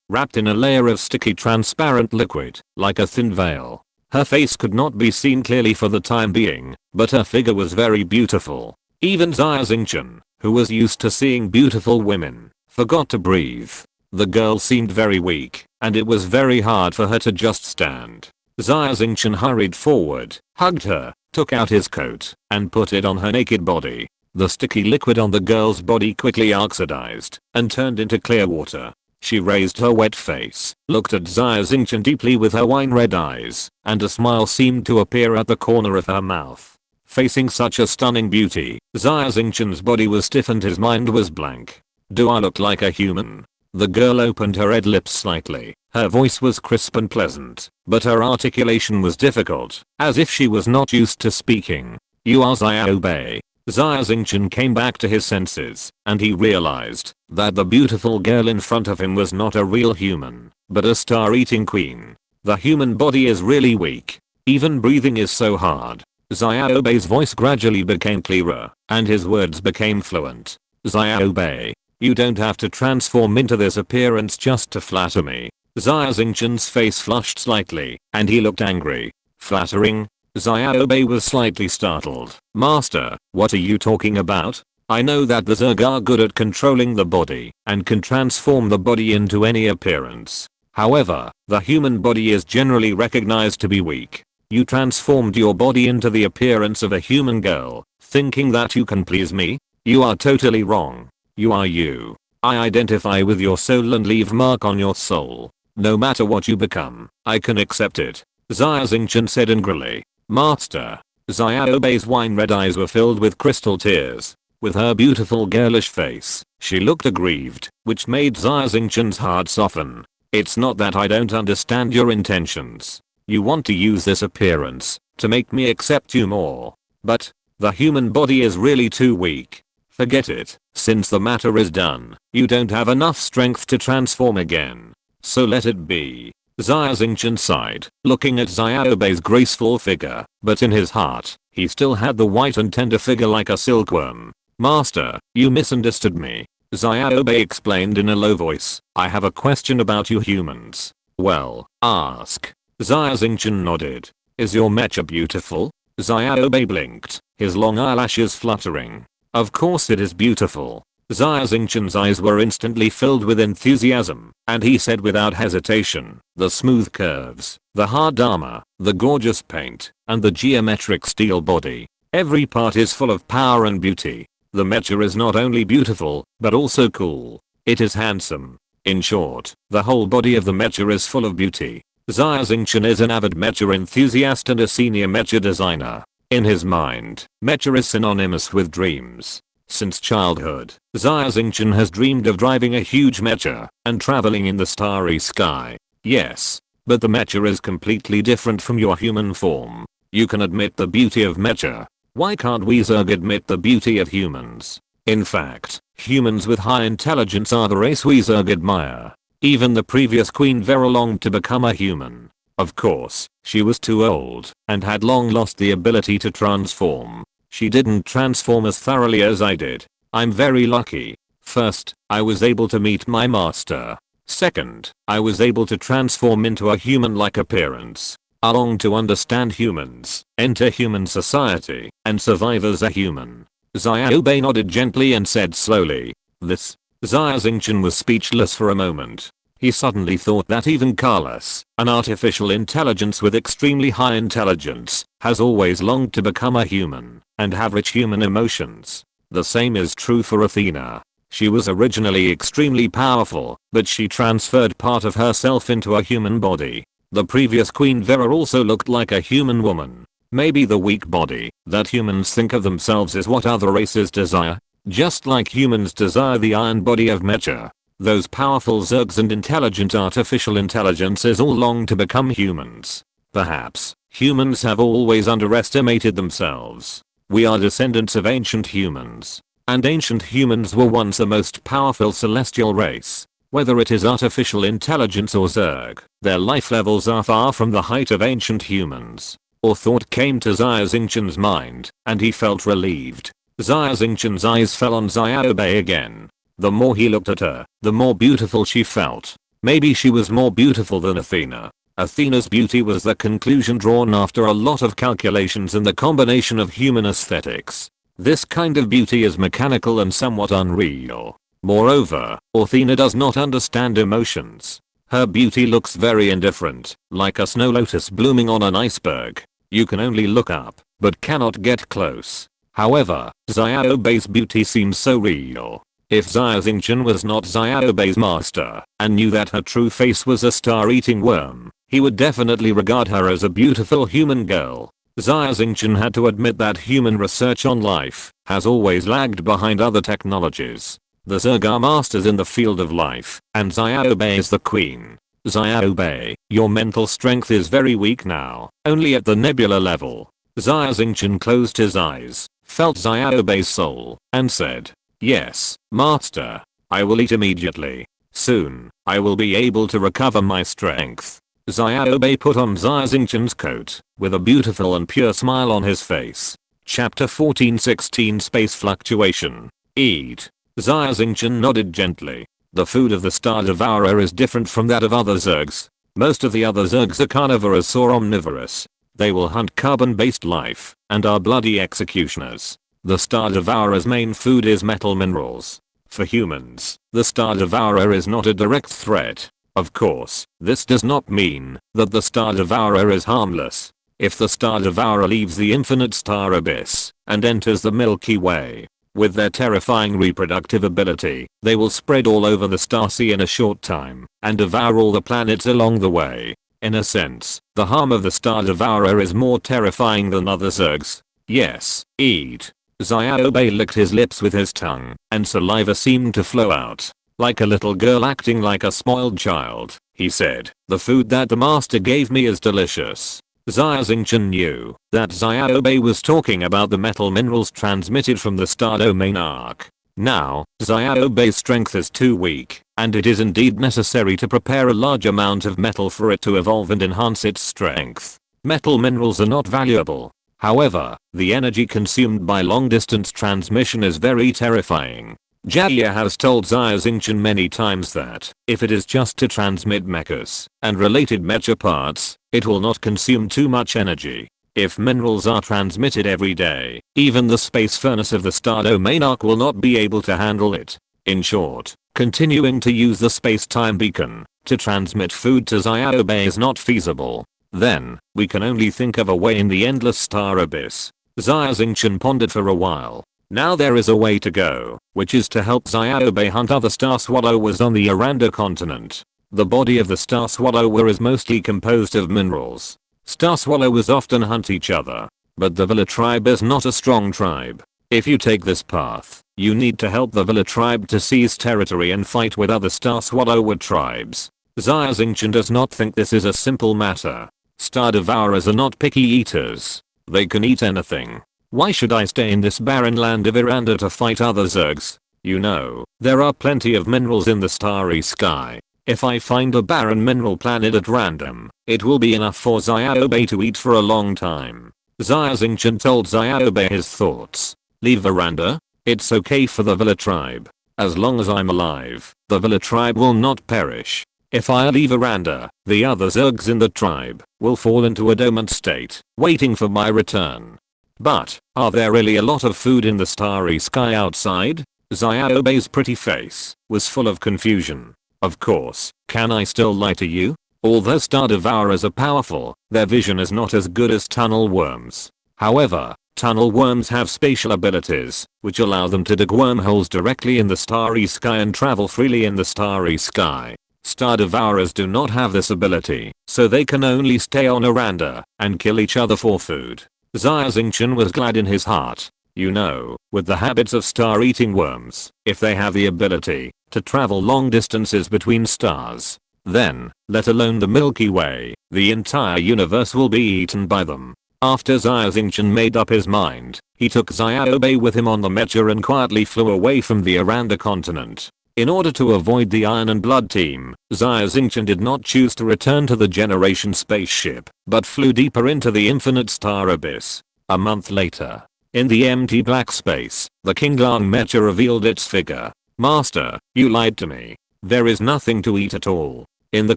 wrapped in a layer of sticky transparent liquid, like a thin veil. Her face could not be seen clearly for the time being, but her figure was very beautiful. Even Xia Xingchen, who was used to seeing beautiful women, forgot to breathe. The girl seemed very weak, and it was very hard for her to just stand. Xia Xingchen hurried forward, hugged her, took out his coat, and put it on her naked body. The sticky liquid on the girl's body quickly oxidized and turned into clear water. She raised her wet face, looked at Xia Xingchen deeply with her wine-red eyes, and a smile seemed to appear at the corner of her mouth. Facing such a stunning beauty, Xia Xingchen's body was stiff and his mind was blank. Do I look like a human? The girl opened her red lips slightly. Her voice was crisp and pleasant, but her articulation was difficult, as if she was not used to speaking. You are Xiaobei. Xia Xingchen came back to his senses, and he realized that the beautiful girl in front of him was not a real human, but a star-eating queen. The human body is really weak. Even breathing is so hard. Xiaobei's voice gradually became clearer, and his words became fluent. Xiaobei, you don't have to transform into this appearance just to flatter me. Xia Xingchen's face flushed slightly, and he looked angry. Flattering? Xiaobei was slightly startled. Master, what are you talking about? I know that the Zerg are good at controlling the body, and can transform the body into any appearance. However, the human body is generally recognized to be weak. You transformed your body into the appearance of a human girl, thinking that you can please me? You are totally wrong. You are you. I identify with your soul and leave mark on your soul. No matter what you become, I can accept it. Xia Xingchen said angrily. Master. Xiaobei's wine red eyes were filled with crystal tears. With her beautiful girlish face, she looked aggrieved, which made Xia Xingchen's heart soften. It's not that I don't understand your intentions. You want to use this appearance to make me accept you more. But the human body is really too weak. Forget it. Since the matter is done, you don't have enough strength to transform again. So let it be. Xia Xingchen sighed, looking at Xiaobei's graceful figure, but in his heart, he still had the white and tender figure like a silkworm. Master, you misunderstood me. Xiaobei explained in a low voice. I have a question about you humans. Well, ask. Xia Xingchen nodded. Is your mecha beautiful? Xiaobei blinked, his long eyelashes fluttering. Of course it is beautiful. Xia Xingchen's eyes were instantly filled with enthusiasm, and he said without hesitation, the smooth curves, the hard armor, the gorgeous paint, and the geometric steel body. Every part is full of power and beauty. The mecha is not only beautiful, but also cool. It is handsome. In short, the whole body of the mecha is full of beauty. Xia Xingchen is an avid mecha enthusiast and a senior mecha designer. In his mind, mecha is synonymous with dreams. Since childhood, Xia Xingchen has dreamed of driving a huge mecha and traveling in the starry sky. Yes, but the mecha is completely different from your human form. You can admit the beauty of mecha. Why can't we Zerg admit the beauty of humans? In fact, humans with high intelligence are the race we Zerg admire. Even the previous Queen Vera longed to become a human. Of course, she was too old and had long lost the ability to transform. She didn't transform as thoroughly as I did. I'm very lucky. First, I was able to meet my master. Second, I was able to transform into a human-like appearance. I long to understand humans, enter human society, and survive as a human. Xiaobei nodded gently and said slowly. This. Xia Xingchen was speechless for a moment. He suddenly thought that even Carlos, an artificial intelligence with extremely high intelligence, has always longed to become a human and have rich human emotions. The same is true for Athena. She was originally extremely powerful, but she transferred part of herself into a human body. The previous Queen Vera also looked like a human woman. Maybe the weak body that humans think of themselves is what other races desire. Just like humans desire the iron body of mecha. Those powerful Zergs and intelligent artificial intelligences all long to become humans. Perhaps, humans have always underestimated themselves. We are descendants of ancient humans. And ancient humans were once the most powerful celestial race. Whether it is artificial intelligence or Zerg, their life levels are far from the height of ancient humans. Or thought came to Xia Xingchen's mind, and he felt relieved. Xia Xingchen's eyes fell on Xiaobei again. The more he looked at her, the more beautiful she felt. Maybe she was more beautiful than Athena. Athena's beauty was the conclusion drawn after a lot of calculations and the combination of human aesthetics. This kind of beauty is mechanical and somewhat unreal. Moreover, Athena does not understand emotions. Her beauty looks very indifferent, like a snow lotus blooming on an iceberg. You can only look up, but cannot get close. However, Xiaobei's beauty seems so real. If Xia Xingchen was not Xiaobei's master, and knew that her true face was a star-eating worm, he would definitely regard her as a beautiful human girl. Xia Xingchen had to admit that human research on life has always lagged behind other technologies. The Zerg are masters in the field of life, and Xiaobei is the queen. Xiaobei, your mental strength is very weak now, only at the nebula level. Xia Xingchen closed his eyes, felt Xiaobei's soul, and said, yes, master. I will eat immediately. Soon, I will be able to recover my strength. Xiaobei put on Xia Xingchen's coat, with a beautiful and pure smile on his face. Chapter 14:16 Space Fluctuation. Eat. Xia Xingchen nodded gently. The food of the Star Devourer is different from that of other Zergs. Most of the other Zergs are carnivorous or omnivorous. They will hunt carbon-based life, and are bloody executioners. The Star Devourer's main food is metal minerals. For humans, the Star Devourer is not a direct threat. Of course, this does not mean that the Star Devourer is harmless. If the Star Devourer leaves the infinite star abyss and enters the Milky Way, with their terrifying reproductive ability, they will spread all over the star sea in a short time and devour all the planets along the way. In a sense, the harm of the Star Devourer is more terrifying than other Zergs. Yes, eat. Xiaobei licked his lips with his tongue, and saliva seemed to flow out. Like a little girl acting like a spoiled child, he said, "The food that the master gave me is delicious." Xia Xingchen knew that Xiaobei was talking about the metal minerals transmitted from the Star Domain Arc. Now, Xiaobei's strength is too weak, and it is indeed necessary to prepare a large amount of metal for it to evolve and enhance its strength. Metal minerals are not valuable. However, the energy consumed by long-distance transmission is very terrifying. Jia has told Xia Xingchen many times that, if it is just to transmit mechas and related mecha parts, it will not consume too much energy. If minerals are transmitted every day, even the space furnace of the Star Domain Arc will not be able to handle it. In short, continuing to use the space-time beacon to transmit food to Xiaobei is not feasible. Then, we can only think of a way in the endless star abyss. Xia Xingchen pondered for a while. Now there is a way to go, which is to help Xiaobei hunt other star swallowers on the Aranda continent. The body of the star swallower is mostly composed of minerals. Star swallowers often hunt each other, but the Villa tribe is not a strong tribe. If you take this path, you need to help the Villa tribe to seize territory and fight with other star swallower tribes. Xia Xingchen does not think this is a simple matter. Star Devourers are not picky eaters. They can eat anything. Why should I stay in this barren land of Aranda to fight other Zergs? You know, there are plenty of minerals in the starry sky. If I find a barren mineral planet at random, it will be enough for Xiaobei to eat for a long time. Xia Xingchen told Xiaobei his thoughts. Leave Aranda? It's okay for the Villa tribe. As long as I'm alive, the Villa tribe will not perish. If I leave Aranda, the other Zergs in the tribe will fall into a dormant state, waiting for my return. But, are there really a lot of food in the starry sky outside? Xiaobei's pretty face was full of confusion. Of course, can I still lie to you? Although Star Devourers are powerful, their vision is not as good as tunnel worms. However, tunnel worms have spatial abilities, which allow them to dig wormholes directly in the starry sky and travel freely in the starry sky. Star Devourers do not have this ability, so they can only stay on Aranda and kill each other for food. Xia Xingchen was glad in his heart. You know, with the habits of star-eating worms, if they have the ability to travel long distances between stars, then, let alone the Milky Way, the entire universe will be eaten by them. After Xia Xingchen made up his mind, he took Xiaobei with him on the Mecha and quietly flew away from the Aranda continent. In order to avoid the Iron and Blood team, Xia Xingchen did not choose to return to the Generation spaceship, but flew deeper into the infinite star abyss. A month later, in the empty black space, the Qinglang Mecha revealed its figure. Master, you lied to me. There is nothing to eat at all. In the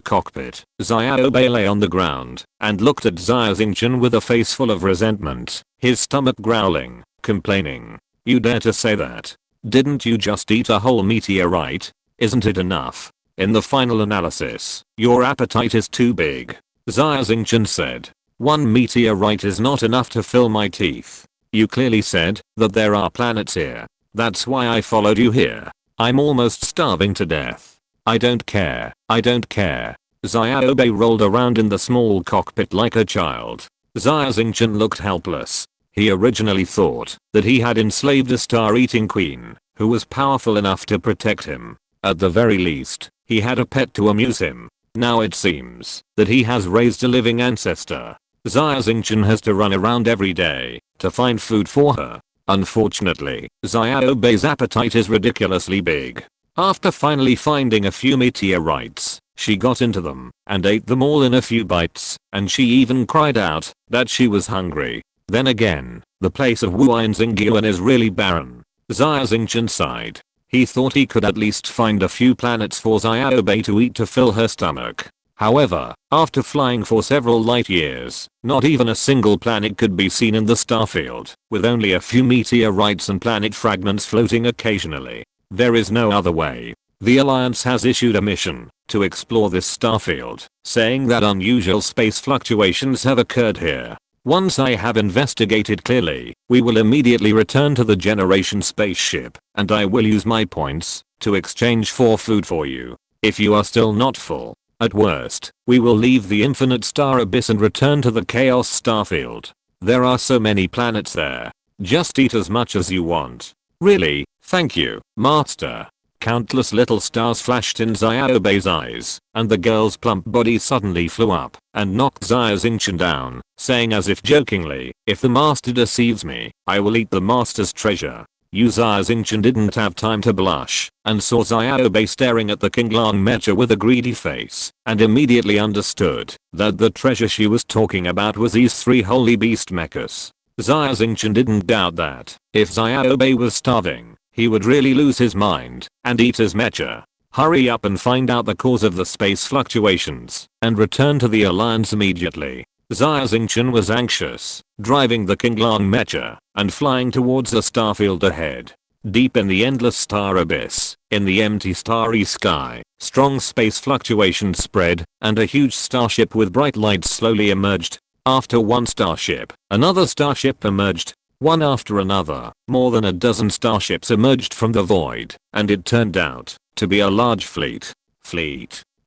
cockpit, Xiaobei lay on the ground and looked at Xia Xingchen with a face full of resentment, his stomach growling, complaining. You dare to say that? Didn't you just eat a whole meteorite? Isn't it enough? In the final analysis, your appetite is too big. Xia Xingchen said. One meteorite is not enough to fill my teeth. You clearly said that there are planets here. That's why I followed you here. I'm almost starving to death. I don't care. I don't care. Xiaobei rolled around in the small cockpit like a child. Xia Xingchen looked helpless. He originally thought that he had enslaved a star-eating queen who was powerful enough to protect him. At the very least, he had a pet to amuse him. Now it seems that he has raised a living ancestor. Xia Xingchen has to run around every day to find food for her. Unfortunately, Xiaobei's appetite is ridiculously big. After finally finding a few meteorites, she got into them and ate them all in a few bites, and she even cried out that she was hungry. Then again, the place of Wuan Xingyuan is really barren. Xia Xingchen sighed. He thought he could at least find a few planets for Xiaobei to eat to fill her stomach. However, after flying for several light years, not even a single planet could be seen in the starfield, with only a few meteorites and planet fragments floating occasionally. There is no other way. The Alliance has issued a mission to explore this starfield, saying that unusual space fluctuations have occurred here. Once I have investigated clearly, we will immediately return to the Generation spaceship, and I will use my points to exchange for food for you. If you are still not full, At worst, we will leave the infinite star abyss and return to the chaos starfield. There are so many planets there. Just eat as much as you want. Really, thank you, master. Countless little stars flashed in Xiaobei's eyes, and the girl's plump body suddenly flew up and knocked Xia Xingchen down, saying as if jokingly, if the master deceives me, I will eat the master's treasure. Xia Xingchen didn't have time to blush, and saw Xiaobei staring at the Qinglang mecha with a greedy face, and immediately understood that the treasure she was talking about was these 3 holy beast mechas. Xia Xingchen didn't doubt that, if Xiaobei was starving, he would really lose his mind and eat his mecha. Hurry up and find out the cause of the space fluctuations and return to the Alliance immediately. Xia Xingchen was anxious, driving the Qinglang mecha and flying towards the starfield ahead. Deep in the endless star abyss, in the empty starry sky, strong space fluctuations spread, and a huge starship with bright lights slowly emerged. After one starship, another starship emerged. One after another, more than a dozen starships emerged from the void, and it turned out to be a large fleet.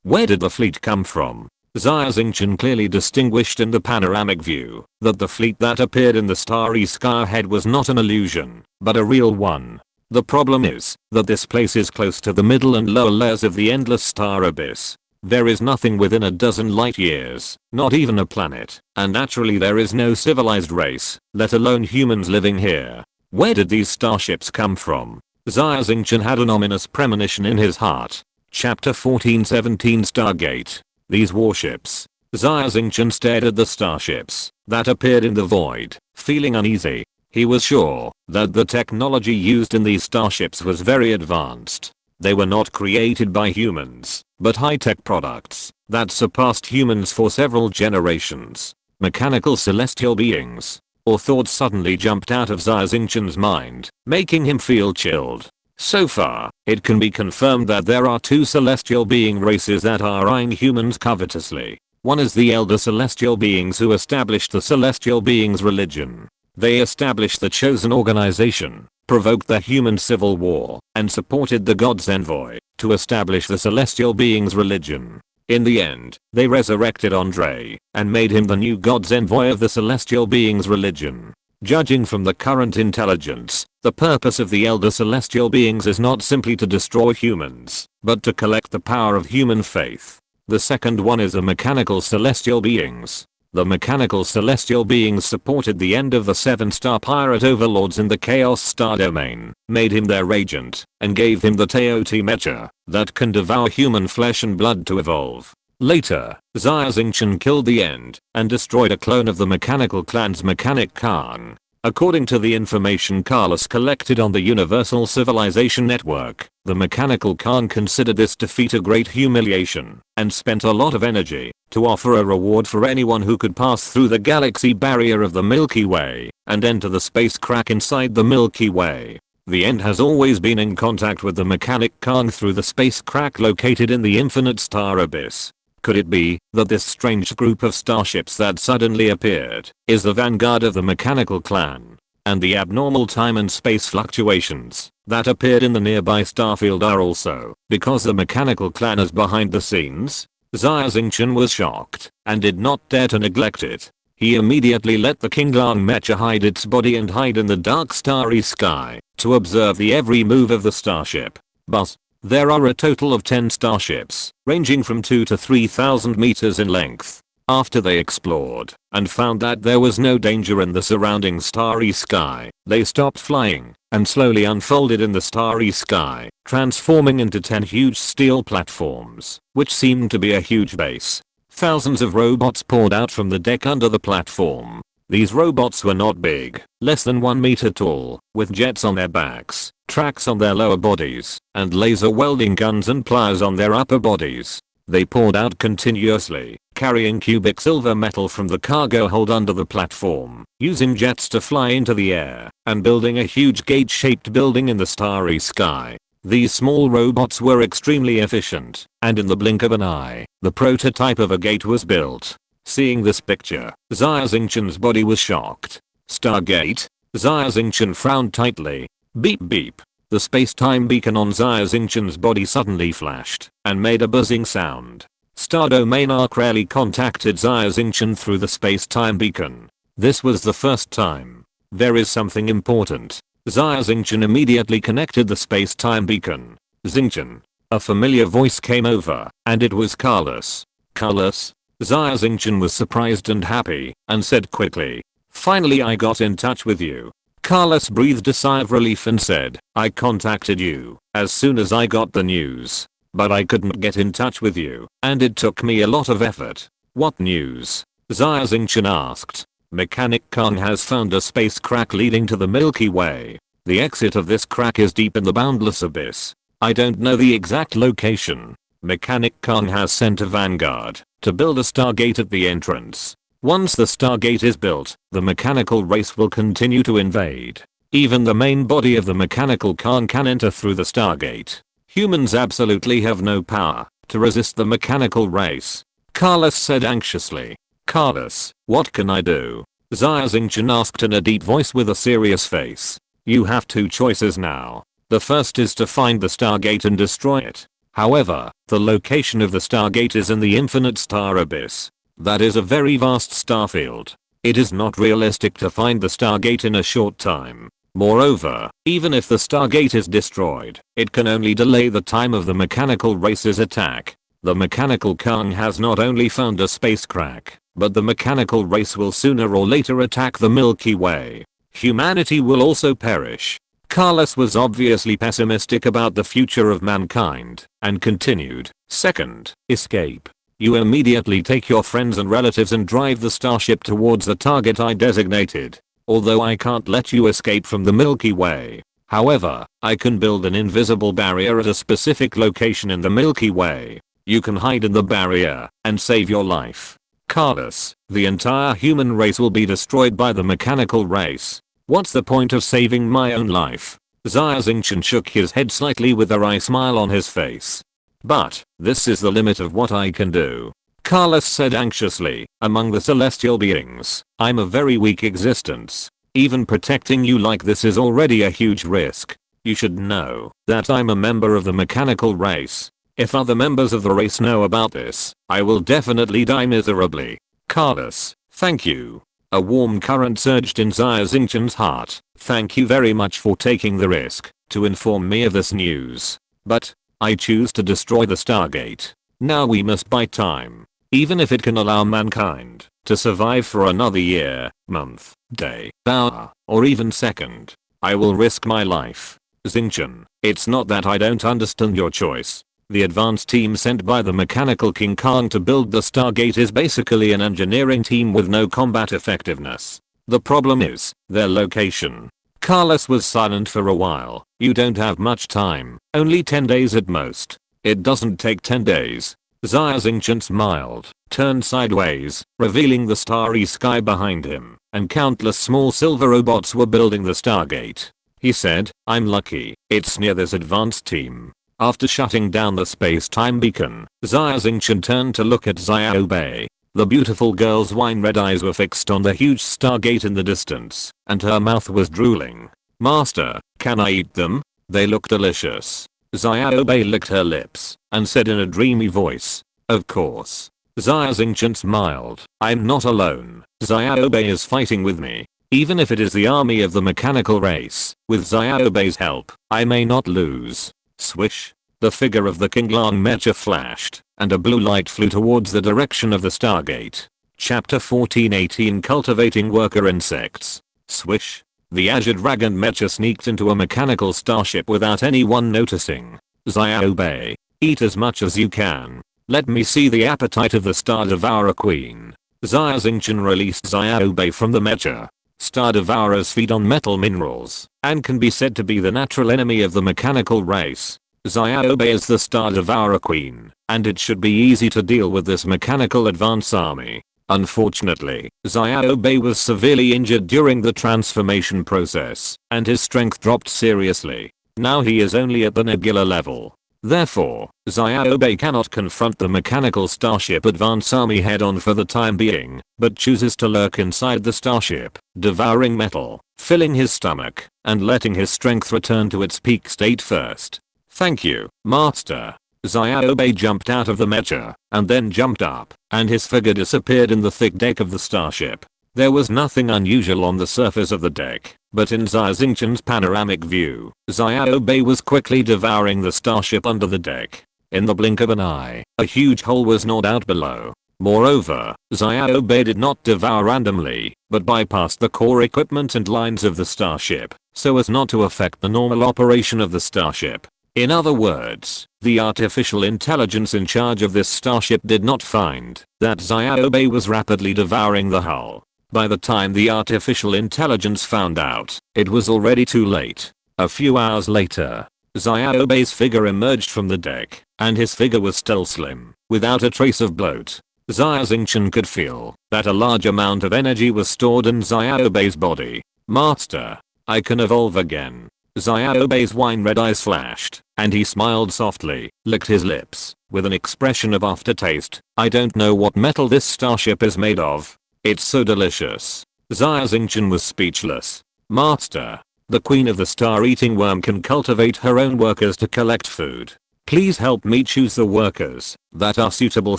Where did the fleet come from? Xia Xingchen clearly distinguished in the panoramic view that the fleet that appeared in the starry sky ahead was not an illusion, but a real one. The problem is that this place is close to the middle and lower layers of the endless star abyss. There is nothing within a dozen light years, not even a planet, and naturally there is no civilized race, let alone humans living here. Where did these starships come from? Xia Xingchen had an ominous premonition in his heart. Chapter 1417 Stargate. These warships. Xia Xingchen stared at the starships that appeared in the void, feeling uneasy. He was sure that the technology used in these starships was very advanced. They were not created by humans, but high-tech products that surpassed humans for several generations. Mechanical celestial beings. Or thoughts suddenly jumped out of Xia Xingchen's mind, making him feel chilled. So far, it can be confirmed that there are 2 celestial being races that are eyeing humans covetously. One is the elder celestial beings who established the celestial beings religion. They established the chosen organization, provoked the human civil war, and supported the god's envoy to establish the celestial beings religion. In the end, they resurrected Andre and made him the new god's envoy of the celestial beings religion. Judging from the current intelligence, the purpose of the elder celestial beings is not simply to destroy humans, but to collect the power of human faith. The second one is the mechanical celestial beings. The mechanical celestial beings supported the end of the 7-star pirate overlords in the Chaos Star domain, made him their agent, and gave him the Teoti mecha that can devour human flesh and blood to evolve. Later, Xia Xingchen killed the End and destroyed a clone of the mechanical clan's Mechanic Khan. According to the information Carlos collected on the Universal Civilization Network, the Mechanical Khan considered this defeat a great humiliation and spent a lot of energy to offer a reward for anyone who could pass through the galaxy barrier of the Milky Way and enter the space crack inside the Milky Way. The End has always been in contact with the Mechanic Khan through the space crack located in the infinite star abyss. Could it be that this strange group of starships that suddenly appeared is the vanguard of the mechanical clan? And the abnormal time and space fluctuations that appeared in the nearby starfield are also because the mechanical clan is behind the scenes? Xia Xingchen was shocked and did not dare to neglect it. He immediately let the Qinglang mecha hide its body and hide in the dark starry sky to observe the every move of the starship. But there are a total of 10 starships, ranging from 2 to 3,000 meters in length. After they explored and found that there was no danger in the surrounding starry sky, they stopped flying and slowly unfolded in the starry sky, transforming into 10 huge steel platforms, which seemed to be a huge base. Thousands of robots poured out from the deck under the platform. These robots were not big, less than 1 meter tall, with jets on their backs, tracks on their lower bodies, and laser welding guns and pliers on their upper bodies. They poured out continuously, carrying cubic silver metal from the cargo hold under the platform, using jets to fly into the air, and building a huge gate-shaped building in the starry sky. These small robots were extremely efficient, and in the blink of an eye, the prototype of a gate was built. Seeing this picture, Xia Xingchen's body was shocked. Stargate? Xia Xingchen frowned tightly. Beep beep. The space-time beacon on Xia Xingchen's body suddenly flashed and made a buzzing sound. Star Domain Arc rarely contacted Xia Xingchen through the space-time beacon. This was the first time. There is something important. Xia Xingchen immediately connected the space-time beacon. Xingchen. A familiar voice came over, and it was Carlos. Carlos? Xia Xingchen was surprised and happy, and said quickly. Finally I got in touch with you. Carlos breathed a sigh of relief and said, I contacted you as soon as I got the news. But I couldn't get in touch with you, and it took me a lot of effort. What news? Xia Xingchen asked. Mechanic Kong has found a space crack leading to the Milky Way. The exit of this crack is deep in the boundless abyss. I don't know the exact location. Mechanic Kong has sent a vanguard to build a stargate at the entrance. Once the stargate is built, the mechanical race will continue to invade. Even the main body of the mechanical Kong can enter through the stargate. Humans absolutely have no power to resist the mechanical race. Carlos said anxiously. Carlos, what can I do? Xia Xingchen asked in a deep voice with a serious face. You have two choices now. The first is to find the stargate and destroy it. However, the location of the stargate is in the infinite star abyss. That is a very vast starfield. It is not realistic to find the stargate in a short time. Moreover, even if the stargate is destroyed, it can only delay the time of the mechanical race's attack. The mechanical Kong has not only found a space crack, but the mechanical race will sooner or later attack the Milky Way. Humanity will also perish. Carlos was obviously pessimistic about the future of mankind, and continued. Second, escape. You immediately take your friends and relatives and drive the starship towards the target I designated. Although I can't let you escape from the Milky Way. However, I can build an invisible barrier at a specific location in the Milky Way. You can hide in the barrier and save your life. Carlos, the entire human race will be destroyed by the mechanical race. What's the point of saving my own life? Xia Xingchen shook his head slightly with a wry smile on his face. But, this is the limit of what I can do. Carlos said anxiously, among the celestial beings, I'm a very weak existence. Even protecting you like this is already a huge risk. You should know that I'm a member of the mechanical race. If other members of the race know about this, I will definitely die miserably. Carlos, thank you. A warm current surged in Xia Xingchen's heart. Thank you very much for taking the risk to inform me of this news. But, I choose to destroy the stargate. Now we must buy time. Even if it can allow mankind to survive for another year, month, day, hour, or even second, I will risk my life. Xingchen, it's not that I don't understand your choice. The advanced team sent by the mechanical King Kong to build the stargate is basically an engineering team with no combat effectiveness. The problem is their location. Carlos was silent for a while. You don't have much time, only 10 days at most. It doesn't take 10 days. Xia Xingchen smiled, turned sideways, revealing the starry sky behind him, and countless small silver robots were building the stargate. He said, I'm lucky, it's near this advanced team. After shutting down the space-time beacon, Xia Xingchen turned to look at Xiao Bei. The beautiful girl's wine-red eyes were fixed on the huge stargate in the distance, and her mouth was drooling. Master, can I eat them? They look delicious. Xiao Bei licked her lips and said in a dreamy voice, of course. Xia Xingchen smiled. I'm not alone. Xiao Bei is fighting with me. Even if it is the army of the mechanical race, with Xiao Bei's help, I may not lose. Swish. The figure of the King Long Mecha flashed, and a blue light flew towards the direction of the stargate. Chapter 14:18 Cultivating Worker Insects. Swish. The Azure Dragon Mecha sneaked into a mechanical starship without anyone noticing. Xiao Bei, eat as much as you can. Let me see the appetite of the Star Devourer Queen. Xia Xingchen released Xiao Bei from the Mecha. Star Devourers feed on metal minerals, and can be said to be the natural enemy of the mechanical race. Xiao Bei is the Star Devourer Queen, and it should be easy to deal with this mechanical advance army. Unfortunately, Xiao Bei was severely injured during the transformation process, and his strength dropped seriously. Now he is only at the Nebula level. Therefore, Xiao Bei cannot confront the mechanical starship advance army head-on for the time being, but chooses to lurk inside the starship, devouring metal, filling his stomach, and letting his strength return to its peak state first. Thank you, Master. Xiaobei jumped out of the mecha, and then jumped up, and his figure disappeared in the thick deck of the starship. There was nothing unusual on the surface of the deck, but in Xia Xingchen's panoramic view, Xiaobei was quickly devouring the starship under the deck. In the blink of an eye, a huge hole was gnawed out below. Moreover, Xiaobei did not devour randomly, but bypassed the core equipment and lines of the starship, so as not to affect the normal operation of the starship. In other words, the artificial intelligence in charge of this starship did not find that Xiaobei was rapidly devouring the hull. By the time the artificial intelligence found out, it was already too late. A few hours later, Xiaobei's figure emerged from the deck, and his figure was still slim, without a trace of bloat. Xia Xingchen could feel that a large amount of energy was stored in Xiaobei's body. Master, I can evolve again. Xiaobei's wine-red eyes flashed, and he smiled softly, licked his lips, with an expression of aftertaste. I don't know what metal this starship is made of. It's so delicious. Xia Xingchen was speechless. Master, the queen of the star-eating worm can cultivate her own workers to collect food. Please help me choose the workers that are suitable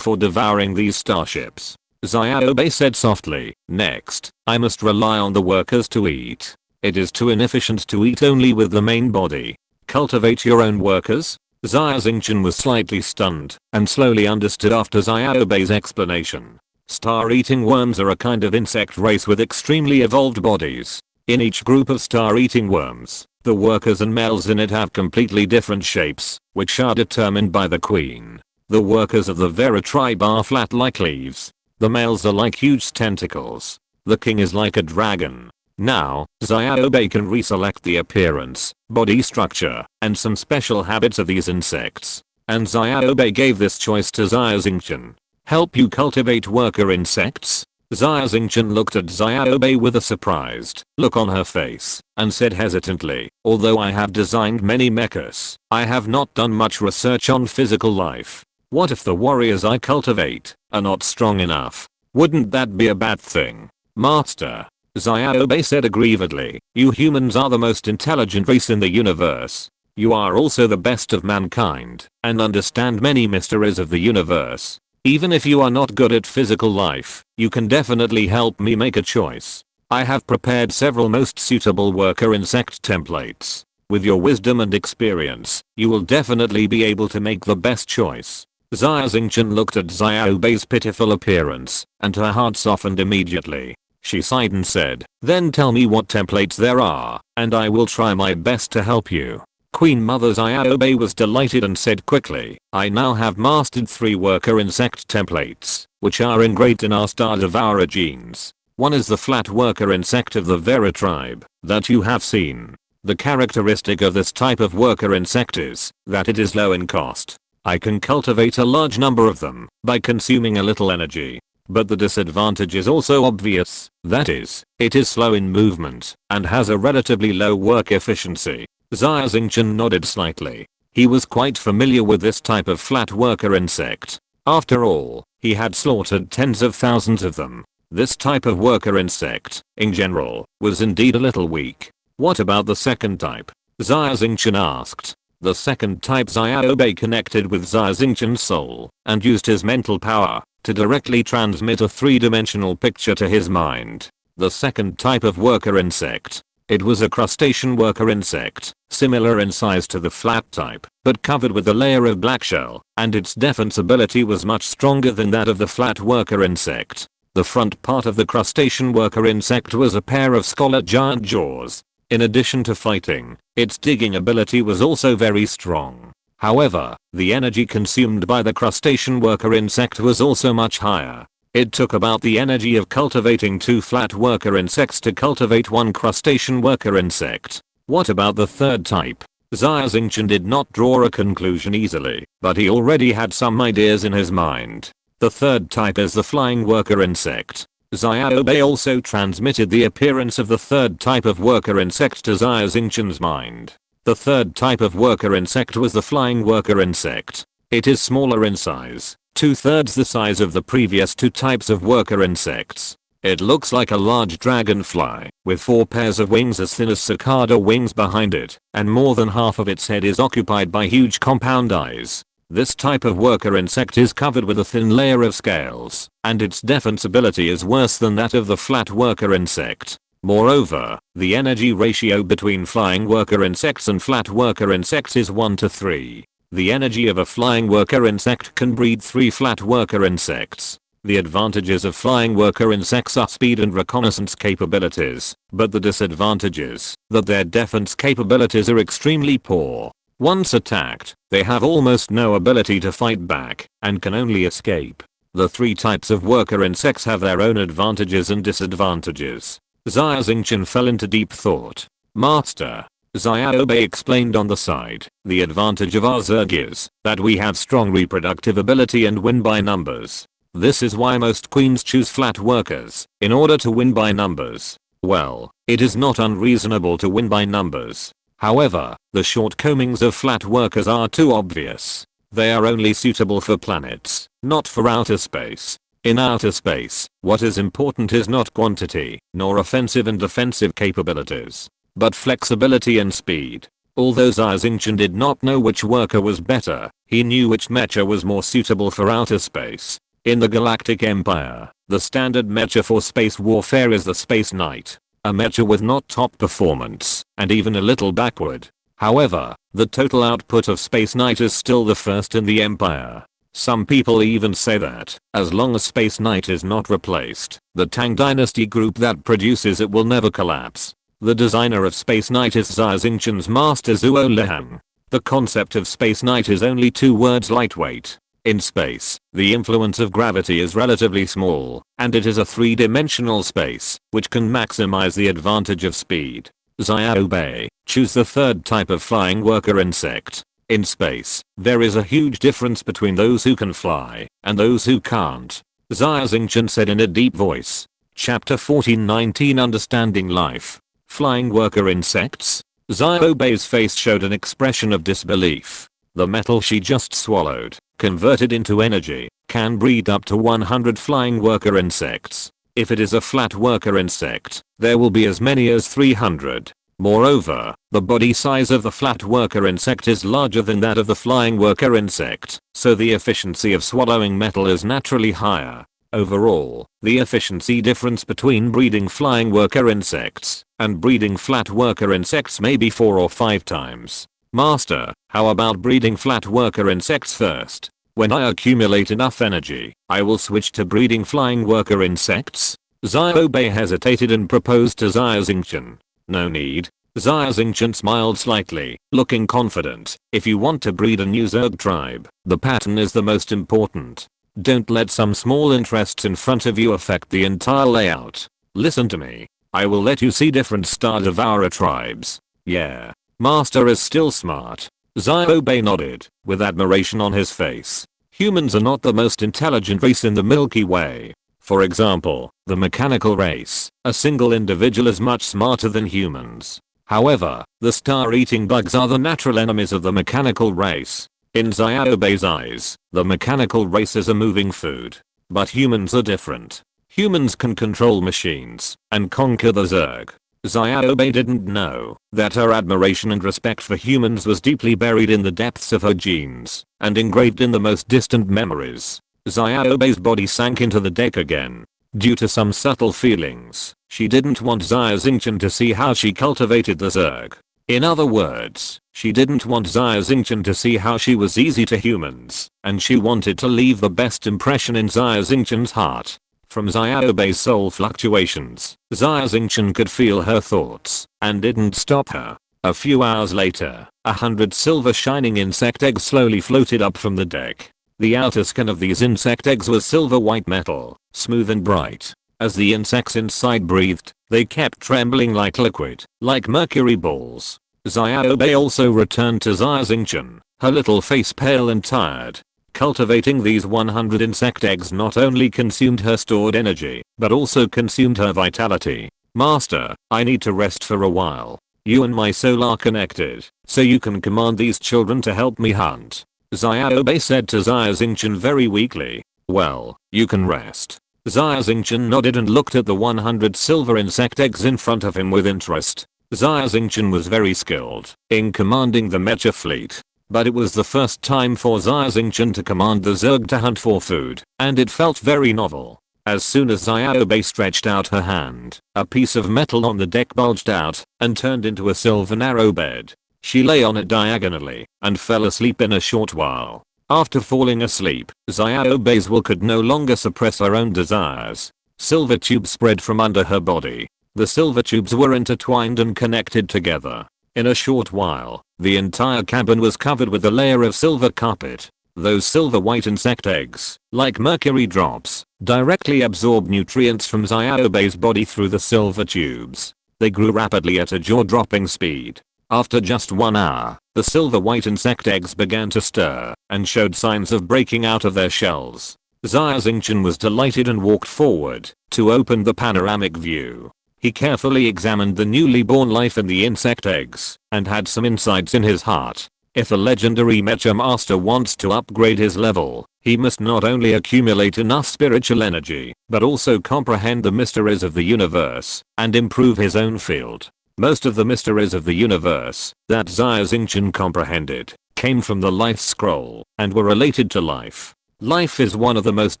for devouring these starships. Xiaobei said softly. Next, I must rely on the workers to eat. It is too inefficient to eat only with the main body. Cultivate your own workers? Xia Xingchen was slightly stunned, and slowly understood after Xiaobei's explanation. Star-eating worms are a kind of insect race with extremely evolved bodies. In each group of star-eating worms, the workers and males in it have completely different shapes, which are determined by the queen. The workers of the Vera tribe are flat like leaves. The males are like huge tentacles. The king is like a dragon. Now, Xiaobei can reselect the appearance, body structure, and some special habits of these insects. And Xiaobei gave this choice to Xia Xingchen. Help you cultivate worker insects? Xia Xingchen looked at Xiaobei with a surprised look on her face, and said hesitantly, although I have designed many mechas, I have not done much research on physical life. What if the warriors I cultivate are not strong enough? Wouldn't that be a bad thing? Master, Xiaobei said aggrievedly, you humans are the most intelligent race in the universe. You are also the best of mankind, and understand many mysteries of the universe. Even if you are not good at physical life, you can definitely help me make a choice. I have prepared several most suitable worker insect templates. With your wisdom and experience, you will definitely be able to make the best choice. Xia Xingchen looked at Xiaobei's pitiful appearance, and her heart softened immediately. She sighed and said, then tell me what templates there are, and I will try my best to help you. Queen Mother Xiaobei was delighted and said quickly, I now have mastered 3 worker insect templates, which are ingrained in our Star Devourer genes. One is the flat worker insect of the Vera tribe that you have seen. The characteristic of this type of worker insect is that it is low in cost. I can cultivate a large number of them by consuming a little energy. But the disadvantage is also obvious, that is, it is slow in movement and has a relatively low work efficiency. Xia Xingchen nodded slightly. He was quite familiar with this type of flat worker insect. After all, he had slaughtered tens of thousands of them. This type of worker insect, in general, was indeed a little weak. What about the second type? Xia Xingchen asked. The second type. Xiaobei connected with Xia Xingchen's soul and used his mental power to directly transmit a 3-dimensional picture to his mind. The second type of worker insect. It was a crustacean worker insect, similar in size to the flat type, but covered with a layer of black shell, and its defense ability was much stronger than that of the flat worker insect. The front part of the crustacean worker insect was a pair of scarlet giant jaws. In addition to fighting, its digging ability was also very strong. However, the energy consumed by the crustacean worker insect was also much higher. It took about the energy of cultivating 2 flat worker insects to cultivate 1 crustacean worker insect. What about the third type? Xia Xingchen did not draw a conclusion easily, but he already had some ideas in his mind. The third type is the flying worker insect. Xiaobei also transmitted the appearance of the third type of worker insect to Xia Xingchen's mind. The third type of worker insect was the flying worker insect. It is smaller in size, 2/3 the size of the previous 2 types of worker insects. It looks like a large dragonfly, with 4 pairs of wings as thin as cicada wings behind it, and more than half of its head is occupied by huge compound eyes. This type of worker insect is covered with a thin layer of scales, and its defensibility is worse than that of the flat worker insect. Moreover, the energy ratio between flying worker insects and flat worker insects is 1 to 3. The energy of a flying worker insect can breed 3 flat worker insects. The advantages of flying worker insects are speed and reconnaissance capabilities, but the disadvantages, that their defense capabilities are extremely poor. Once attacked, they have almost no ability to fight back, and can only escape. The 3 types of worker insects have their own advantages and disadvantages. Xia Xingchen fell into deep thought. Master, Xiaobei explained on the side, the advantage of our Zerg is that we have strong reproductive ability and win by numbers. This is why most queens choose flat workers, in order to win by numbers. Well, it is not unreasonable to win by numbers. However, the shortcomings of flat workers are too obvious. They are only suitable for planets, not for outer space. In outer space, what is important is not quantity, nor offensive and defensive capabilities, but flexibility and speed. Although Xia Xingchen did not know which worker was better, he knew which mecha was more suitable for outer space. In the Galactic Empire, the standard mecha for space warfare is the Space Knight, a mecha with not top performance, and even a little backward. However, the total output of Space Knight is still the first in the Empire. Some people even say that, as long as Space Knight is not replaced, the Tang Dynasty group that produces it will never collapse. The designer of Space Knight is Xia Xingchen's master Zhuo Liang. The concept of Space Knight is only 2 words: lightweight. In space, the influence of gravity is relatively small, and it is a 3-dimensional space, which can maximize the advantage of speed. Xiaobei, choose the 3rd type of flying worker insect. In space, there is a huge difference between those who can fly and those who can't. Xia Xingchen said in a deep voice. Chapter 14:19 Understanding Life. Flying worker insects? Xiaobei's face showed an expression of disbelief. The metal she just swallowed, converted into energy, can breed up to 100 flying worker insects. If it is a flat worker insect, there will be as many as 300. Moreover, the body size of the flat worker insect is larger than that of the flying worker insect, so the efficiency of swallowing metal is naturally higher. Overall, the efficiency difference between breeding flying worker insects and breeding flat worker insects may be 4 or 5 times. Master, how about breeding flat worker insects first? When I accumulate enough energy, I will switch to breeding flying worker insects? Xiaobei hesitated and proposed to Xia Xingchen. No need. Xia Xingchen smiled slightly, looking confident. If you want to breed a new Zerg tribe, the pattern is the most important. Don't let some small interests in front of you affect the entire layout. Listen to me. I will let you see different Star Devourer tribes. Yeah. Master is still smart. Xiaobei nodded, with admiration on his face. Humans are not the most intelligent race in the Milky Way. For example, the mechanical race, a single individual is much smarter than humans. However, the star-eating bugs are the natural enemies of the mechanical race. In Xiaobei's eyes, the mechanical race is a moving food. But humans are different. Humans can control machines and conquer the Zerg. Xiaobei didn't know that her admiration and respect for humans was deeply buried in the depths of her genes and engraved in the most distant memories. Xiaobei's body sank into the deck again. Due to some subtle feelings, she didn't want Xia Xingchen to see how she cultivated the Zerg. In other words, she didn't want Xia Xingchen to see how she was easy to humans, and she wanted to leave the best impression in Xia Xingchen's heart. From Xiaobei's soul fluctuations, Xia Xingchen could feel her thoughts, and didn't stop her. A few hours later, 100 silver shining insect eggs slowly floated up from the deck. The outer skin of these insect eggs was silver white metal, smooth and bright. As the insects inside breathed, they kept trembling like liquid, like mercury balls. Xiaobei also returned to Xia Xingchen, her little face pale and tired. Cultivating these 100 insect eggs not only consumed her stored energy, but also consumed her vitality. Master, I need to rest for a while. You and my soul are connected, so you can command these children to help me hunt. Xiaobei said to Xia Xingchen very weakly. Well, you can rest. Xia Xingchen nodded and looked at the 100 silver insect eggs in front of him with interest. Xia Xingchen was very skilled in commanding the mecha fleet. But it was the first time for Xia Xingchen to command the Zerg to hunt for food, and it felt very novel. As soon as Xiaobei stretched out her hand, a piece of metal on the deck bulged out and turned into a silver narrow bed. She lay on it diagonally and fell asleep in a short while. After falling asleep, Xiaobei's will could no longer suppress her own desires. Silver tubes spread from under her body. The silver tubes were intertwined and connected together. In a short while, the entire cabin was covered with a layer of silver carpet. Those silver white insect eggs, like mercury drops, directly absorbed nutrients from Xiaobei's body through the silver tubes. They grew rapidly at a jaw-dropping speed. After just 1 hour, the silver white insect eggs began to stir and showed signs of breaking out of their shells. Xia Xingchen was delighted and walked forward to open the panoramic view. He carefully examined the newly born life in the insect eggs and had some insights in his heart. If a legendary mecha master wants to upgrade his level, he must not only accumulate enough spiritual energy, but also comprehend the mysteries of the universe and improve his own field. Most of the mysteries of the universe that Xia Xingchen comprehended came from the life scroll and were related to life. Life is one of the most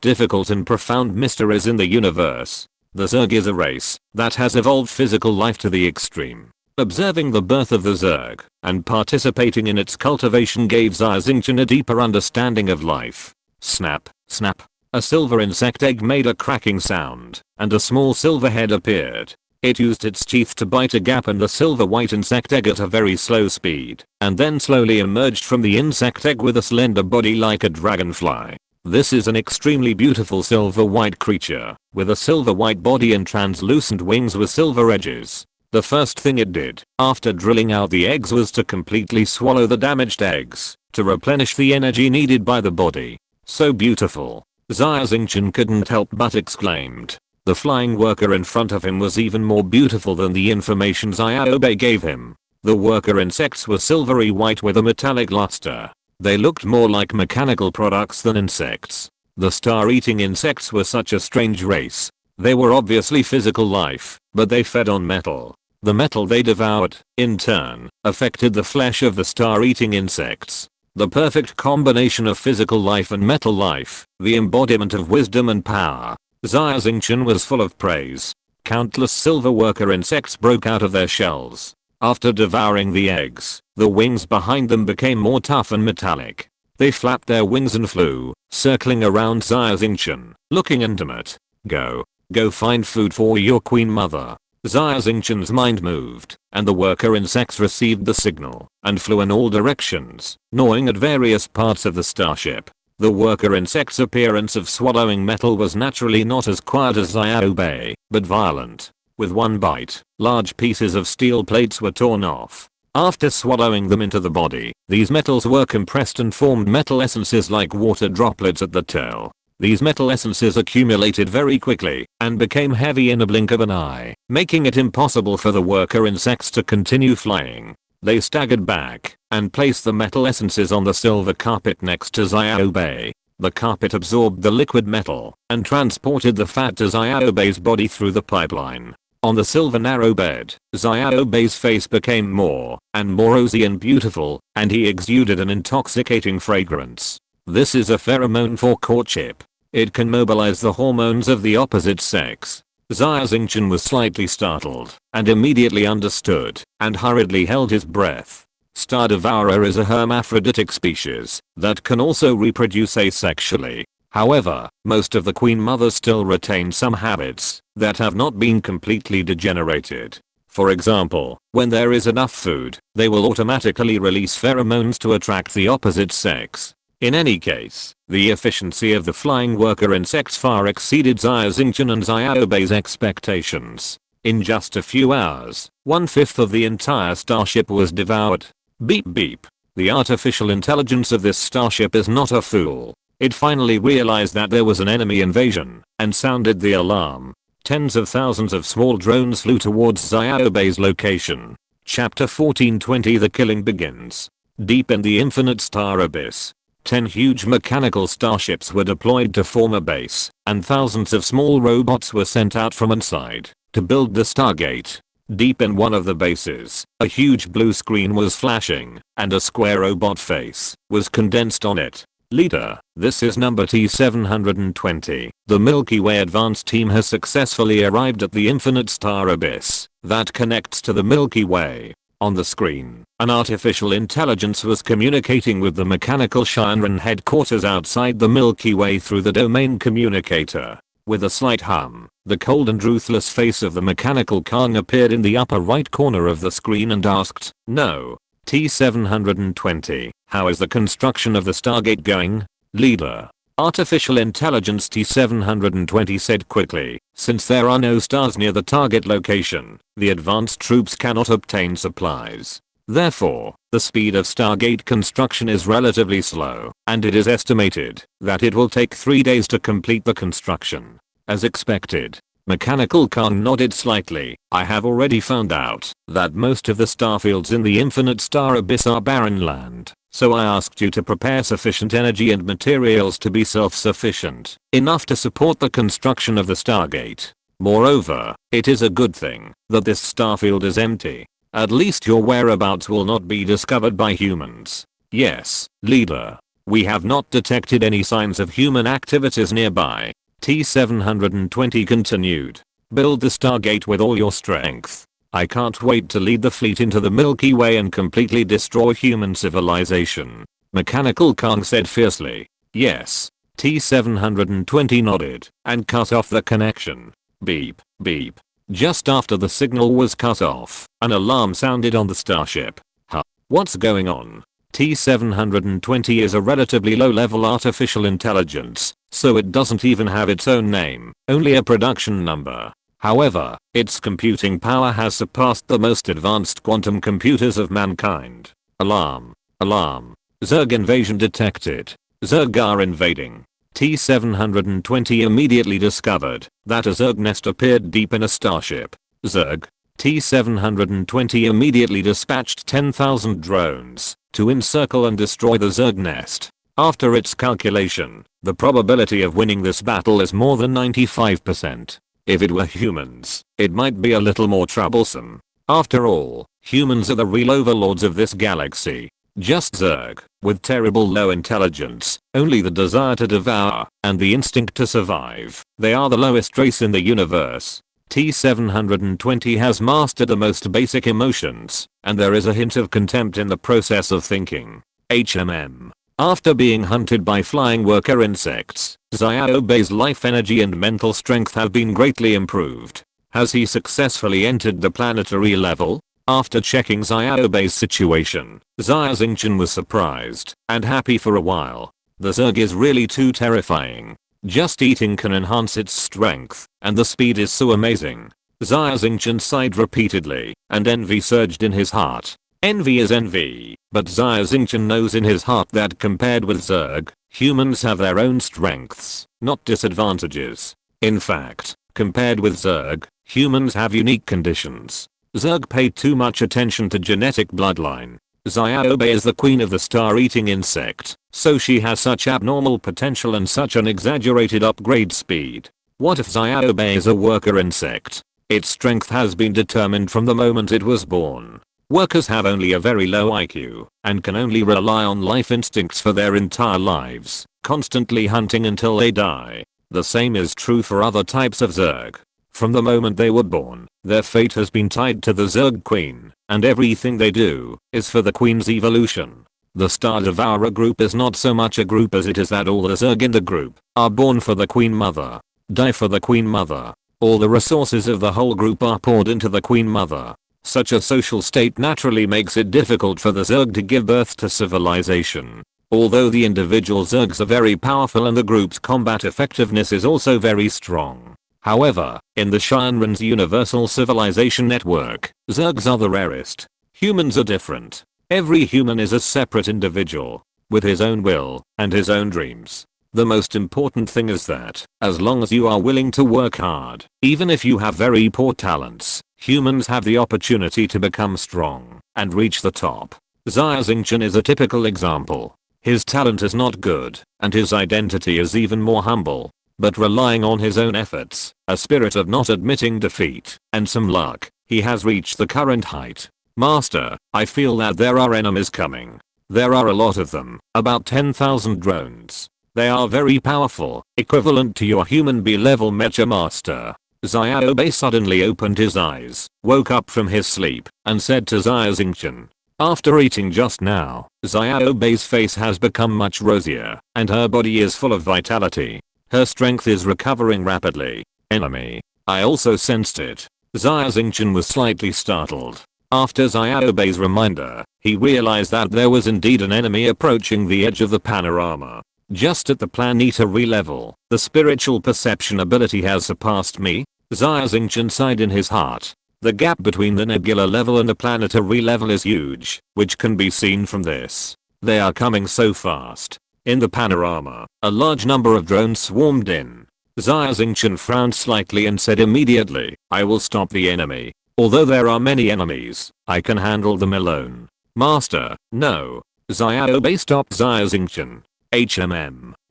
difficult and profound mysteries in the universe. The Zerg is a race that has evolved physical life to the extreme. Observing the birth of the Zerg and participating in its cultivation gave Xia Xingchen a deeper understanding of life. Snap, snap. A silver insect egg made a cracking sound, and a small silver head appeared. It used its teeth to bite a gap in the silver white insect egg at a very slow speed, and then slowly emerged from the insect egg with a slender body like a dragonfly. This is an extremely beautiful silver white creature, with a silver white body and translucent wings with silver edges. The first thing it did, after drilling out the eggs, was to completely swallow the damaged eggs, to replenish the energy needed by the body. So beautiful. Xia Xingchen couldn't help but exclaimed. The flying worker in front of him was even more beautiful than the information Xiaobei gave him. The worker insects were silvery white with a metallic luster. They looked more like mechanical products than insects. The star-eating insects were such a strange race. They were obviously physical life, but they fed on metal. The metal they devoured, in turn, affected the flesh of the star-eating insects. The perfect combination of physical life and metal life, the embodiment of wisdom and power. Xia Xingchen was full of praise. Countless silver worker insects broke out of their shells. After devouring the eggs, the wings behind them became more tough and metallic. They flapped their wings and flew, circling around Xia Xingchen, looking intimate. Go find food for your queen mother. Xia Xingchen's mind moved, and the worker insects received the signal and flew in all directions, gnawing at various parts of the starship. The worker insect's appearance of swallowing metal was naturally not as quiet as Xiaobei, but violent. With one bite, large pieces of steel plates were torn off. After swallowing them into the body, these metals were compressed and formed metal essences like water droplets at the tail. These metal essences accumulated very quickly and became heavy in a blink of an eye, making it impossible for the worker insects to continue flying. They staggered back and placed the metal essences on the silver carpet next to Xiaobei. The carpet absorbed the liquid metal and transported the fat to Xiaobei's body through the pipeline. On the silver narrow bed, Xiaobei's face became more and more rosy and beautiful, and he exuded an intoxicating fragrance. This is a pheromone for courtship. It can mobilize the hormones of the opposite sex. Xia Xingchen was slightly startled and immediately understood and hurriedly held his breath. Star Devourer is a hermaphroditic species that can also reproduce asexually. However, most of the queen mothers still retain some habits that have not been completely degenerated. For example, when there is enough food, they will automatically release pheromones to attract the opposite sex. In any case, the efficiency of the flying worker insects far exceeded Xia Xingchen and Xiaobei's expectations. In just a few hours, 1/5 of the entire starship was devoured. Beep beep. The artificial intelligence of this starship is not a fool. It finally realized that there was an enemy invasion and sounded the alarm. Tens of thousands of small drones flew towards Xiaobei's location. Chapter 14:20 The killing begins. Deep in the infinite star abyss, 10 huge mechanical starships were deployed to form a base, and thousands of small robots were sent out from inside to build the Stargate. Deep in one of the bases, a huge blue screen was flashing, and a square robot face was condensed on it. Leader, this is number T720. The Milky Way advance team has successfully arrived at the infinite star abyss that connects to the Milky Way. On the screen, an artificial intelligence was communicating with the mechanical Xia headquarters outside the Milky Way through the domain communicator. With a slight hum, the cold and ruthless face of the mechanical Kong appeared in the upper right corner of the screen and asked, "No. T720, how is the construction of the Stargate going?" Leader. Artificial Intelligence T720 said quickly, "Since there are no stars near the target location, the advanced troops cannot obtain supplies. Therefore, the speed of Stargate construction is relatively slow, and it is estimated that it will take 3 days to complete the construction." As expected, Mechanical Kong nodded slightly. "I have already found out that most of the starfields in the infinite star abyss are barren land, so I asked you to prepare sufficient energy and materials to be self-sufficient, enough to support the construction of the Stargate. Moreover, it is a good thing that this starfield is empty. At least your whereabouts will not be discovered by humans." "Yes, leader. We have not detected any signs of human activities nearby." T720 continued. "Build the Stargate with all your strength. I can't wait to lead the fleet into the Milky Way and completely destroy human civilization." Mechanical Kong said fiercely. "Yes." T720 nodded and cut off the connection. Beep, beep. Just after the signal was cut off, an alarm sounded on the starship. Huh? What's going on? T720 is a relatively low-level artificial intelligence, so it doesn't even have its own name, only a production number. However, its computing power has surpassed the most advanced quantum computers of mankind. Alarm. Alarm. Zerg invasion detected. Zerg are invading. T720 immediately discovered that a Zerg nest appeared deep in a starship. Zerg. T720 immediately dispatched 10,000 drones to encircle and destroy the Zerg nest. After its calculation, the probability of winning this battle is more than 95%. If it were humans, it might be a little more troublesome. After all, humans are the real overlords of this galaxy. Just Zerg, with terrible low intelligence, only the desire to devour, and the instinct to survive. They are the lowest race in the universe. T720 has mastered the most basic emotions, and there is a hint of contempt in the process of thinking. HMM. After being hunted by flying worker insects, Xiaobei's life energy and mental strength have been greatly improved. Has he successfully entered the planetary level? After checking Xiaobei's situation, Xia Xingchen was surprised and happy for a while. The Zerg is really too terrifying. Just eating can enhance its strength, and the speed is so amazing. Xia Xingchen sighed repeatedly, and envy surged in his heart. Envy is envy, but Xia Xingchen knows in his heart that compared with Zerg, humans have their own strengths, not disadvantages. In fact, compared with Zerg, humans have unique conditions. Zerg pay too much attention to genetic bloodline. Xiaobei is the queen of the star-eating insect, so she has such abnormal potential and such an exaggerated upgrade speed. What if Xiaobei is a worker insect? Its strength has been determined from the moment it was born. Workers have only a very low IQ, and can only rely on life instincts for their entire lives, constantly hunting until they die. The same is true for other types of Zerg. From the moment they were born, their fate has been tied to the Zerg Queen, and everything they do is for the Queen's evolution. The Star Devourer group is not so much a group as it is that all the Zerg in the group are born for the Queen Mother, die for the Queen Mother. All the resources of the whole group are poured into the Queen Mother. Such a social state naturally makes it difficult for the Zerg to give birth to civilization. Although the individual Zergs are very powerful and the group's combat effectiveness is also very strong. However, in the Shinran's universal civilization network, Zergs are the rarest. Humans are different. Every human is a separate individual, with his own will and his own dreams. The most important thing is that, as long as you are willing to work hard, even if you have very poor talents, humans have the opportunity to become strong and reach the top. Xia Xingchen is a typical example. His talent is not good, and his identity is even more humble. But relying on his own efforts, a spirit of not admitting defeat, and some luck, He has reached the current height. Master, I feel that there are enemies coming. There are a lot of them, about 10,000 drones. They are very powerful, equivalent to your human B-level mecha master. Xiaobei suddenly opened his eyes, woke up from his sleep, and said to Xia Xingchen. After eating just now, Xiaobei's face has become much rosier, and her body is full of vitality. Her strength is recovering rapidly. Enemy. I also sensed it. Xia Xingchen was slightly startled. After Xiaobei's reminder, he realized that there was indeed an enemy approaching the edge of the panorama. Just at the planetary level, the spiritual perception ability has surpassed me. Xia Xingchen sighed in his heart. The gap between the nebula level and the planetary level is huge, which can be seen from this. They are coming so fast. In the panorama, a large number of drones swarmed in. Xia Xingchen frowned slightly and said immediately, I will stop the enemy. Although there are many enemies, I can handle them alone. Master, no. Xiaobei stopped Xia Xingchen.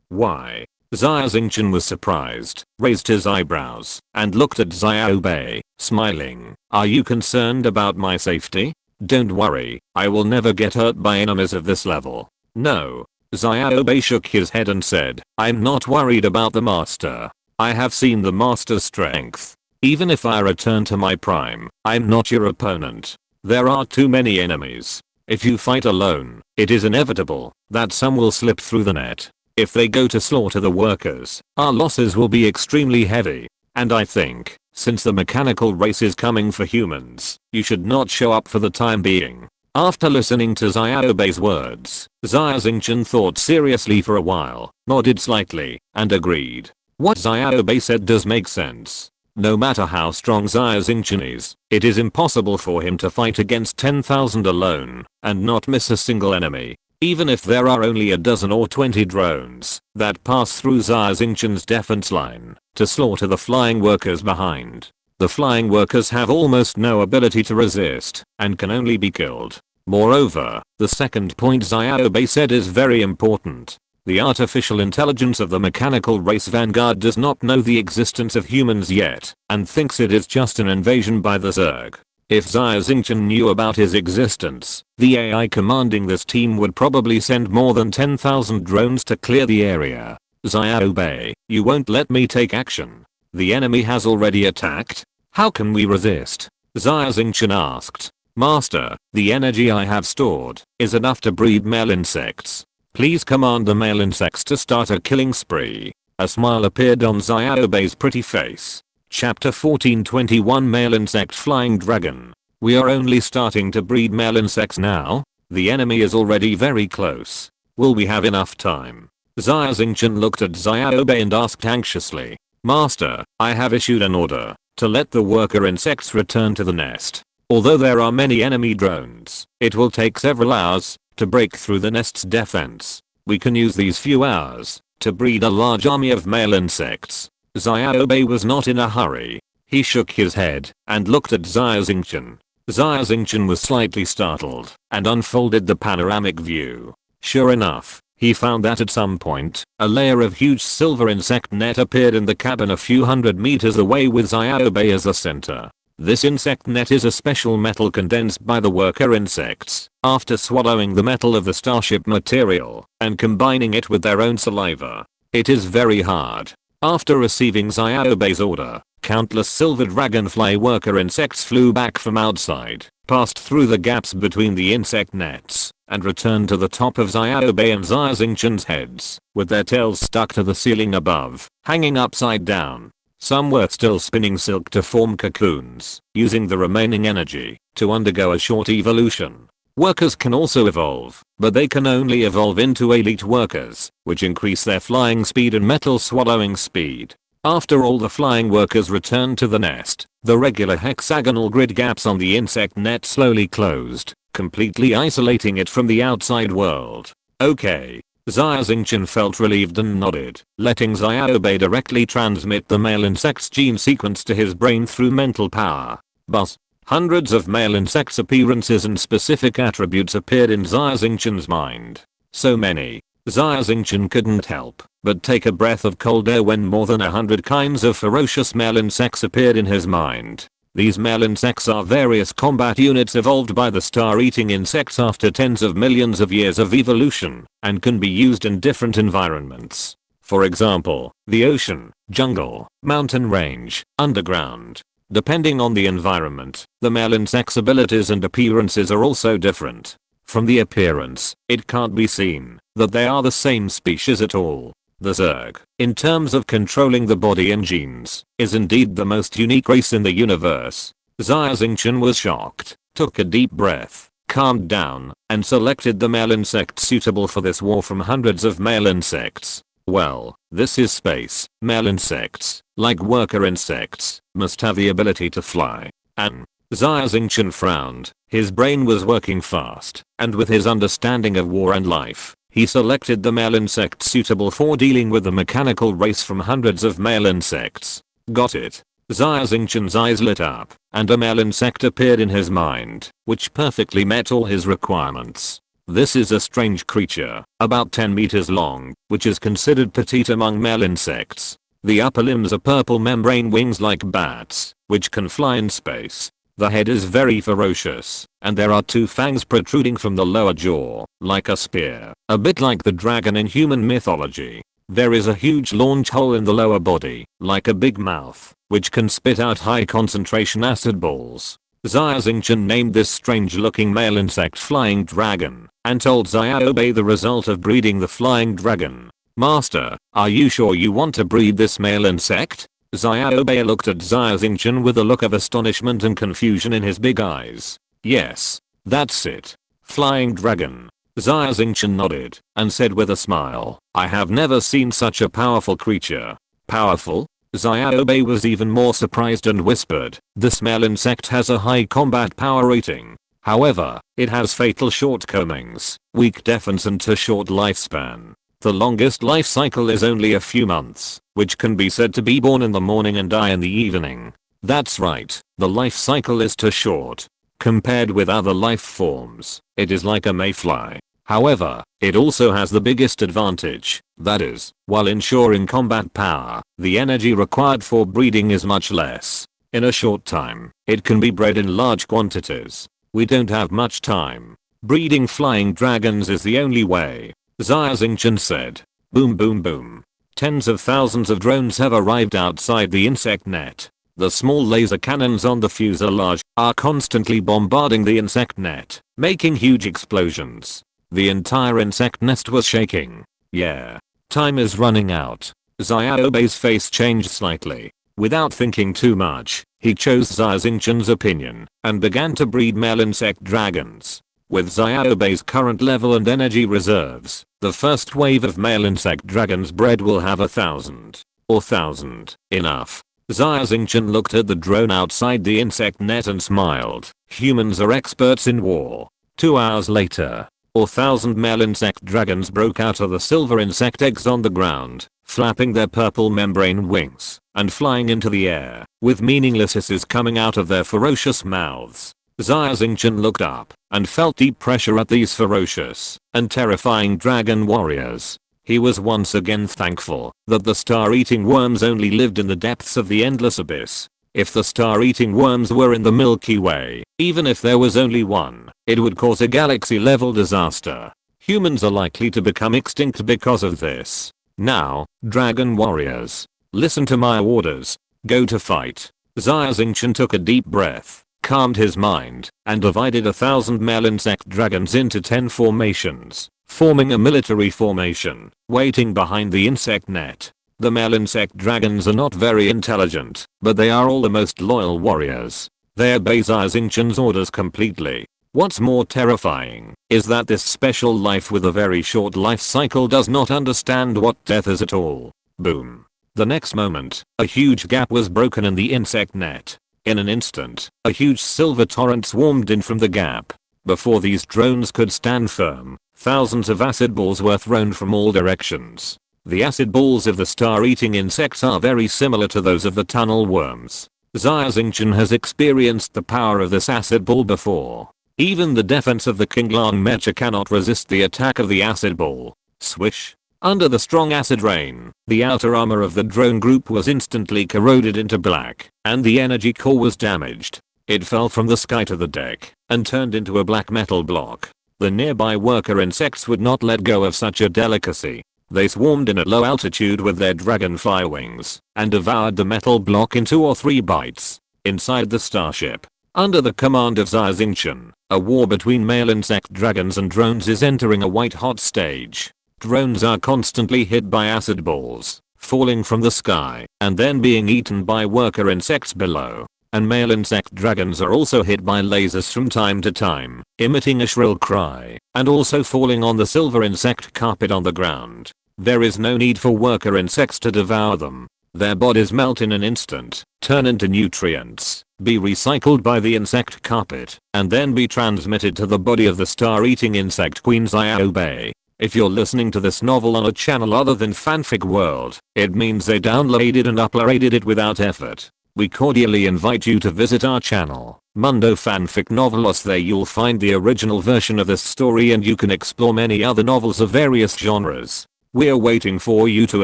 Why? Xia Xingchen was surprised, raised his eyebrows, and looked at Xiaobei, smiling. Are you concerned about my safety? Don't worry, I will never get hurt by enemies of this level. No. Xiaobei shook his head and said, I'm not worried about the master. I have seen the master's strength. Even if I return to my prime, I'm not your opponent. There are too many enemies. If you fight alone, it is inevitable that some will slip through the net. If they go to slaughter the workers, our losses will be extremely heavy. And I think, since the mechanical race is coming for humans, you should not show up for the time being. After listening to Xiaobei's words, Xia Xingchen thought seriously for a while, nodded slightly, and agreed. What Xiaobei said does make sense. No matter how strong Xia Xingchen is, it is impossible for him to fight against 10,000 alone, and not miss a single enemy. Even if there are only a dozen or 20 drones that pass through Xia Xingchen's defense line to slaughter the flying workers behind. The flying workers have almost no ability to resist and can only be killed. Moreover, the second point Xiaobei said is very important. The artificial intelligence of the mechanical race vanguard does not know the existence of humans yet and thinks it is just an invasion by the Zerg. If Xia Xingchen knew about his existence, the AI commanding this team would probably send more than 10,000 drones to clear the area. Xiaobei, you won't let me take action. The enemy has already attacked. How can we resist? Xia Xingchen asked. Master, the energy I have stored is enough to breed male insects. Please command the male insects to start a killing spree. A smile appeared on Xiaobei's pretty face. Chapter 1421 Male Insect Flying Dragon. We are only starting to breed male insects now. The enemy is already very close. Will we have enough time? Xia Xingchen looked at Xiaobei and asked anxiously. Master, I have issued an order to let the worker insects return to the nest. Although there are many enemy drones, it will take several hours to break through the nest's defense. We can use these few hours to breed a large army of male insects. Xiaobei was not in a hurry. He shook his head and looked at Xia Xingchen. Xia Xingchen was slightly startled and unfolded the panoramic view. Sure enough, he found that at some point, a layer of huge silver insect net appeared in the cabin a few hundred meters away with Xiaobei as the center. This insect net is a special metal condensed by the worker insects after swallowing the metal of the starship material and combining it with their own saliva. It is very hard. After receiving Xiaobei's order, countless silver dragonfly worker insects flew back from outside, passed through the gaps between the insect nets, and returned to the top of Xiaobei and Xia Xingchen's heads, with their tails stuck to the ceiling above, hanging upside down. Some were still spinning silk to form cocoons, using the remaining energy to undergo a short evolution. Workers can also evolve, but they can only evolve into elite workers, which increase their flying speed and metal swallowing speed. After all the flying workers returned to the nest, the regular hexagonal grid gaps on the insect net slowly closed, completely isolating it from the outside world. Okay. Xia Xingchen felt relieved and nodded, letting Xiaobei directly transmit the male insect's gene sequence to his brain through mental power. But hundreds of male insects' appearances and specific attributes appeared in Xia Xingchen's mind. So many. Xia Xingchen couldn't help but take a breath of cold air when more than 100 kinds of ferocious male insects appeared in his mind. These male insects are various combat units evolved by the star-eating insects after tens of millions of years of evolution, and can be used in different environments. For example, the ocean, jungle, mountain range, underground. Depending on the environment, the male insect's abilities and appearances are also different. From the appearance, it can't be seen that they are the same species at all. The Zerg, in terms of controlling the body and genes, is indeed the most unique race in the universe. Xia Xingchen was shocked, took a deep breath, calmed down, and selected the male insect suitable for this war from hundreds of male insects. Well, this is space. Male insects, like worker insects, must have the ability to fly. And Xia Xingchen frowned. His brain was working fast, and with his understanding of war and life, he selected the male insect suitable for dealing with the mechanical race from hundreds of male insects. Got it. Xia Xingchen's eyes lit up, and a male insect appeared in his mind, which perfectly met all his requirements. This is a strange creature, about 10 meters long, which is considered petite among male insects. The upper limbs are purple membrane wings like bats, which can fly in space. The head is very ferocious, and there are 2 fangs protruding from the lower jaw, like a spear, a bit like the dragon in human mythology. There is a huge launch hole in the lower body, like a big mouth, which can spit out high concentration acid balls. Xia Xingchen named this strange looking male insect Flying Dragon, and told Xiaobei the result of breeding the Flying Dragon. Master, are you sure you want to breed this male insect? Xiaobei looked at Xia Xingchen with a look of astonishment and confusion in his big eyes. Yes, that's it. Flying Dragon. Xia Xingchen nodded, and said with a smile, I have never seen such a powerful creature. Powerful? Xiaobei was even more surprised and whispered, this male insect has a high combat power rating. However, it has fatal shortcomings, weak defense and too short lifespan. The longest life cycle is only a few months, which can be said to be born in the morning and die in the evening. That's right, the life cycle is too short. Compared with other life forms, it is like a mayfly. However, it also has the biggest advantage, that is, while ensuring combat power, the energy required for breeding is much less. In a short time, it can be bred in large quantities. We don't have much time. Breeding flying dragons is the only way. Xia Xingchen said. Boom boom boom. Tens of thousands of drones have arrived outside the insect net. The small laser cannons on the fuselage are constantly bombarding the insect net, making huge explosions. The entire insect nest was shaking. Yeah. Time is running out. Xiaobei's face changed slightly. Without thinking too much, he chose Xia Xingchen's opinion, and began to breed male insect dragons. With Xiaobei's current level and energy reserves, the first wave of male insect dragons bred will have 1,000. Or 1,000. Enough. Xia Xingchen looked at the drone outside the insect net and smiled. Humans are experts in war. 2 hours later, 1,000 male insect dragons broke out of the silver insect eggs on the ground, flapping their purple membrane wings, and flying into the air, with meaningless hisses coming out of their ferocious mouths. Xia Xingchen looked up, and felt deep pressure at these ferocious and terrifying dragon warriors. He was once again thankful that the star-eating worms only lived in the depths of the endless abyss. If the star-eating worms were in the Milky Way, even if there was only one, it would cause a galaxy-level disaster. Humans are likely to become extinct because of this. Now, dragon warriors, listen to my orders. Go to fight. Xia Xingchen took a deep breath, calmed his mind, and divided 1,000 male insect dragons into 10 formations, forming a military formation, waiting behind the insect net. The male insect dragons are not very intelligent, but they are all the most loyal warriors. They obey Xia Xingchen's orders completely. What's more terrifying is that this special life with a very short life cycle does not understand what death is at all. Boom. The next moment, a huge gap was broken in the insect net. In an instant, a huge silver torrent swarmed in from the gap. Before these drones could stand firm, thousands of acid balls were thrown from all directions. The acid balls of the star-eating insects are very similar to those of the tunnel worms. Xia Xingchen has experienced the power of this acid ball before. Even the defense of the Qinglang mecha cannot resist the attack of the acid ball. Swish. Under the strong acid rain, the outer armor of the drone group was instantly corroded into black, and the energy core was damaged. It fell from the sky to the deck, and turned into a black metal block. The nearby worker insects would not let go of such a delicacy. They swarmed in at low altitude with their dragonfly wings, and devoured the metal block in 2 or 3 bites. Inside the starship, under the command of Xia Xingchen, a war between male insect dragons and drones is entering a white-hot stage. Drones are constantly hit by acid balls, falling from the sky, and then being eaten by worker insects below. And male insect dragons are also hit by lasers from time to time, emitting a shrill cry, and also falling on the silver insect carpet on the ground. There is no need for worker insects to devour them. Their bodies melt in an instant, turn into nutrients, be recycled by the insect carpet, and then be transmitted to the body of the star-eating insect queen Xiaobei. If you're listening to this novel on a channel other than Fanfic World, it means they downloaded and uploaded it without effort. We cordially invite you to visit our channel, Mundo Fanfic Novelos. There you'll find the original version of this story and you can explore many other novels of various genres. We're waiting for you to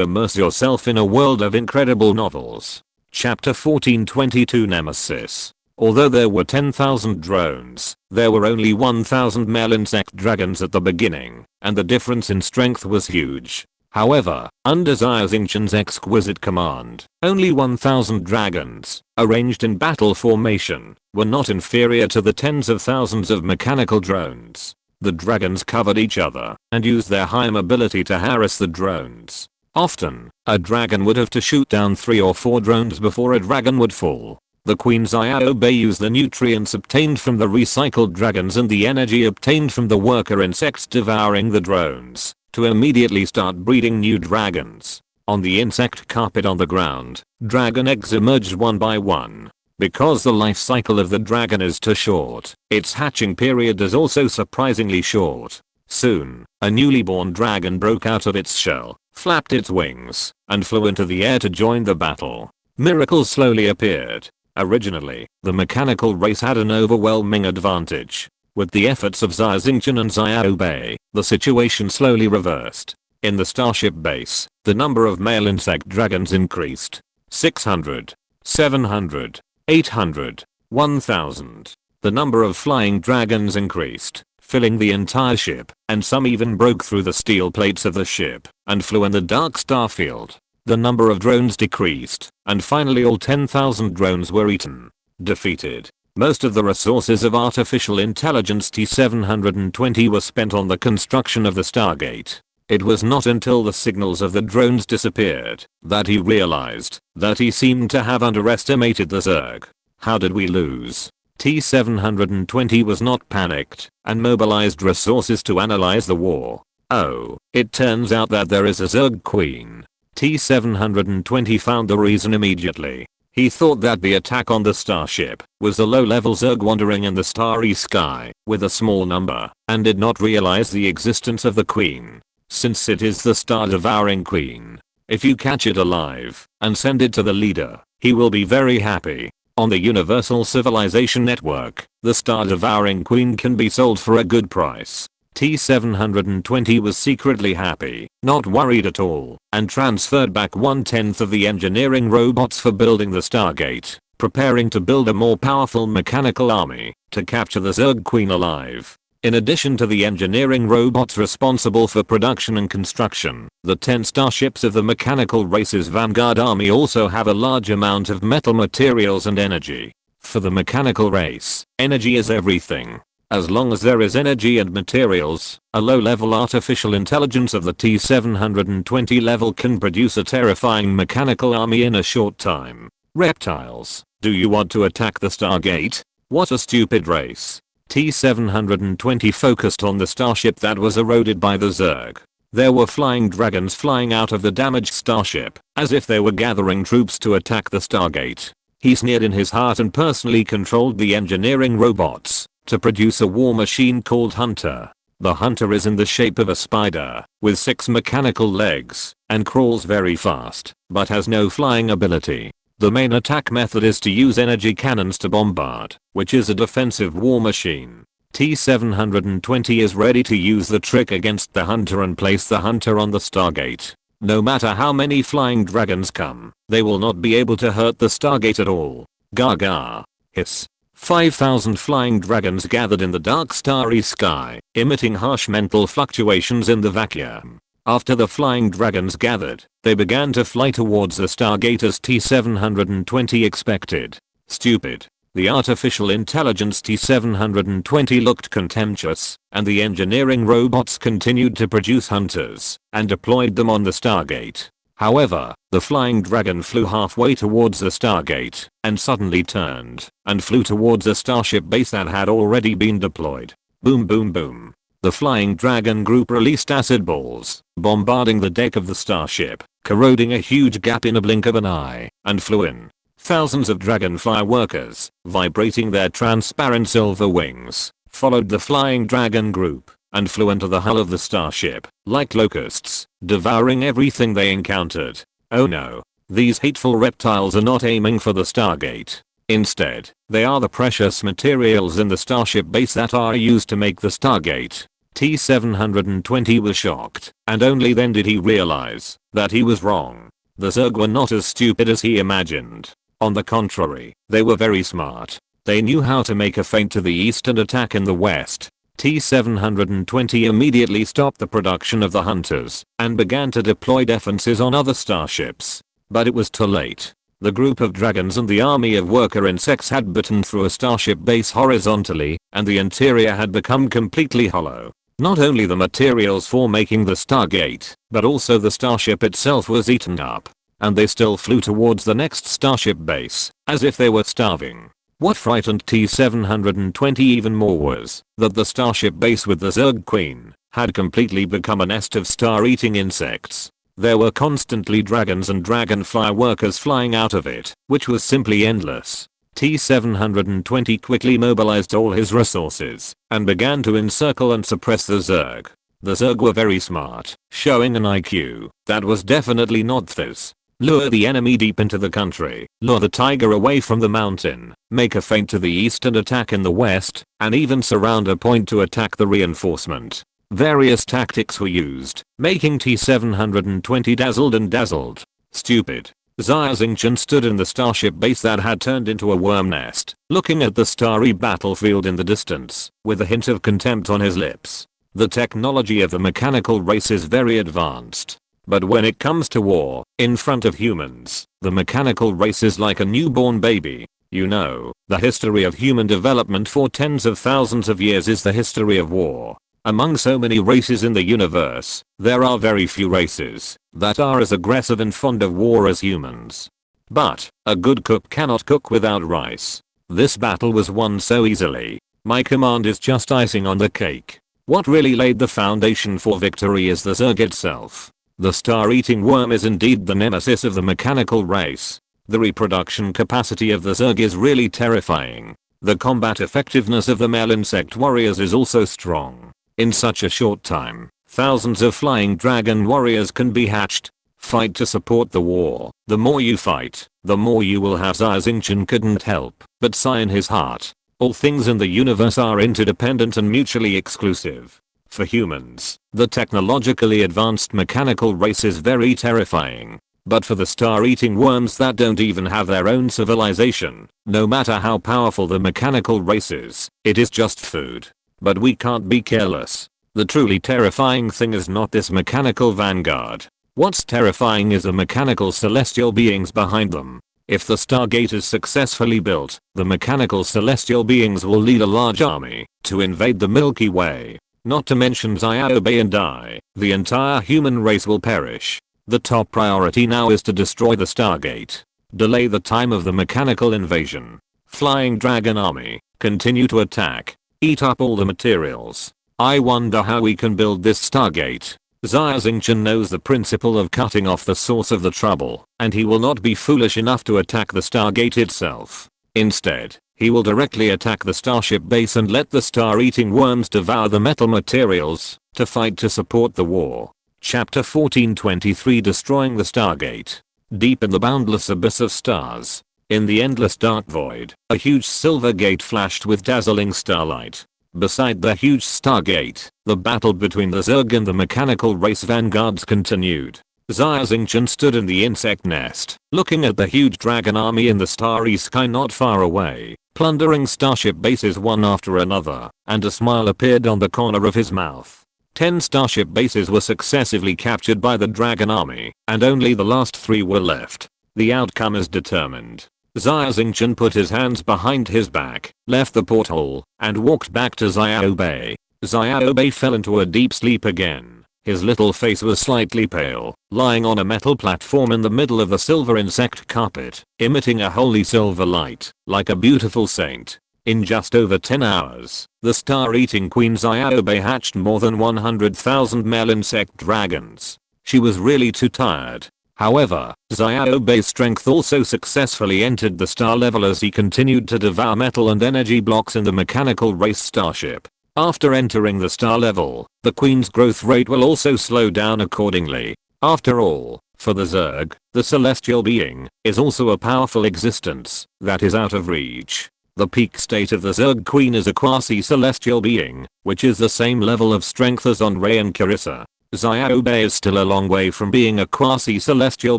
immerse yourself in a world of incredible novels. Chapter 1422 Nemesis. Although there were 10,000 drones, there were only 1,000 male insect dragons at the beginning, and the difference in strength was huge. However, under Xia Xingchen's exquisite command, only 1,000 dragons, arranged in battle formation, were not inferior to the tens of thousands of mechanical drones. The dragons covered each other, and used their high mobility to harass the drones. Often, a dragon would have to shoot down 3 or 4 drones before a dragon would fall. The Queen Xiaobei used the nutrients obtained from the recycled dragons and the energy obtained from the worker insects devouring the drones to immediately start breeding new dragons. On the insect carpet on the ground, dragon eggs emerged one by one. Because the life cycle of the dragon is too short, its hatching period is also surprisingly short. Soon, a newly born dragon broke out of its shell, flapped its wings, and flew into the air to join the battle. Miracles slowly appeared. Originally, the mechanical race had an overwhelming advantage. With the efforts of Xia Xingchen and Xiaobei, the situation slowly reversed. In the starship base, the number of male insect dragons increased. 600, 700, 800, 1000. The number of flying dragons increased, filling the entire ship, and some even broke through the steel plates of the ship and flew in the dark starfield. The number of drones decreased, and finally all 10,000 drones were eaten. Defeated. Most of the resources of artificial intelligence T720 were spent on the construction of the Stargate. It was not until the signals of the drones disappeared that he realized that he seemed to have underestimated the Zerg. How did we lose? T720 was not panicked and mobilized resources to analyze the war. Oh, it turns out that there is a Zerg queen. T720 found the reason immediately. He thought that the attack on the starship was a low-level Zerg wandering in the starry sky with a small number, and did not realize the existence of the queen. Since it is the star-devouring queen, if you catch it alive and send it to the leader, he will be very happy. On the Universal Civilization Network, the star-devouring queen can be sold for a good price. T720 was secretly happy, not worried at all, and transferred back 1/10 of the engineering robots for building the Stargate, preparing to build a more powerful mechanical army to capture the Zerg Queen alive. In addition to the engineering robots responsible for production and construction, the 10 starships of the mechanical race's vanguard army also have a large amount of metal materials and energy. For the mechanical race, energy is everything. As long as there is energy and materials, a low-level artificial intelligence of the T720 level can produce a terrifying mechanical army in a short time. Reptiles, do you want to attack the Stargate? What a stupid race. T720 focused on the starship that was eroded by the Zerg. There were flying dragons flying out of the damaged starship, as if they were gathering troops to attack the Stargate. He sneered in his heart and personally controlled the engineering robots to produce a war machine called Hunter. The Hunter is in the shape of a spider, with 6 mechanical legs, and crawls very fast, but has no flying ability. The main attack method is to use energy cannons to bombard, which is a defensive war machine. T-720 is ready to use the trick against the hunter and place the hunter on the Stargate. No matter how many flying dragons come, they will not be able to hurt the Stargate at all. Gaga. Hiss. 5,000 flying dragons gathered in the dark starry sky, emitting harsh mental fluctuations in the vacuum. After the flying dragons gathered, they began to fly towards the Stargate as T-720 expected. Stupid. The artificial intelligence T-720 looked contemptuous, and the engineering robots continued to produce hunters, and deployed them on the Stargate. However, the flying dragon flew halfway towards the Stargate, and suddenly turned, and flew towards a starship base that had already been deployed. Boom boom boom. The flying dragon group released acid balls, bombarding the deck of the starship, corroding a huge gap in a blink of an eye, and flew in. Thousands of dragonfly workers, vibrating their transparent silver wings, followed the flying dragon group, and flew into the hull of the starship, like locusts, devouring everything they encountered. Oh no. These hateful reptiles are not aiming for the Stargate. Instead, they are the precious materials in the starship base that are used to make the Stargate. T-720 was shocked, and only then did he realize that he was wrong. The Zerg were not as stupid as he imagined. On the contrary, they were very smart. They knew how to make a feint to the east and attack in the west. T-720 immediately stopped the production of the hunters and began to deploy defenses on other starships. But it was too late. The group of dragons and the army of worker insects had bitten through a starship base horizontally, and the interior had become completely hollow. Not only the materials for making the Stargate, but also the starship itself was eaten up. And they still flew towards the next starship base, as if they were starving. What frightened T-720 even more was that the starship base with the Zerg Queen had completely become a nest of star-eating insects. There were constantly dragons and dragonfly workers flying out of it, which was simply endless. T-720 quickly mobilized all his resources and began to encircle and suppress the Zerg. The Zerg were very smart, showing an IQ that was definitely not this. Lure the enemy deep into the country, lure the tiger away from the mountain, make a feint to the east and attack in the west, and even surround a point to attack the reinforcement. Various tactics were used, making T-720 dazzled and dazzled. Stupid. Xia Xingchen stood in the starship base that had turned into a worm nest, looking at the starry battlefield in the distance, with a hint of contempt on his lips. The technology of the mechanical race is very advanced. But when it comes to war, in front of humans, the mechanical race is like a newborn baby. You know, the history of human development for tens of thousands of years is the history of war. Among so many races in the universe, there are very few races that are as aggressive and fond of war as humans. But, a good cook cannot cook without rice. This battle was won so easily. My command is just icing on the cake. What really laid the foundation for victory is the Zerg itself. The star-eating worm is indeed the nemesis of the mechanical race. The reproduction capacity of the Zerg is really terrifying. The combat effectiveness of the male insect warriors is also strong. In such a short time, thousands of flying dragon warriors can be hatched. Fight to support the war. The more you fight, the more you will have. Xia Xingchen couldn't help but sigh in his heart. All things in the universe are interdependent and mutually exclusive. For humans, the technologically advanced mechanical race is very terrifying. But for the star-eating worms that don't even have their own civilization, no matter how powerful the mechanical race is, it is just food. But we can't be careless. The truly terrifying thing is not this mechanical vanguard. What's terrifying is the mechanical celestial beings behind them. If the Stargate is successfully built, the mechanical celestial beings will lead a large army to invade the Milky Way. Not to mention Xia obey and die, the entire human race will perish. The top priority now is to destroy the Stargate. Delay the time of the mechanical invasion. Flying Dragon Army, continue to attack. Eat up all the materials. I wonder how we can build this Stargate. Xia Xingchen knows the principle of cutting off the source of the trouble, and he will not be foolish enough to attack the Stargate itself. Instead, he will directly attack the starship base and let the star-eating worms devour the metal materials to fight to support the war. Chapter 1423 Destroying the Stargate. Deep in the boundless abyss of stars, in the endless dark void, a huge silver gate flashed with dazzling starlight. Beside the huge stargate, the battle between the Zerg and the mechanical race vanguards continued. Xia Xingchen stood in the insect nest, looking at the huge dragon army in the starry sky not far away, plundering starship bases one after another, and a smile appeared on the corner of his mouth. 10 starship bases were successively captured by the dragon army, and only the last 3 were left. The outcome is determined. Xia Xingchen put his hands behind his back, left the porthole, and walked back to Xiao Bei. Xiao Bei fell into a deep sleep again. His little face was slightly pale, lying on a metal platform in the middle of the silver insect carpet, emitting a holy silver light, like a beautiful saint. In just over 10 hours, the star-eating queen Xiao Bei hatched more than 100,000 male insect dragons. She was really too tired. However, Xiao Bei's strength also successfully entered the star level as he continued to devour metal and energy blocks in the mechanical race starship. After entering the star level, the queen's growth rate will also slow down accordingly. After all, for the Zerg, the celestial being is also a powerful existence that is out of reach. The peak state of the Zerg queen is a quasi-celestial being, which is the same level of strength as Onrei and Carissa. Xiao Bei is still a long way from being a quasi-celestial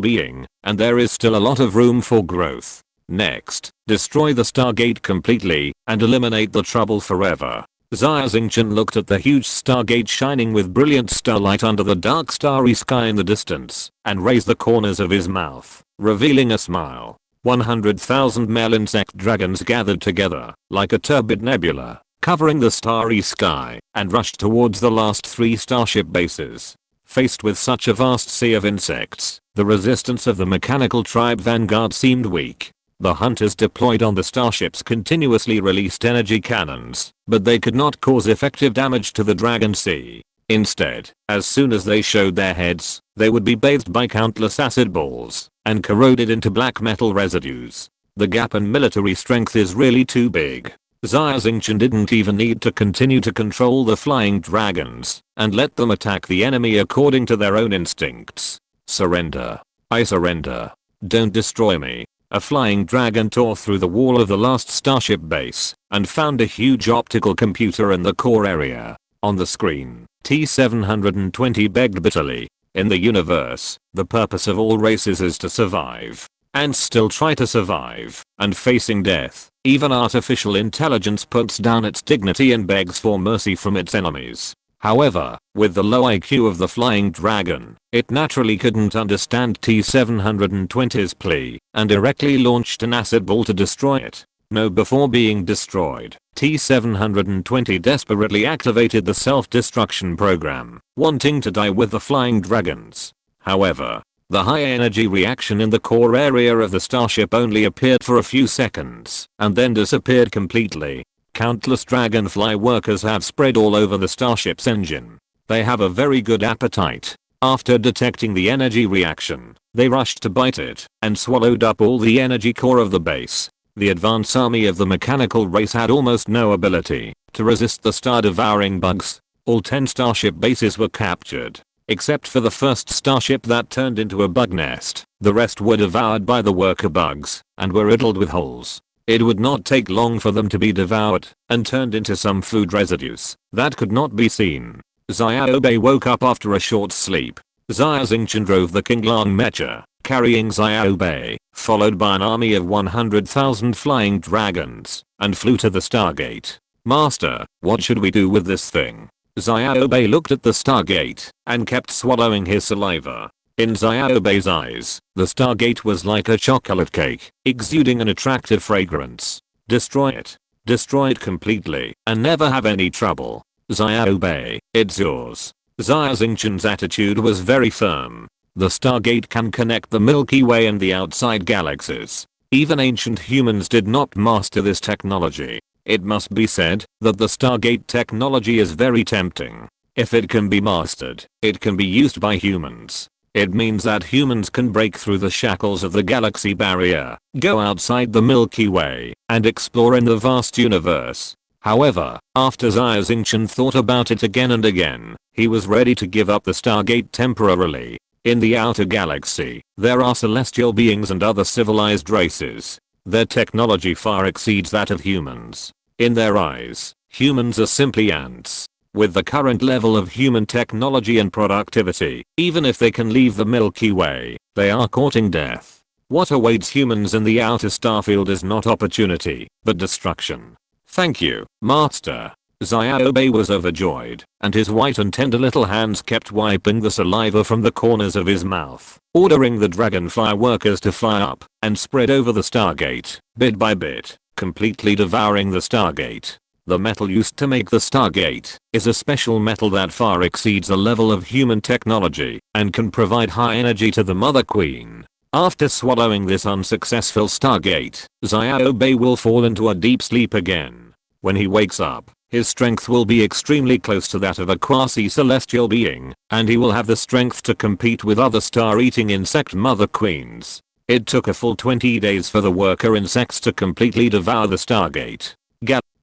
being, and there is still a lot of room for growth. Next, destroy the Stargate completely, and eliminate the trouble forever. Xia Xingchen looked at the huge Stargate shining with brilliant starlight under the dark starry sky in the distance, and raised the corners of his mouth, revealing a smile. 100,000 male insect dragons gathered together, like a turbid nebula, covering the starry sky, and rushed towards the last 3 starship bases. Faced with such a vast sea of insects, the resistance of the mechanical tribe vanguard seemed weak. The hunters deployed on the starships continuously released energy cannons, but they could not cause effective damage to the Dragon Sea. Instead, as soon as they showed their heads, they would be bathed by countless acid balls, and corroded into black metal residues. The gap in military strength is really too big. Xia Xingchen didn't even need to continue to control the flying dragons, and let them attack the enemy according to their own instincts. Surrender. I surrender. Don't destroy me. A flying dragon tore through the wall of the last starship base, and found a huge optical computer in the core area. On the screen, T-720 begged bitterly. In the universe, the purpose of all races is to survive. And still try to survive, and facing death, even artificial intelligence puts down its dignity and begs for mercy from its enemies. However, with the low IQ of the flying dragon, it naturally couldn't understand T-720's plea, and directly launched an acid ball to destroy it. No, before being destroyed, T-720 desperately activated the self-destruction program, wanting to die with the flying dragons. However, the high energy reaction in the core area of the starship only appeared for a few seconds, and then disappeared completely. Countless dragonfly workers have spread all over the starship's engine. They have a very good appetite. After detecting the energy reaction, they rushed to bite it, and swallowed up all the energy core of the base. The advance army of the mechanical race had almost no ability to resist the star-devouring bugs. All 10 starship bases were captured, except for the first starship that turned into a bug nest. The rest were devoured by the worker bugs, and were riddled with holes. It would not take long for them to be devoured, and turned into some food residues that could not be seen. Xiao Bei woke up after a short sleep. Xia Xingchen drove the Qinglang Mecha, carrying Xiao Bei, followed by an army of 100,000 flying dragons, and flew to the Stargate. Master, what should we do with this thing? Xiao Bei looked at the Stargate, and kept swallowing his saliva. In Xiao Bei's eyes, the Stargate was like a chocolate cake, exuding an attractive fragrance. Destroy it. Destroy it completely, and never have any trouble. Xiao Bei, it's yours. Xia Xingchen's attitude was very firm. The Stargate can connect the Milky Way and the outside galaxies. Even ancient humans did not master this technology. It must be said that the Stargate technology is very tempting. If it can be mastered, it can be used by humans. It means that humans can break through the shackles of the galaxy barrier, go outside the Milky Way, and explore in the vast universe. However, after Xia Xingchen thought about it again and again, he was ready to give up the Stargate temporarily. In the outer galaxy, there are celestial beings and other civilized races. Their technology far exceeds that of humans. In their eyes, Humans are simply ants. With the current level of human technology and productivity, even if they can leave the Milky Way, they are courting death. What awaits humans in the outer starfield is not opportunity, but destruction. Thank you, Master. Xiaobei was overjoyed, and his white and tender little hands kept wiping the saliva from the corners of his mouth, ordering the dragonfly workers to fly up and spread over the Stargate, bit by bit, completely devouring the Stargate. The metal used to make the Stargate is a special metal that far exceeds the level of human technology and can provide high energy to the Mother Queen. After swallowing this unsuccessful Stargate, Xiaobei will fall into a deep sleep again. When he wakes up, his strength will be extremely close to that of a quasi-celestial being, and he will have the strength to compete with other star-eating insect Mother Queens. It took a full 20 days for the worker insects to completely devour the Stargate.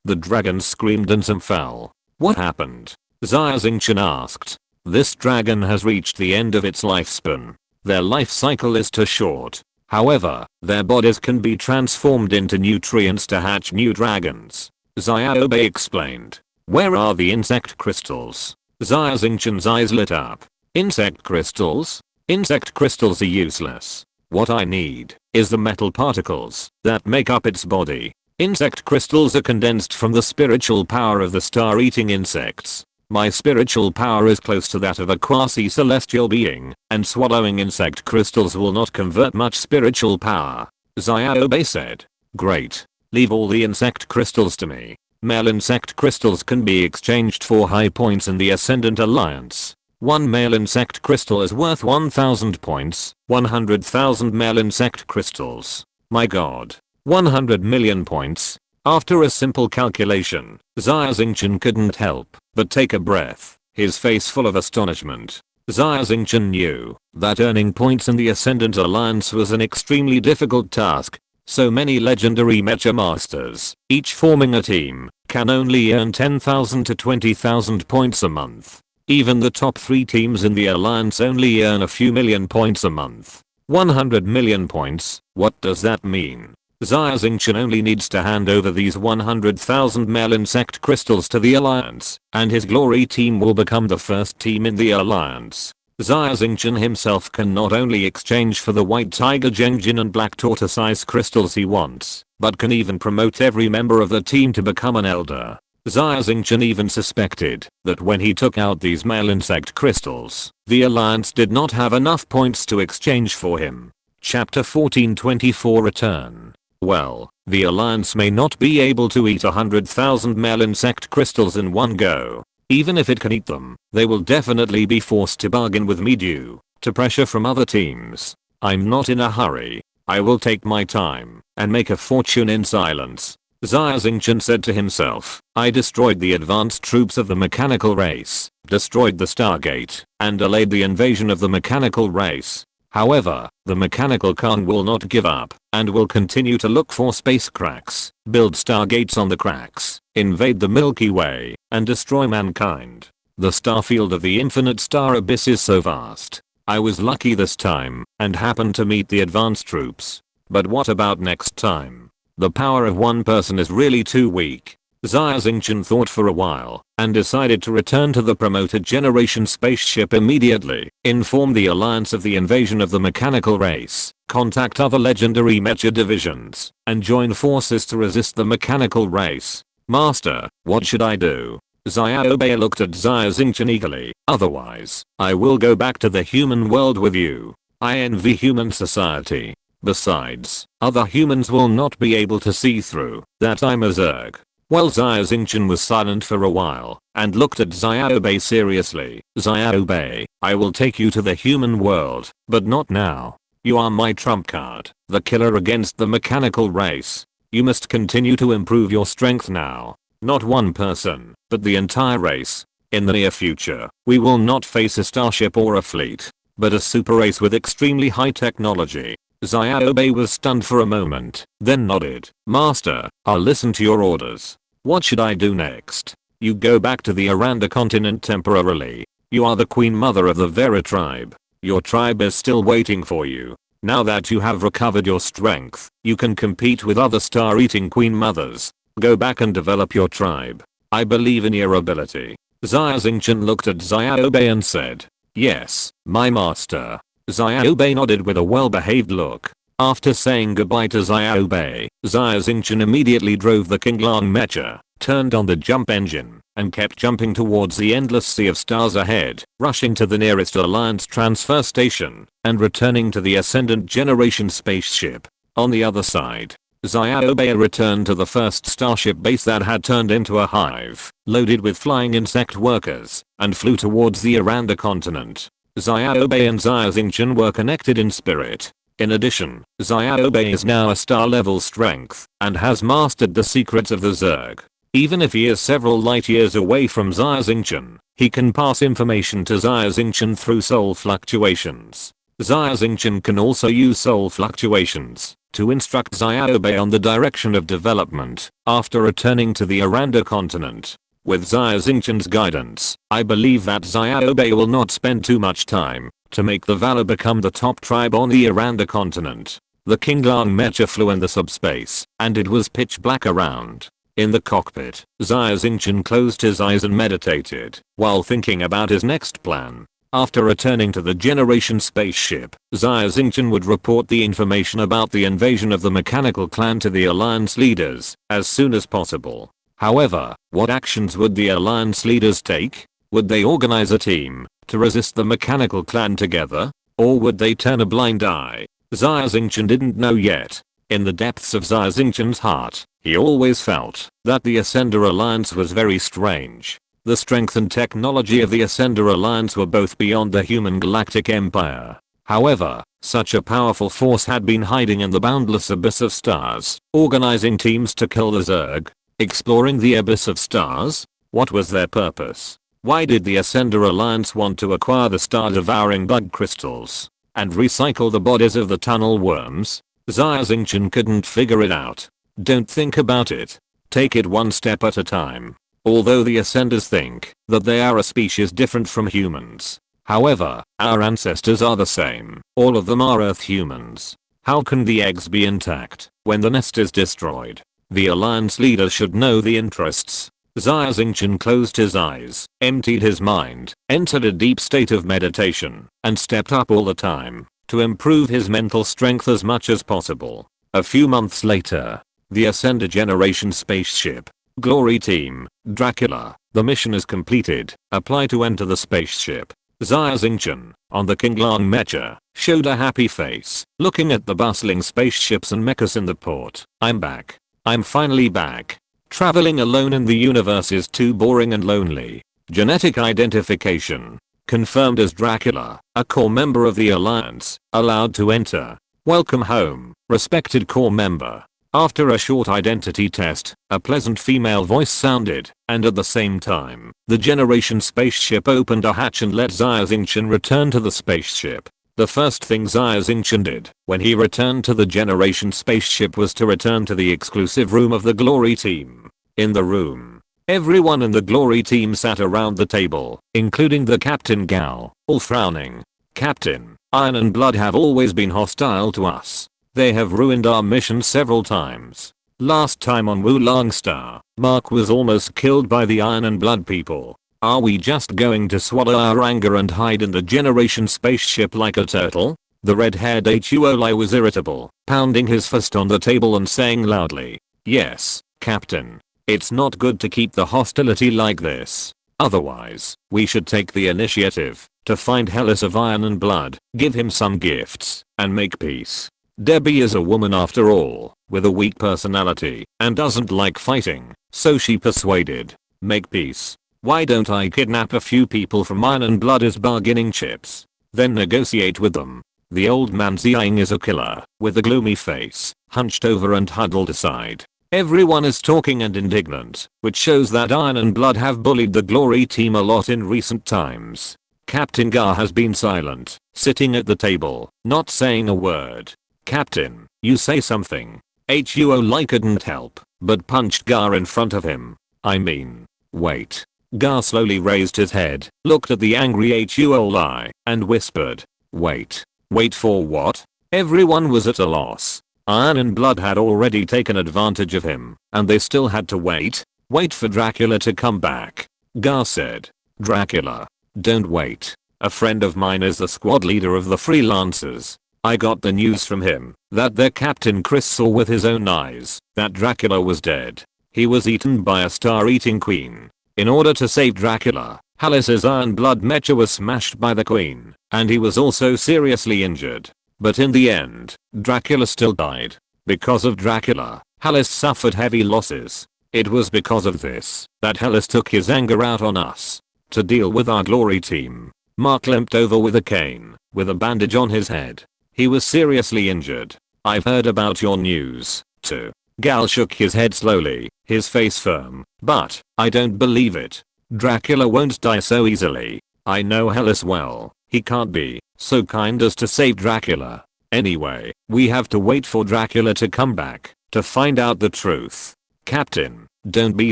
The dragon screamed and some fell. What happened? Xia Xingchen asked. This dragon has reached the end of its lifespan. Their life cycle is too short. However, their bodies can be transformed into nutrients to hatch new dragons. Xiaobei explained. Where are the insect crystals? Xia Xingchen's eyes lit up. Insect crystals? Insect crystals are useless. What I need is the metal particles that make up its body. Insect crystals are condensed from the spiritual power of the star-eating insects. My spiritual power is close to that of a quasi-celestial being, and swallowing insect crystals will not convert much spiritual power. Xiaobei said. Great. Leave all the insect crystals to me. Male insect crystals can be exchanged for high points in the Ascendant Alliance. One male insect crystal is worth 1000 points, 100,000 male insect crystals. My god. 100 million points. After a simple calculation, Xia Xingchen couldn't help but take a breath, his face full of astonishment. Xia Xingchen knew that earning points in the Ascendant Alliance was an extremely difficult task. So many legendary mecha masters, each forming a team, can only earn 10,000 to 20,000 points a month. Even the top 3 teams in the Alliance only earn a few million points a month. 100 million points, what does that mean? Xia Xingchen only needs to hand over these 100,000 male insect crystals to the Alliance, and his glory team will become the first team in the Alliance. Xia Xingchen himself can not only exchange for the white tiger Zhengjin and black tortoise ice crystals he wants, but can even promote every member of the team to become an elder. Xia Xingchen even suspected that when he took out these male insect crystals, the Alliance did not have enough points to exchange for him. Chapter 1424 Return. Well, the Alliance may not be able to eat 100,000 male insect crystals in one go. Even if it can eat them, they will definitely be forced to bargain with me due to pressure from other teams. I'm not in a hurry. I will take my time and make a fortune in silence. Xia Xingchen said to himself. I destroyed the advanced troops of the mechanical race, destroyed the Stargate, and delayed the invasion of the mechanical race. However, the mechanical Khan will not give up and will continue to look for space cracks, build stargates on the cracks, invade the Milky Way, and destroy mankind. The starfield of the infinite star abyss is so vast. I was lucky this time and happened to meet the advanced troops. But what about next time? The power of one person is really too weak. Xia Xingchen thought for a while and decided to return to the promoted generation spaceship immediately, inform the Alliance of the invasion of the mechanical race, contact other legendary mecha divisions, and join forces to resist the mechanical race. Master, what should I do? Xiaobei looked at Xia Xingchen eagerly. Otherwise, I will go back to the human world with you. I envy human society. Besides, other humans will not be able to see through that I'm a Zerg. Well, Xia Xingchen was silent for a while and looked at Xiaobei seriously. Xiaobei, I will take you to the human world, but not now. You are my trump card, the killer against the mechanical race. You must continue to improve your strength now. Not one person, but the entire race. In the near future, we will not face a starship or a fleet, but a super race with extremely high technology. Xiaobei was stunned for a moment, then nodded. Master, I'll listen to your orders. What should I do next? You go back to the Aranda continent temporarily. You are the queen mother of the Vera tribe. Your tribe is still waiting for you. Now that you have recovered your strength, you can compete with other star-eating queen mothers. Go back and develop your tribe. I believe in your ability. Xia Xingchen looked at Xiaobei and said, yes, my master. Xiaobei nodded with a well-behaved look. After saying goodbye to Xiaobei, Xia Xingchen immediately drove the Qinglang Mecha, turned on the jump engine, and kept jumping towards the endless sea of stars ahead, rushing to the nearest Alliance transfer station, and returning to the Ascendant Generation spaceship. On the other side, Xiaobei returned to the first starship base that had turned into a hive, loaded with flying insect workers, and flew towards the Aranda continent. Xiaobei and Xia Xingchen were connected in spirit. In addition, Xiaobei is now a star-level strength, and has mastered the secrets of the Zerg. Even if he is several light years away from Xia Xingchen, he can pass information to Xia Xingchen through soul fluctuations. Xia Xingchen can also use soul fluctuations to instruct Xiaobei on the direction of development after returning to the Aranda continent. With Xia Xingchen's guidance, I believe that Xiaobei will not spend too much time to make the Valor become the top tribe on the Aranda continent. The Qinglang Mecha flew in the subspace, and it was pitch black around. In the cockpit, Xia Xingchen closed his eyes and meditated while thinking about his next plan. After returning to the Generation spaceship, Xia Xingchen would report the information about the invasion of the mechanical clan to the Alliance leaders as soon as possible. However, what actions would the Alliance leaders take? Would they organize a team to resist the mechanical clan together? Or would they turn a blind eye? Xia Xingchen didn't know yet. In the depths of Xia Xingchen's heart, he always felt that the Ascender Alliance was very strange. The strength and technology of the Ascender Alliance were both beyond the human galactic empire. However, such a powerful force had been hiding in the boundless abyss of stars, organizing teams to kill the Zerg. Exploring the abyss of stars? What was their purpose? Why did the Ascender Alliance want to acquire the star-devouring bug crystals and recycle the bodies of the tunnel worms? Xia Xingchen couldn't figure it out. Don't think about it. Take it one step at a time. Although the Ascenders think that they are a species different from humans. However, our ancestors are the same. All of them are Earth humans. How can the eggs be intact when the nest is destroyed? The Alliance leader should know the interests. Xia Xingchen closed his eyes, emptied his mind, entered a deep state of meditation, and stepped up all the time to improve his mental strength as much as possible. A few months later, the Ascender Generation spaceship. Glory Team, Dracula, the mission is completed. Apply to enter the spaceship. Xia Xingchen, on the Qinglang Mecha, showed a happy face, looking at the bustling spaceships and mechas in the port. I'm back. I'm finally back. Traveling alone in the universe is too boring and lonely. Genetic identification. Confirmed as Dracula, a core member of the Alliance, allowed to enter. Welcome home, respected core member. After a short identity test, a pleasant female voice sounded, and at the same time, the Generation spaceship opened a hatch and let Xia Xingchen return to the spaceship. The first thing Xia Xingchen did when he returned to the Generation spaceship was to return to the exclusive room of the Glory Team. In the room, everyone in the Glory Team sat around the table, including the Captain Gao, all frowning. Captain, Iron and Blood have always been hostile to us. They have ruined our mission several times. Last time on Wulang Star, Mark was almost killed by the Iron and Blood people. Are we just going to swallow our anger and hide in the Generation spaceship like a turtle? The red-haired Huolai was irritable, pounding his fist on the table and saying loudly, yes, Captain. It's not good to keep the hostility like this. Otherwise, we should take the initiative to find Hellas of Iron and Blood, give him some gifts, and make peace. Debbie is a woman after all, with a weak personality, and doesn't like fighting, so she persuaded. Make peace. Why don't I kidnap a few people from Iron and Blood as bargaining chips, then negotiate with them? The old man Xiang is a killer, with a gloomy face, hunched over and huddled aside. Everyone is talking and indignant, which shows that Iron and Blood have bullied the Glory Team a lot in recent times. Captain Gar has been silent, sitting at the table, not saying a word. Captain, you say something. Huolai couldn't help, but punched Gar in front of him. I mean, wait. Gar slowly raised his head, looked at the angry Huolai, and whispered, wait. Wait for what? Everyone was at a loss. Iron and Blood had already taken advantage of him, and they still had to wait? Wait for Dracula to come back. Gar said. Dracula. Don't wait. A friend of mine is the squad leader of the freelancers. I got the news from him that their captain Chris saw with his own eyes that Dracula was dead. He was eaten by a star-eating queen. In order to save Dracula, Hallis's iron blood mecha was smashed by the queen, and he was also seriously injured. But in the end, Dracula still died. Because of Dracula, Hallis suffered heavy losses. It was because of this that Hallis took his anger out on us. To deal with our glory team, Mark limped over with a cane, with a bandage on his head. He was seriously injured. I've heard about your news, too. Gal shook his head slowly, his face firm. But, I don't believe it. Dracula won't die so easily. I know Hallis well. He can't be so kind as to save Dracula. Anyway, we have to wait for Dracula to come back to find out the truth. Captain, don't be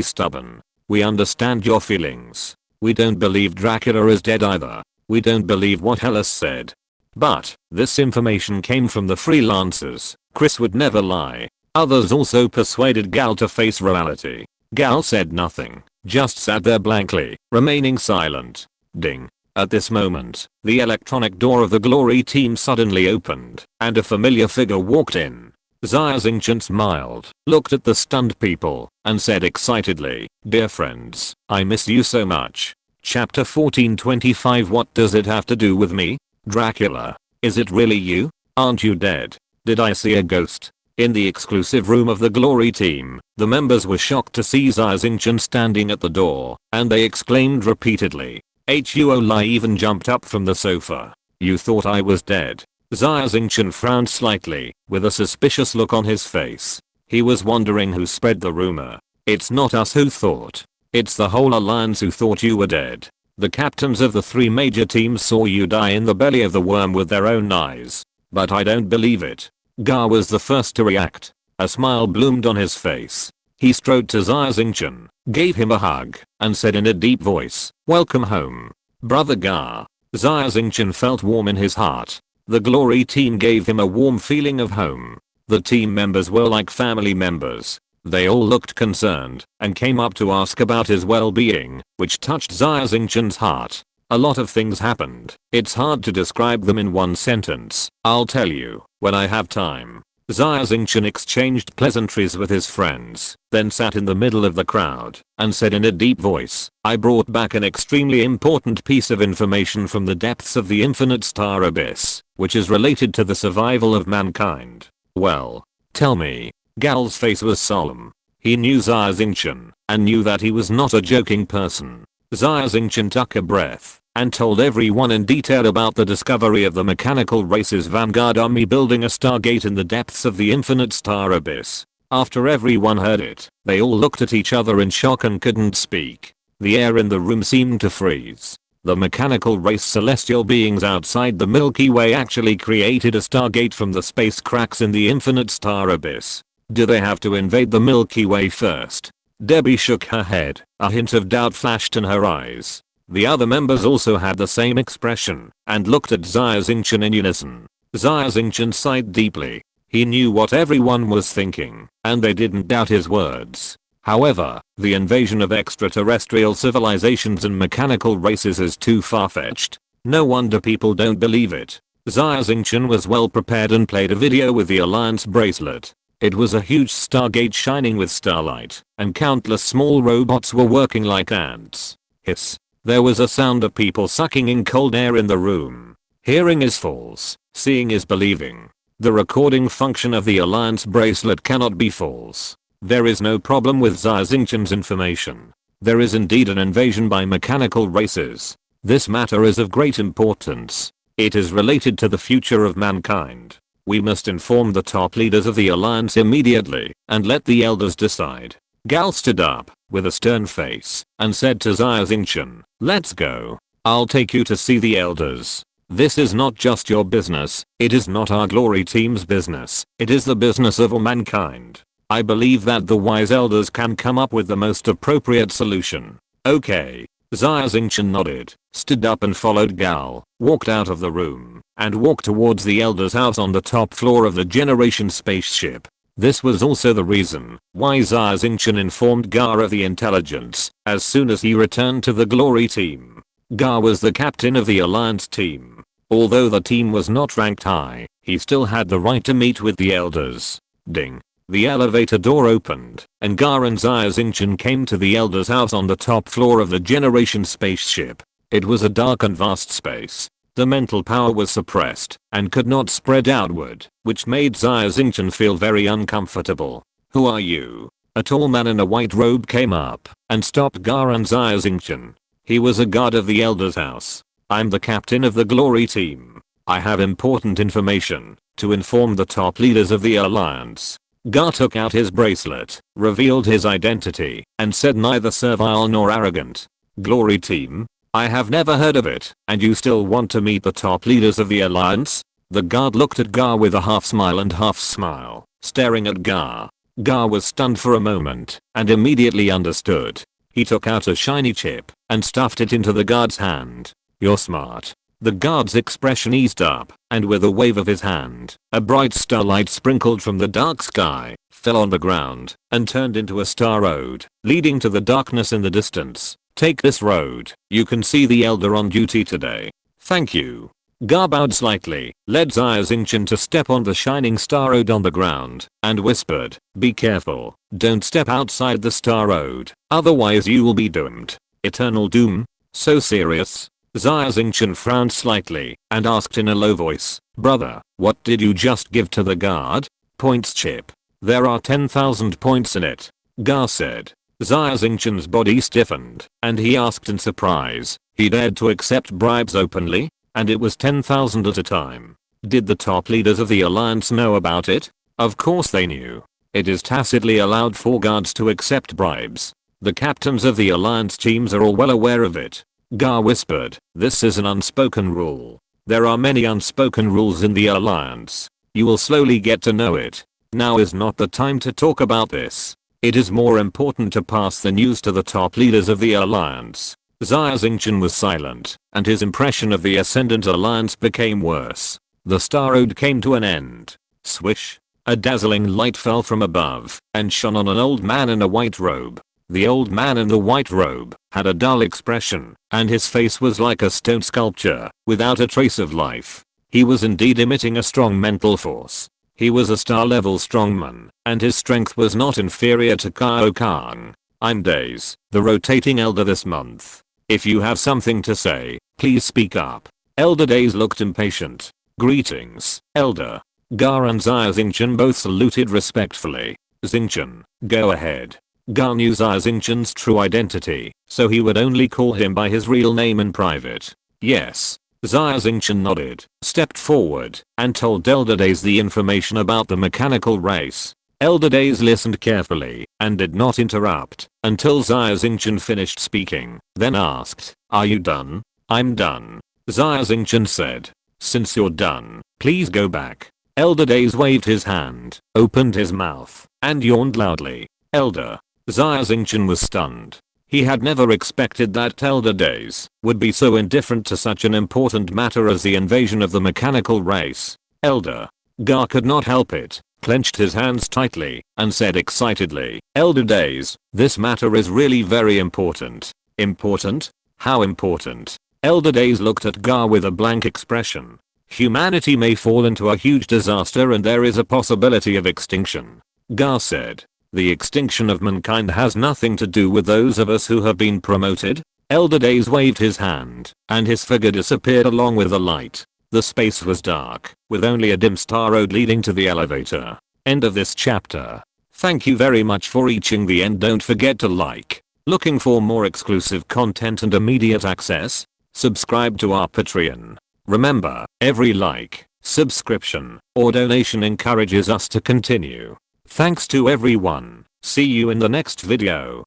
stubborn. We understand your feelings. We don't believe Dracula is dead either. We don't believe what Hallis said. But, this information came from the freelancers. Chris would never lie. Others also persuaded Gal to face reality. Gal said nothing, just sat there blankly, remaining silent. Ding. At this moment, the electronic door of the glory team suddenly opened, and a familiar figure walked in. Xia Xingchen smiled, looked at the stunned people, and said excitedly, "Dear friends, I miss you so much." Chapter 14:25 What does it have to do with me? Dracula. Is it really you? Aren't you dead? Did I see a ghost? In the exclusive room of the glory team, the members were shocked to see Xia Xingchen standing at the door, and they exclaimed repeatedly. Huo even jumped up from the sofa. You thought I was dead? Xia Xingchen frowned slightly, with a suspicious look on his face. He was wondering who spread the rumor. It's not us who thought. It's the whole alliance who thought you were dead. The captains of the 3 major teams saw you die in the belly of the worm with their own eyes. But I don't believe it. Gar was the first to react. A smile bloomed on his face. He strode to Xia Xingchen, gave him a hug, and said in a deep voice, "Welcome home, Brother Gar." Xia Xingchen felt warm in his heart. The glory team gave him a warm feeling of home. The team members were like family members. They all looked concerned, and came up to ask about his well-being, which touched Xia Xingchen's heart. A lot of things happened. It's hard to describe them in one sentence. I'll tell you, when I have time. Xia Xingchen exchanged pleasantries with his friends, then sat in the middle of the crowd, and said in a deep voice, "I brought back an extremely important piece of information from the depths of the infinite star abyss, which is related to the survival of mankind." "Well, tell me." Gal's face was solemn. He knew Xia Xingchen, and knew that he was not a joking person. Xia Xingchen took a breath, and told everyone in detail about the discovery of the mechanical race's vanguard army building a stargate in the depths of the infinite star abyss. After everyone heard it, they all looked at each other in shock and couldn't speak. The air in the room seemed to freeze. The mechanical race celestial beings outside the Milky Way actually created a stargate from the space cracks in the infinite star abyss. Do they have to invade the Milky Way first? Debbie shook her head. A hint of doubt flashed in her eyes. The other members also had the same expression, and looked at Xia Xingchen in unison. Xia Xingchen sighed deeply. He knew what everyone was thinking, and they didn't doubt his words. However, the invasion of extraterrestrial civilizations and mechanical races is too far-fetched. No wonder people don't believe it. Xia Xingchen was well prepared and played a video with the Alliance bracelet. It was a huge stargate shining with starlight, and countless small robots were working like ants. Hiss. There was a sound of people sucking in cold air in the room. Hearing is false, seeing is believing. The recording function of the Alliance bracelet cannot be false. There is no problem with Xia Xingchen's information. There is indeed an invasion by mechanical races. This matter is of great importance. It is related to the future of mankind. We must inform the top leaders of the Alliance immediately, and let the elders decide. Gal stood up, with a stern face, and said to Xia Xingchen, "Let's go. I'll take you to see the elders. This is not just your business, it is not our glory team's business, it is the business of all mankind. I believe that the wise elders can come up with the most appropriate solution." "Okay." Xia Xingchen nodded, stood up and followed Gal, walked out of the room, and walked towards the elders' house on the top floor of the Generation spaceship. This was also the reason why Xia Xingchen informed Gar of the intelligence as soon as he returned to the glory team. Gar was the captain of the alliance team. Although the team was not ranked high, he still had the right to meet with the elders. Ding. The elevator door opened, and Gar and Xia Xingchen came to the elder's house on the top floor of the generation spaceship. It was a dark and vast space. The mental power was suppressed and could not spread outward, which made Xia Xingchen feel very uncomfortable. "Who are you?" A tall man in a white robe came up and stopped Gar and Xia Xingchen. He was a guard of the elder's house. "I'm the captain of the glory team. I have important information to inform the top leaders of the alliance." Gar took out his bracelet, revealed his identity, and said neither servile nor arrogant. "Glory team? I have never heard of it, and you still want to meet the top leaders of the alliance?" The guard looked at Gar with a half smile and half smile, staring at Gar. Gar was stunned for a moment, and immediately understood. He took out a shiny chip and stuffed it into the guard's hand. "You're smart." The guard's expression eased up, and with a wave of his hand, a bright starlight sprinkled from the dark sky, fell on the ground, and turned into a star road, leading to the darkness in the distance. "Take this road. You can see the elder on duty today." "Thank you." Gar bowed slightly, led Xia Xingchen to step on the shining star road on the ground, and whispered, "Be careful. Don't step outside the star road, otherwise you will be doomed." "Eternal doom? So serious?" Xia Xingchen frowned slightly and asked in a low voice, "Brother, what did you just give to the guard?" "Points chip. There are 10,000 points in it," Gar said. Xia Xingchen's body stiffened, and he asked in surprise, "He dared to accept bribes openly? And it was 10,000 at a time. Did the top leaders of the alliance know about it?" "Of course they knew. It is tacitly allowed for guards to accept bribes. The captains of the alliance teams are all well aware of it." Gar whispered, "This is an unspoken rule. There are many unspoken rules in the alliance. You will slowly get to know it. Now is not the time to talk about this. It is more important to pass the news to the top leaders of the alliance." Xia Xingchen was silent, and his impression of the Ascendant Alliance became worse. The star road came to an end. Swish. A dazzling light fell from above and shone on an old man in a white robe. The old man in the white robe had a dull expression, and his face was like a stone sculpture, without a trace of life. He was indeed emitting a strong mental force. He was a star-level strongman, and his strength was not inferior to Kao Kang. "I'm Days, the rotating elder this month. If you have something to say, please speak up." Elder Days looked impatient. "Greetings, Elder." Gar and Xia Xingchen both saluted respectfully. "Xingchen, go ahead." Gar knew Xia Xingchen's true identity, so he would only call him by his real name in private. "Yes." Xia Xingchen nodded, stepped forward, and told Elder Days the information about the mechanical race. Elder Days listened carefully and did not interrupt until Xia Xingchen finished speaking, then asked, "Are you done?" "I'm done," Xia Xingchen said. "Since you're done, please go back." Elder Days waved his hand, opened his mouth, and yawned loudly. "Elder." Xia Xingchen was stunned. He had never expected that Elder Days would be so indifferent to such an important matter as the invasion of the mechanical race. "Elder." Gar could not help it, clenched his hands tightly, and said excitedly, "Elder Days, this matter is really very important." "Important? How important?" Elder Days looked at Gar with a blank expression. "Humanity may fall into a huge disaster and there is a possibility of extinction," Gar said. "The extinction of mankind has nothing to do with those of us who have been promoted." Elder Days waved his hand, and his figure disappeared along with the light. The space was dark, with only a dim star road leading to the elevator. End of this chapter. Thank you very much for reaching the end. Don't forget to like. Looking for more exclusive content and immediate access? Subscribe to our Patreon. Remember, every like, subscription, or donation encourages us to continue. Thanks to everyone. See you in the next video.